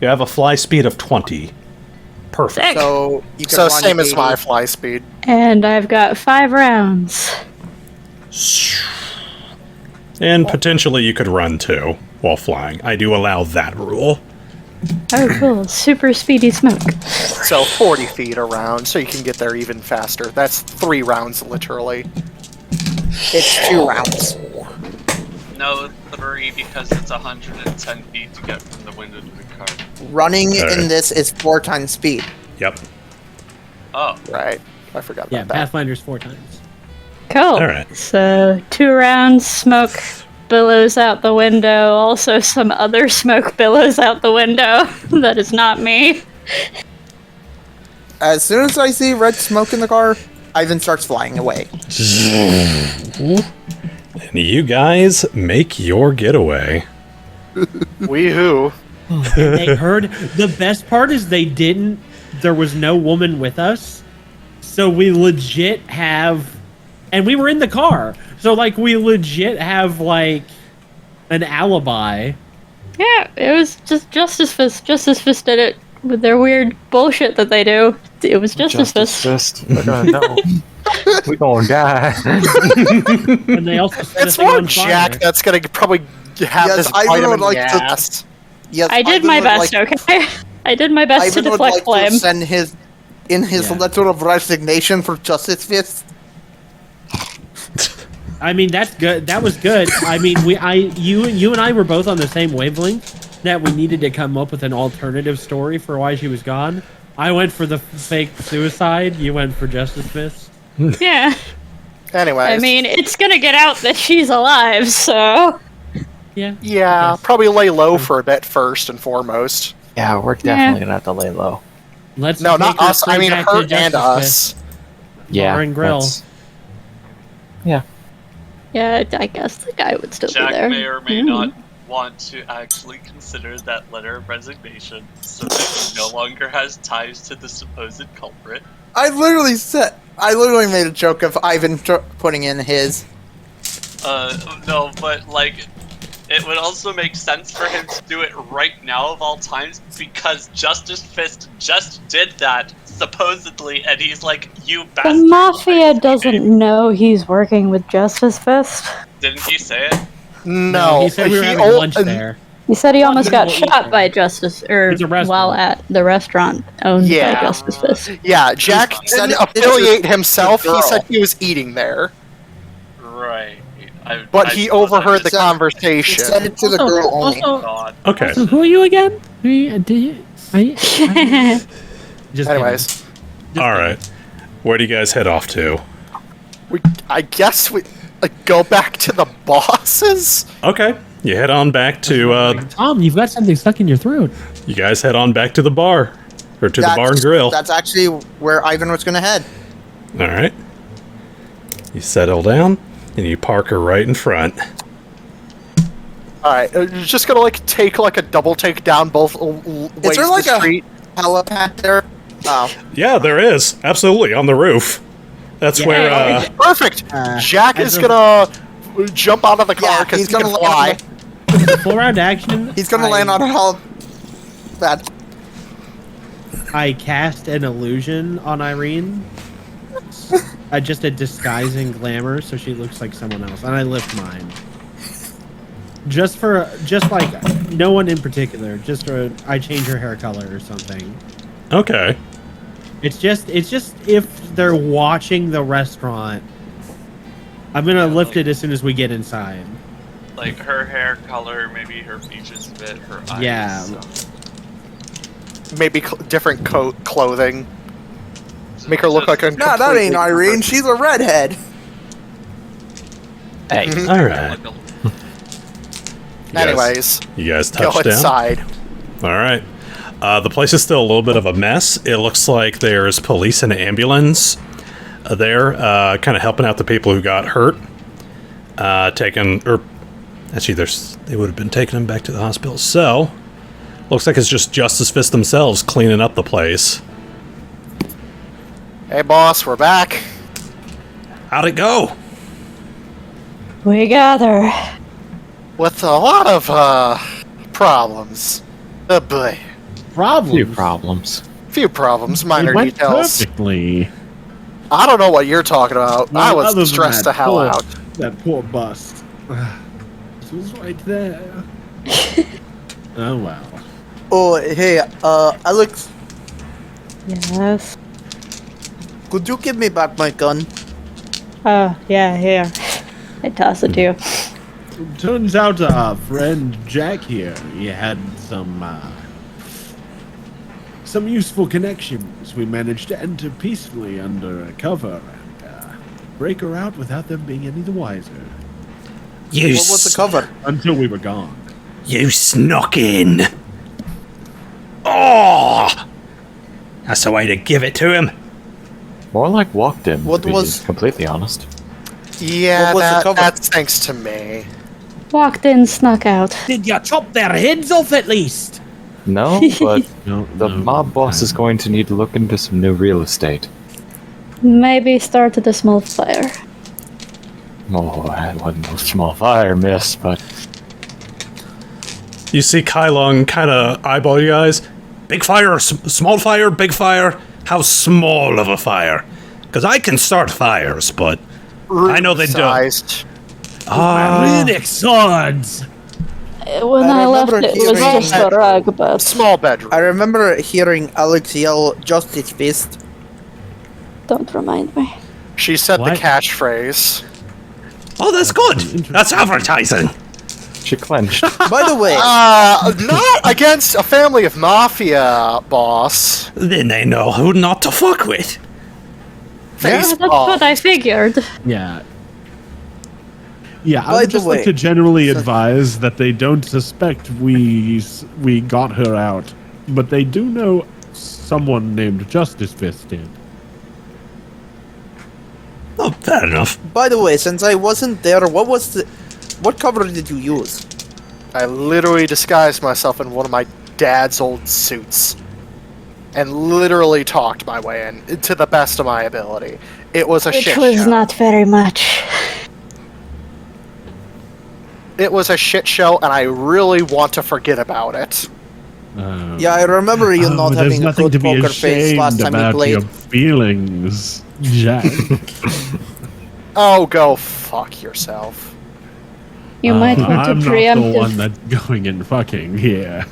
You have a fly speed of 20. Perfect. Sick. So you can So run same as 80. my fly speed. And I've got 5 rounds. And potentially you could run too while flying. I do allow that rule. Oh, cool. Super speedy smoke. So 40 feet around, so you can get there even faster. That's 3 rounds, literally. It's 2 rounds. No, 3 because it's 110 feet to get from the window to the car. Running Alright. in this is 4 times speed. Yep. Oh, Right. I forgot Yeah, about that. Pathfinder's 4 times. Cool. Alright. So 2 rounds, smoke billows out the window. Also, some other smoke billows out the window. That is not me. As soon as I see red smoke in the car, Ivan starts flying away. And you guys make your getaway. Weehoo. They heard. The best part is they didn't. There was no woman with us, so we legit have, and we were in the car, so like we legit have like an alibi. Yeah, it was just Justice Fist. Justice Fist did it with their weird bullshit that they do. It was Justice Fist. We're gonna know. We're gonna die. And they also set It's us on more fire. Jack that's gonna probably have Yes, this I bite him would in the like to- ass. Yes, I did Ivan my would best, like- okay? I did my best to Ivan would deflect like blame. to send his Yeah. letter of resignation for Justice Fist. I mean, that's good. That was good. I mean, you and I were both on the same wavelength that we needed to come up with an alternative story for why she was gone. I went for the fake suicide. You went for Justice Fist. Yeah. Anyways. I mean, it's gonna get out that she's alive, so... Yeah. yeah, Yes. probably lay low for a bit first and foremost. Yeah, we're definitely gonna have to lay low. Let's No, not make her us. I straight mean, back to her and Justice us. Fist. Yeah. Bar and grill. that's- Yeah. Yeah, I guess the guy would still be Jack there. may or may Hmm. not want to actually consider that letter of resignation, so that he no longer has ties to the supposed culprit. I literally made a joke of Ivan putting in his. No, but like, it would also make sense for him to do it right now of all times, because Justice Fist just did that, supposedly, and he's like, you The bastard. Mafia doesn't know he's working with Justice Fist. Didn't he say it? No, he said we were having al- lunch there. He said he almost got Well, shot by Justice, or It's a restaurant. while at the restaurant owned by Yeah. Justice Fist. Yeah, Jack said didn't it- affiliate himself. He girl. said he was eating there, Right. but he overheard the He said conversation. it to the girl only. God. Okay. So who are you again? Who are you, do you, are you, just kidding. Anyways, Just All kidding. right. Where do you guys head off to? I guess we go back to the bosses. Okay. You head on back to, Tom, you've got something stuck in your throat. you guys head on back to the bar. Or to the bar and grill. That's actually where Ivan was going to head. All right. You settle down, and you park her right in front. All right, you're just gonna take a double take down both ways Is there of like the a street. helipad there? Oh, Yeah, there is. Absolutely, on the roof. That's Yeah. where, Perfect. Jack as is a- gonna jump out of the car Yeah, because he's he can gonna fly. land Full round action. he's going to land on a helipad. I cast an illusion on Irene. Just a disguising glamour, so she looks like someone else, and I lift mine. Just like no one in particular. I change her hair color or something. okay. It's just if they're watching the restaurant, I'm gonna lift it as soon as we get inside. Like her hair color, maybe her features a bit, her eyes. Yeah. Maybe different clothing. Make her look like a. No, that completely ain't Irene. different- She's a redhead. Hey. All right. You guys- Anyways, you guys go touch down. inside. All right. The place is still a little bit of a mess. It looks like there's police and ambulance there, kind of helping out the people who got hurt. Actually, they would have been taking them back to the hospital. So, Looks like it's just Justice Fist themselves cleaning up the place. Hey, boss, we're back. How'd it go? We got her. With a lot of, problems. Oh boy. Few problems. Few problems, minor It went details. perfectly. I don't know what you're talking about. I Well, other than was stressed the that hell poor- out. That poor bust. This was right there. Oh wow. Oh, hey, Alex, Yes. could you give me back my gun? Oh, yeah, here. I toss it to you. Turns out our friend Jack here, he had some useful connections. We managed to enter peacefully under a cover and break her out without them being any the wiser. You What was the cover? Until we were gone. You snuck in. Oh! That's the way to give it to him. More like walked in, What to be was- completely honest. Yeah, What was the cover? that's thanks to me. Walked in, snuck out. Did you chop their heads off at least? No, but No, the mob boss is going to need to look into some new real estate. Maybe started a small fire. Oh, that wasn't no small fire, miss, but You see Kylong kind of eyeball you guys. Big fire, small fire, big fire. How small of a fire? Because I can start fires, but I know they don't. Sized. Runic swords! When I I left, remember it was hearing- just a rug, but Small bedroom. I remember hearing Alex yell, Justice Fist. don't remind me. She said What? the catchphrase. Oh, that's good. That's advertising. she clenched. By the way, Not against a family of mafia, boss. Then they know who not to fuck with. Face That's what I figured. Yeah. Yeah, I By would the just way, like to generally advise that they don't suspect we got her out, but they do know someone named Justice Fist did. Oh, fair enough. by the way, since I wasn't there, what cover did you use? I literally disguised myself in one of my dad's old suits. And literally talked my way in, to the best of my ability. It was a Which shit was show. not very much. It was a shit show, and I really want to forget about it. Yeah, I remember you not there's having a nothing good to be poker face last ashamed time you about played. your feelings, Jack. Oh, go fuck yourself. You might want to I'm not the one preemptive. that's going and fucking here.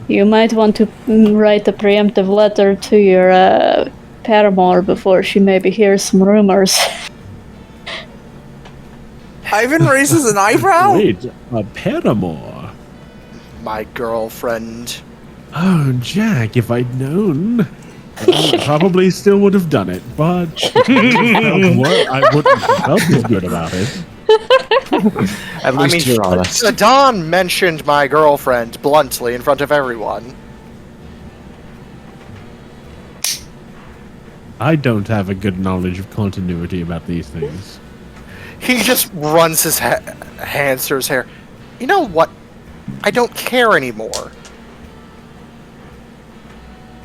You might want to write a preemptive letter to your paramour before she maybe hears some rumors. Ivan raises an eyebrow? Wait, a paramour? My girlfriend. Oh, Jack, if I'd known, I probably still would have done it, but I wouldn't have felt as good about it. At least you're honest. Don mentioned my girlfriend bluntly in front of everyone. I don't have a good knowledge of continuity about these things. He just runs his hands through his hair. You know what? I don't care anymore.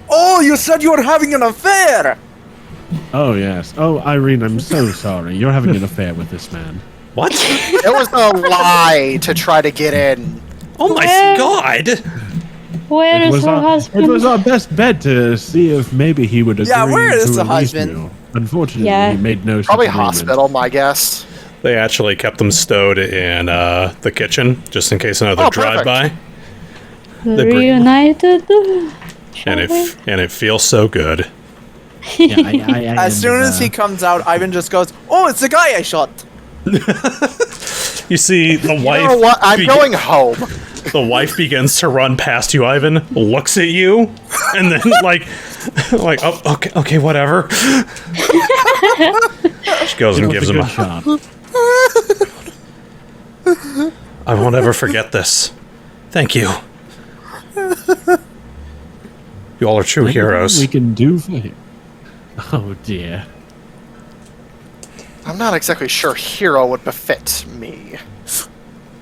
Oh, you said you were having an affair! Oh, yes. Oh, Irene, I'm so sorry. You're having an affair with this man. What? It was a lie to try to get in. Oh my god! Where is her It husband? was our best bet to see if maybe he would agree Yeah, where is to the release husband? you. Unfortunately, Yeah. he made no such Probably agreement. hospital, my guess. They actually kept them stowed in the kitchen, just in case another Oh, perfect. drive-by. They bring- Reunited? And it feels so good. Yeah, I As soon as he comes out, Ivan just goes, "Oh, it's the guy I shot." You see the wife. You know what? I'm going home. The wife begins to run past you, Ivan. Looks at you, and then like, oh, okay, whatever. She goes and gives him a. shot. I won't ever forget this. Thank you. You all are true heroes. We can do for him. Oh dear. I'm not exactly sure hero would befit me.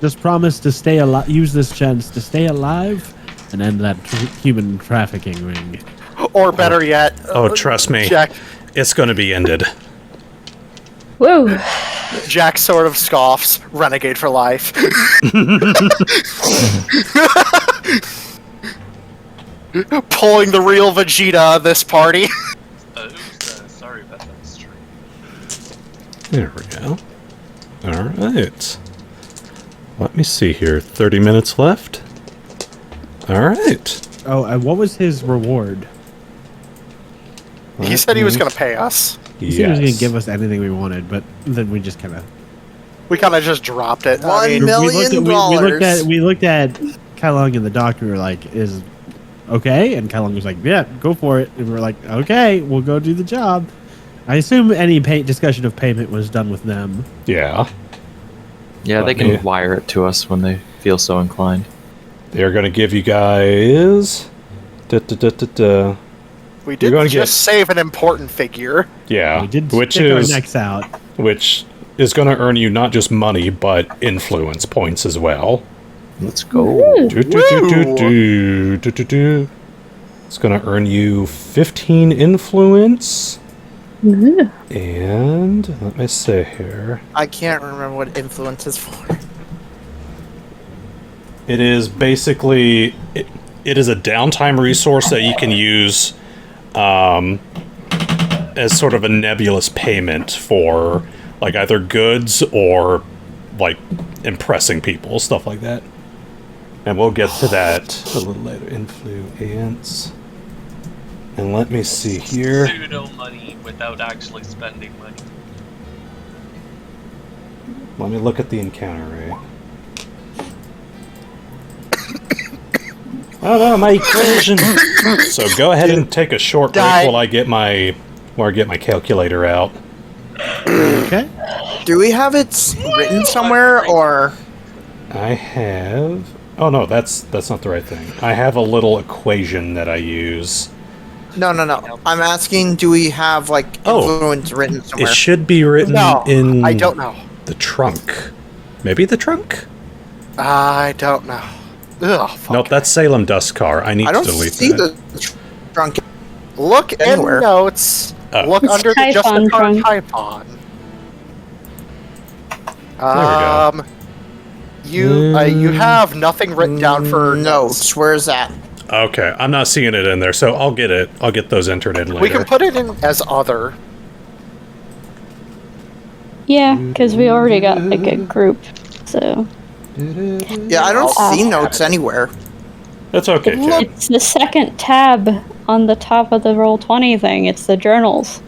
Just promise to stay alive. Use this chance to stay alive and end that human trafficking ring. Or better yet, Oh, trust me, Jack. it's going to be ended. Woo! Jack sort of scoffs. Renegade for life. Pulling the real Vegeta on this party. Sorry about that stream. There we go. Alright. Let me see here. 30 minutes left. Alright. Oh, and what was his reward? He said he was going to pay us. He said he was going to give us anything we wanted, but then we just kind of... We kind of just dropped it. $1 million. We looked at Kailung and the doctor. We were like, "Is okay?" And Kailung was like, "Yeah, go for it." And we were like, "Okay, we'll go do the job." I assume any discussion of payment was done with them. Yeah. Yeah, they can wire it to us when they feel so inclined. They're going to give you guys... We did just save an important figure. Yeah. We did which stick is our necks out. Which is going to earn you not just money, but influence points as well. Let's go. It's going to earn you 15 influence. And let me see here. I can't remember what influence is for. It is basically it is a downtime resource that you can use as sort of a nebulous payment for like either goods or like impressing people, stuff like that. And we'll get to that a little later. Influence. And let me see here. Pseudo money without actually spending money. Let me look at the encounter rate. Oh no, my equation! So go ahead and take a short break while I get my calculator out. Okay. Do we have it written somewhere, or...? I have... Oh no, that's not the right thing. I have a little equation that I use. No. I'm asking, do we have, like, influence written somewhere? It should be written in... I don't know. The trunk. Maybe the trunk? I don't know. Ugh, fuck. Nope, that's Salem Dustcar. I need to delete that. I don't see the trunk Look anywhere. in notes. Look It's under the Typhon Justicar trunk. Typhon. There we go. You have nothing written down for notes. Where's that? Okay, I'm not seeing it in there, so I'll get it. I'll get those entered in later. We can put it in as other. Yeah, because we already got like a group, so. Yeah, I don't see notes anywhere. That's okay, Jim. It's the second tab on the top of the Roll20 thing. It's the journals.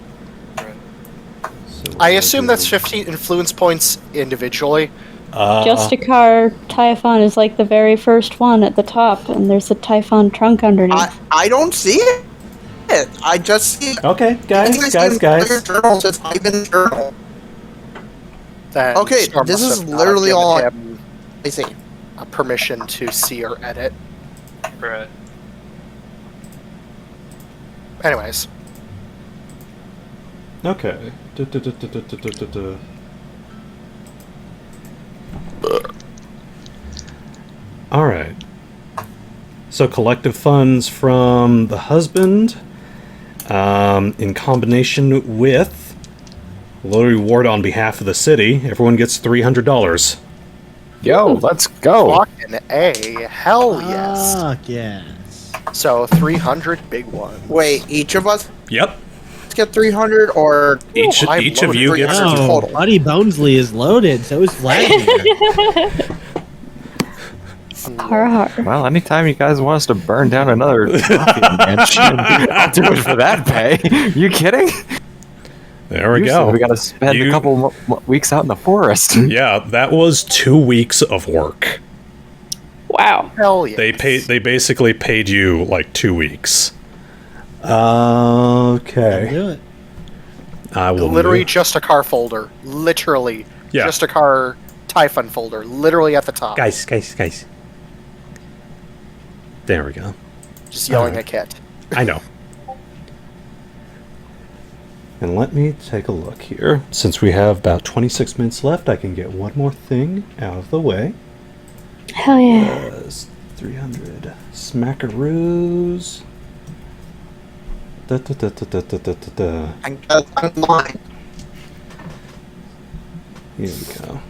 I assume that's 15 influence points individually. Justicar Typhon is like the very first one at the top, and there's a Typhon trunk underneath. I don't see it. I just see... Okay, guys. Journal says Ivan Journal. Then Okay, Storm this must is have not literally given all him I see. a permission to see or edit. Bruh. Anyways, Okay. Alright. So collective funds from the husband, in combination with a little reward on behalf of the city. Everyone gets $300. Yo, let's go. fucking A. Hell yes. Fuck yes. So 300 big one. Wait, each of us Yep. get 300, or Each I'm of you loaded. gets... Oh. Oh, Buddy Bonesley is loaded, so is Vladimir. Har. Well, anytime you guys want us to burn down another mafia mansion, I'll do it for that pay. You kidding? There we You go. said we got to spend a couple weeks out in the forest. Yeah, that was 2 weeks of work. Wow. Hell yes. They basically paid you like 2 weeks. Okay. Do it. I will Literally move. just a car folder. Literally. Yeah. Just a car Typhon folder. Literally at the top. Guys. There we go. Just yelling Alright. at Kit. I know. And let me take a look here. Since we have about 26 minutes left, I can get one more thing out of the way. Hell yeah. 300. Smackaroos. Da. I'm lying. Here we go.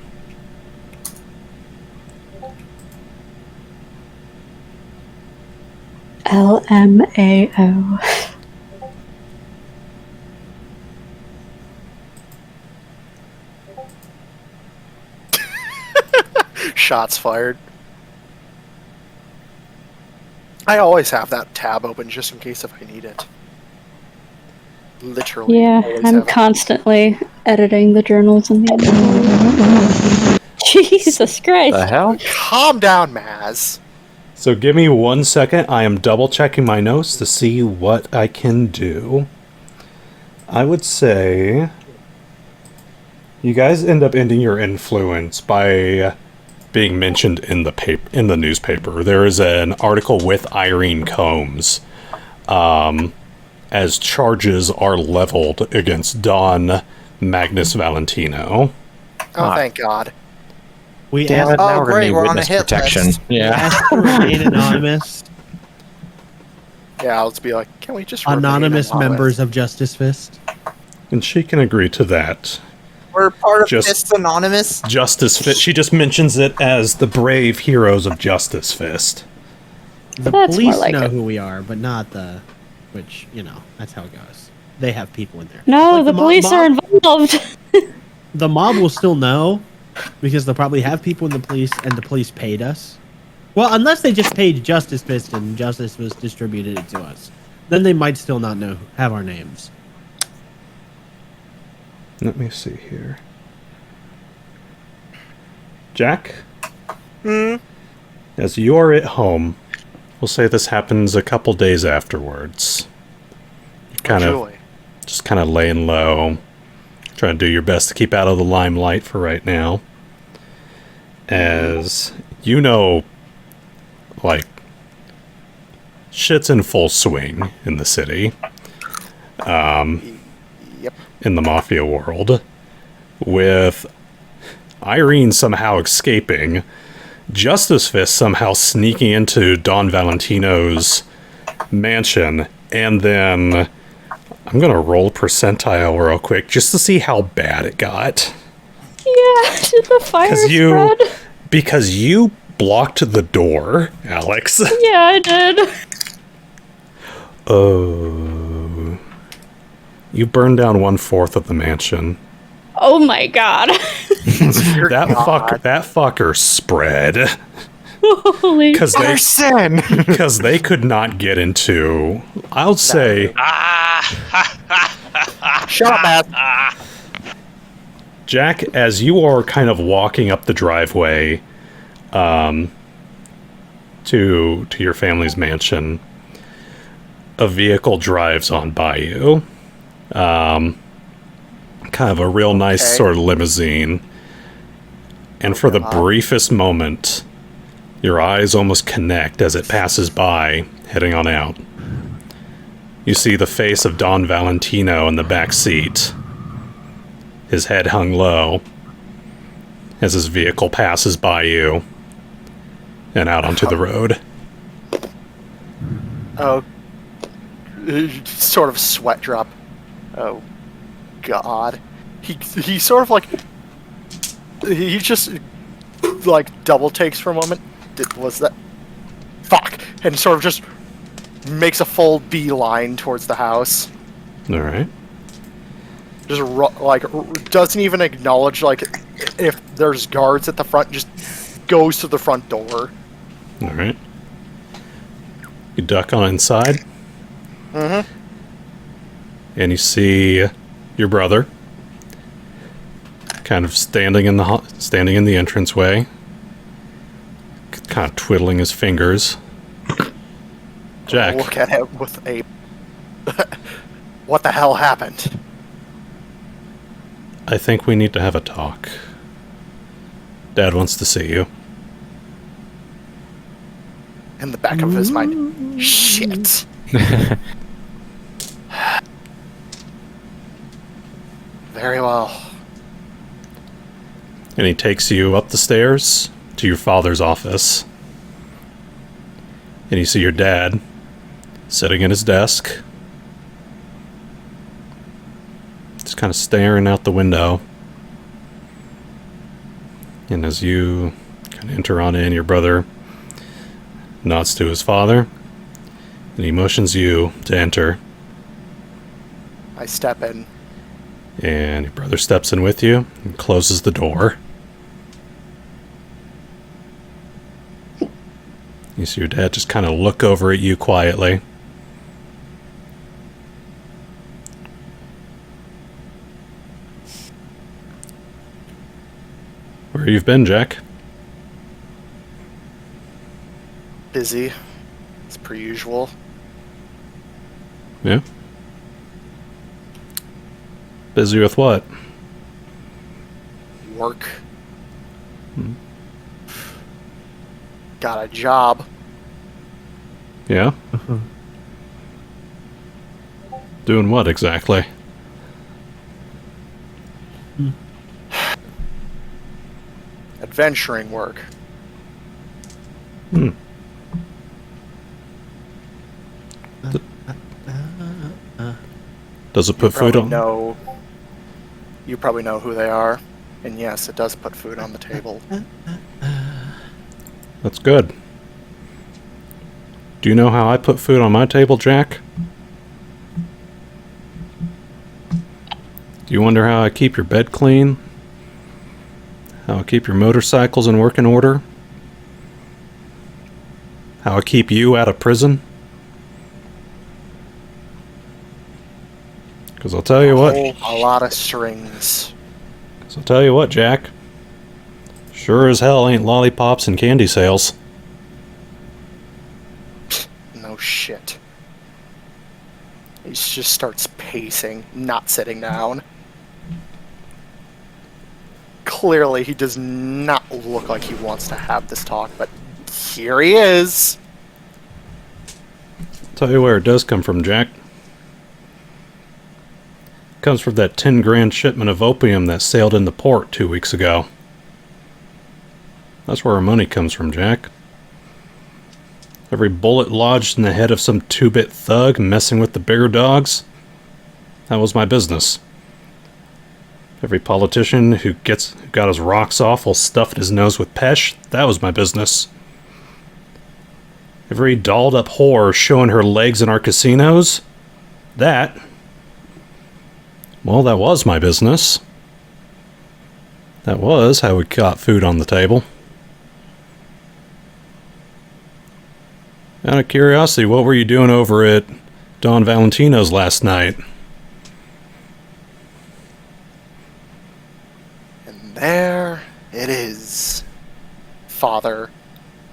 LMAO. Shots fired. I always have that tab open just in case if I need it. Literally. Yeah, always I'm have it. constantly editing the journals in the Jesus Christ. The hell? Calm down, Maz. So give me 1 second. I am double checking my notes to see what I can do. I would say you guys end up ending your influence by being mentioned in the newspaper. There is an article with Irene Combs as charges are leveled against Don Magnus Valentino. Oh, thank God. We Damn it, asked, now we're great, gonna we're need on a witness hit protection. list. Yeah. asked to remain anonymous. Yeah, let's be like, can we just remain Anonymous members of Justice Fist. And she can agree to that. We're part of Just- Fist Anonymous. Justice Fist. She just mentions it as the brave heroes of Justice Fist. The That's police more like know it. who we are, but not the... Which, that's how it goes. They have people in there. No, Like the police are involved. The mob will still know, because they'll probably have people in the police, and the police paid us. Well, unless they just paid Justice Fist, and Justice Fist distributed it to us. Then they might still not have our names. Let me see here. Jack? As you are at home, we'll say this happens a couple days afterwards. Just kind of laying low, trying to do your best to keep out of the limelight for right now. As you know, like, shit's in full swing in the city. Yep. In the mafia world, with Irene somehow escaping, Justice Fist somehow sneaking into Don Valentino's mansion, and then I'm gonna roll percentile real quick just to see how bad it got. Yeah, did the fire spread? Because you blocked the door, Alex. Yeah, I did. Oh. You burned down 1/4 of the mansion. Oh my god. That fucker spread. Holy Because they could not get into, I'll say, Shut up, Maz. Jack, as you are kind of walking up the driveway to your family's mansion, a vehicle drives on by you. Kind of a real nice sort of limousine. And for the briefest moment, your eyes almost connect as it passes by, heading on out. You see the face of Don Valentino in the back seat, his head hung low, as his vehicle passes by you and out onto the road. Oh. Sort of sweat drop. Oh, God. He sort of like... He just, like, double takes for a moment. Was that... Fuck! And sort of just makes a full beeline towards the house. Alright. Just, doesn't even acknowledge, like, if there's guards at the front, just goes to the front door. Alright. You duck on inside. Mm-hmm. And you see your brother kind of standing in the entranceway, kind of twiddling his fingers. Jack. Look at him with a... What the hell happened? I think we need to have a talk. Dad wants to see you. In the back of his mind. Shit. Very well. And he takes you up the stairs to your father's office. And you see your dad sitting at his desk, just kind of staring out the window. And as you kind of enter on in, your brother nods to his father, and he motions you to enter. I step in. And your brother steps in with you and closes the door. You see your dad just kind of look over at you quietly. Where you've been, Jack? Busy, as per usual. Yeah? Busy with what? Work. Got a job. Yeah? Doing what exactly? Adventuring work. Does it put food on? You probably know who they are. And yes, it does put food on the table. That's good. Do you know how I put food on my table, Jack? Do you wonder how I keep your bed clean? How I keep your motorcycles in working order? How I keep you out of prison? Because I'll tell you what. A lot of strings. Because I'll tell you what, Jack. Sure as hell ain't lollipops and candy sales. No shit. He just starts pacing, not sitting down. Clearly, he does not look like he wants to have this talk, but here he is. Tell you where it does come from, Jack. It comes from that 10 grand shipment of opium that sailed into port 2 weeks ago. That's where our money comes from, Jack. Every bullet lodged in the head of some 2-bit thug messing with the bigger dogs, that was my business. Every politician who got his rocks off while stuffing his nose with pesh, that was my business. Every dolled up whore showing her legs in our casinos, that was my business. That was how we got food on the table. Out of curiosity, what were you doing over at Don Valentino's last night? And there it is. Father,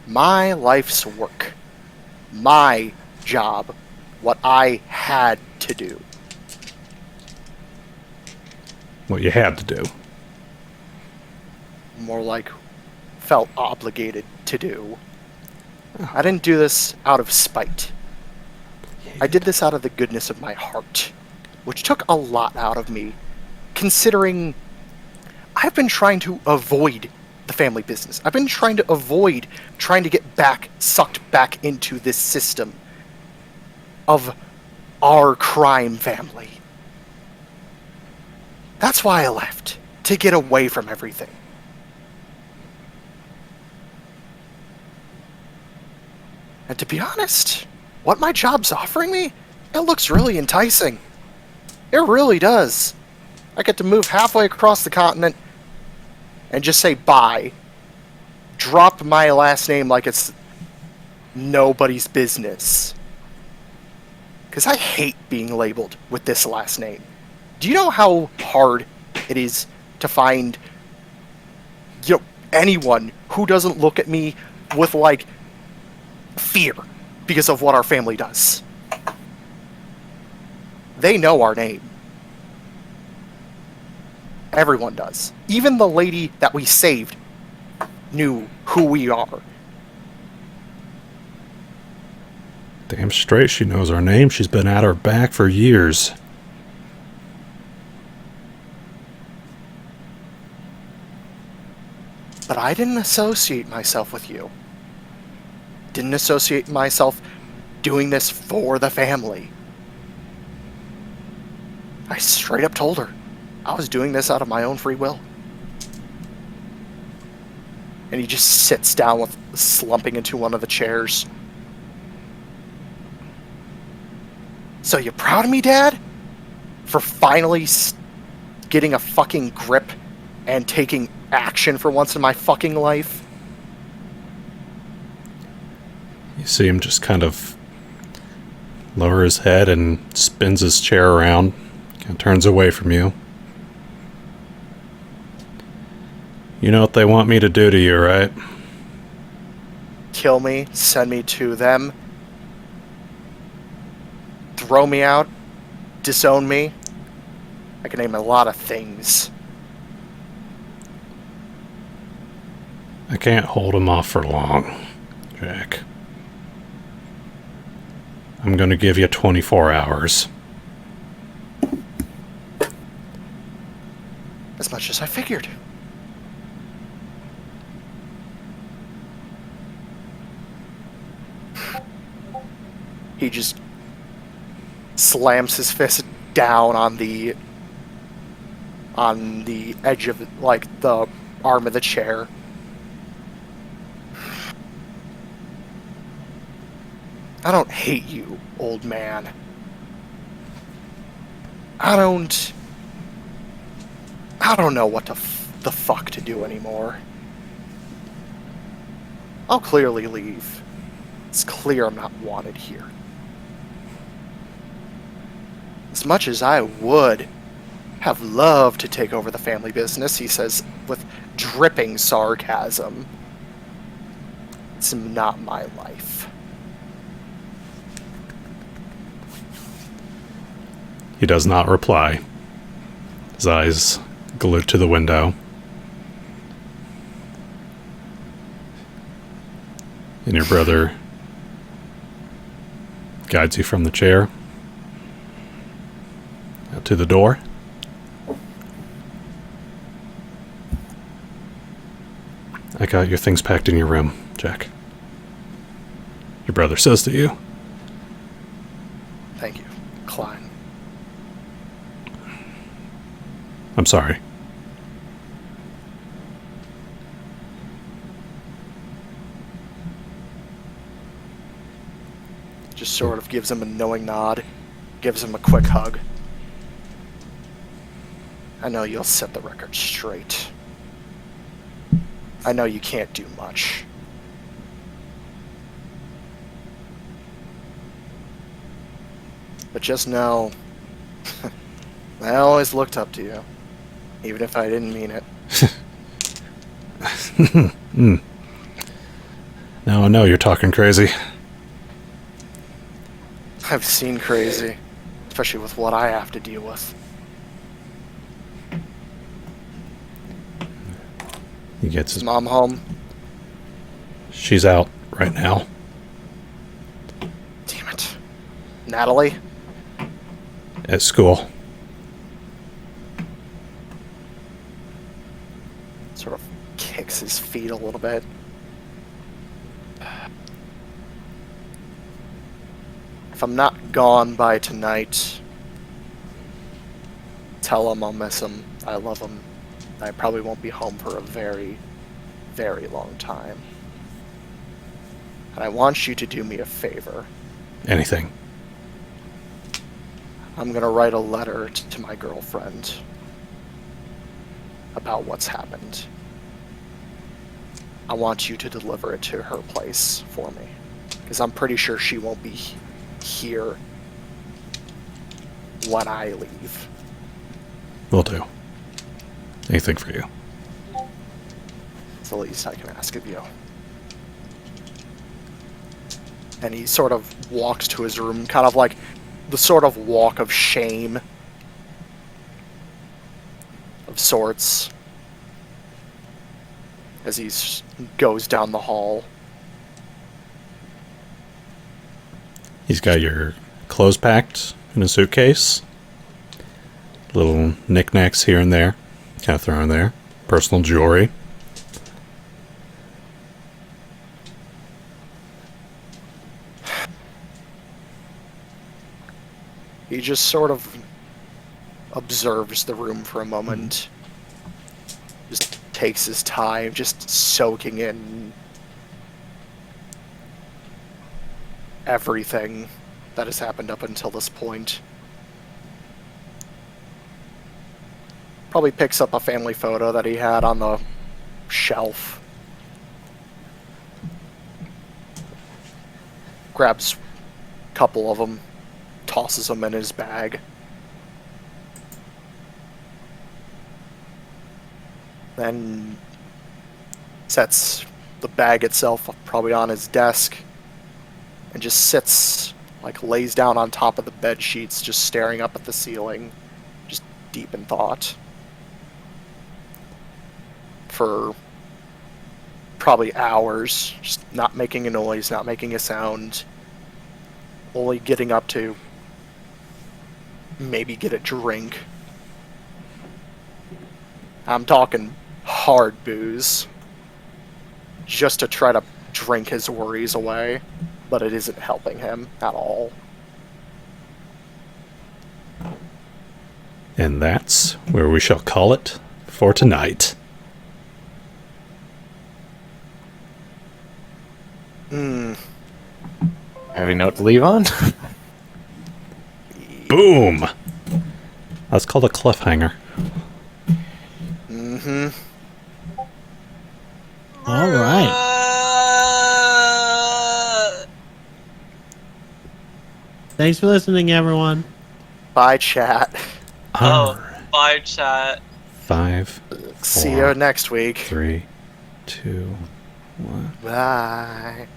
my life's work. My job. What I had to do. What you had to do. More like felt obligated to do. I didn't do this out of spite. I did this out of the goodness of my heart, which took a lot out of me, considering I've been trying to avoid the family business. I've been trying to avoid trying to get sucked back into this system of our crime family. That's why I left, to get away from everything. And to be honest, what my job's offering me, it looks really enticing. It really does. I get to move halfway across the continent and just say bye. Drop my last name like it's nobody's business. Because I hate being labeled with this last name. Do you know how hard it is to find anyone who doesn't look at me with, like, fear because of what our family does? They know our name. Everyone does. Even the lady that we saved knew who we are. Damn straight she knows our name. She's been at our back for years. But I didn't associate myself with you. didn't associate myself doing this for the family. I straight up told her I was doing this out of my own free will. And he just sits down with slumping into one of the chairs. So you proud of me, Dad? For finally getting a fucking grip and taking action for once in my fucking life? You see him just kind of lower his head and spins his chair around, kind of turns away from you. You know what they want me to do to you, right? Kill me, send me to them, throw me out, disown me. I can name a lot of things. I can't hold him off for long, Jack. I'm going to give you 24 hours. As much as I figured. He just slams his fist down on the edge of, like, the arm of the chair. I don't hate you, old man. I don't know what the fuck to do anymore. I'll clearly leave. It's clear I'm not wanted here. As much as I would have loved to take over the family business, he says with dripping sarcasm, it's not my life. He does not reply. His eyes glued to the window. And your brother guides you from the chair out to the door. I got your things packed in your room, Jack. Your brother says to you. Thank you, Klein. I'm sorry. Just sort of gives him a knowing nod, gives him a quick hug. I know you'll set the record straight. I know you can't do much. But just know, I always looked up to you, even if I didn't mean it. Now I know you're talking crazy. I've seen crazy, especially with what I have to deal with. He gets his Is Mom home? She's out right now. Damn it. Natalie? At school. Sort of kicks his feet a little bit. If I'm not gone by tonight, tell him I'll miss him. I love him. I probably won't be home for a very, very long time. And I want you to do me a favor. Anything. I'm gonna write a letter to my girlfriend about what's happened. I want you to deliver it to her place for me, because I'm pretty sure she won't be here when I leave. Will do. Anything for you. It's the least I can ask of you. And he sort of walks to his room, kind of like the sort of walk of shame of sorts as he goes down the hall. He's got your clothes packed in a suitcase. Little knickknacks here and there. Kind of thrown there. Personal jewelry. He just sort of observes the room for a moment. Just takes his time, just soaking in everything that has happened up until this point. Probably picks up a family photo that he had on the shelf. Grabs a couple of them, tosses them in his bag. Then sets the bag itself probably on his desk and just sits, like lays down on top of the bed sheets, just staring up at the ceiling, just deep in thought. For probably hours, just not making a noise, not making a sound, only getting up to maybe get a drink. I'm talking hard booze, just to try to drink his worries away, but it isn't helping him at all. And that's where we shall call it for tonight. Have a note to leave on? Boom! That's called a cliffhanger. All right. Thanks for listening, everyone. Bye, chat. Bye, chat. 5, See 4, you next week. 3, 2, 1. Bye.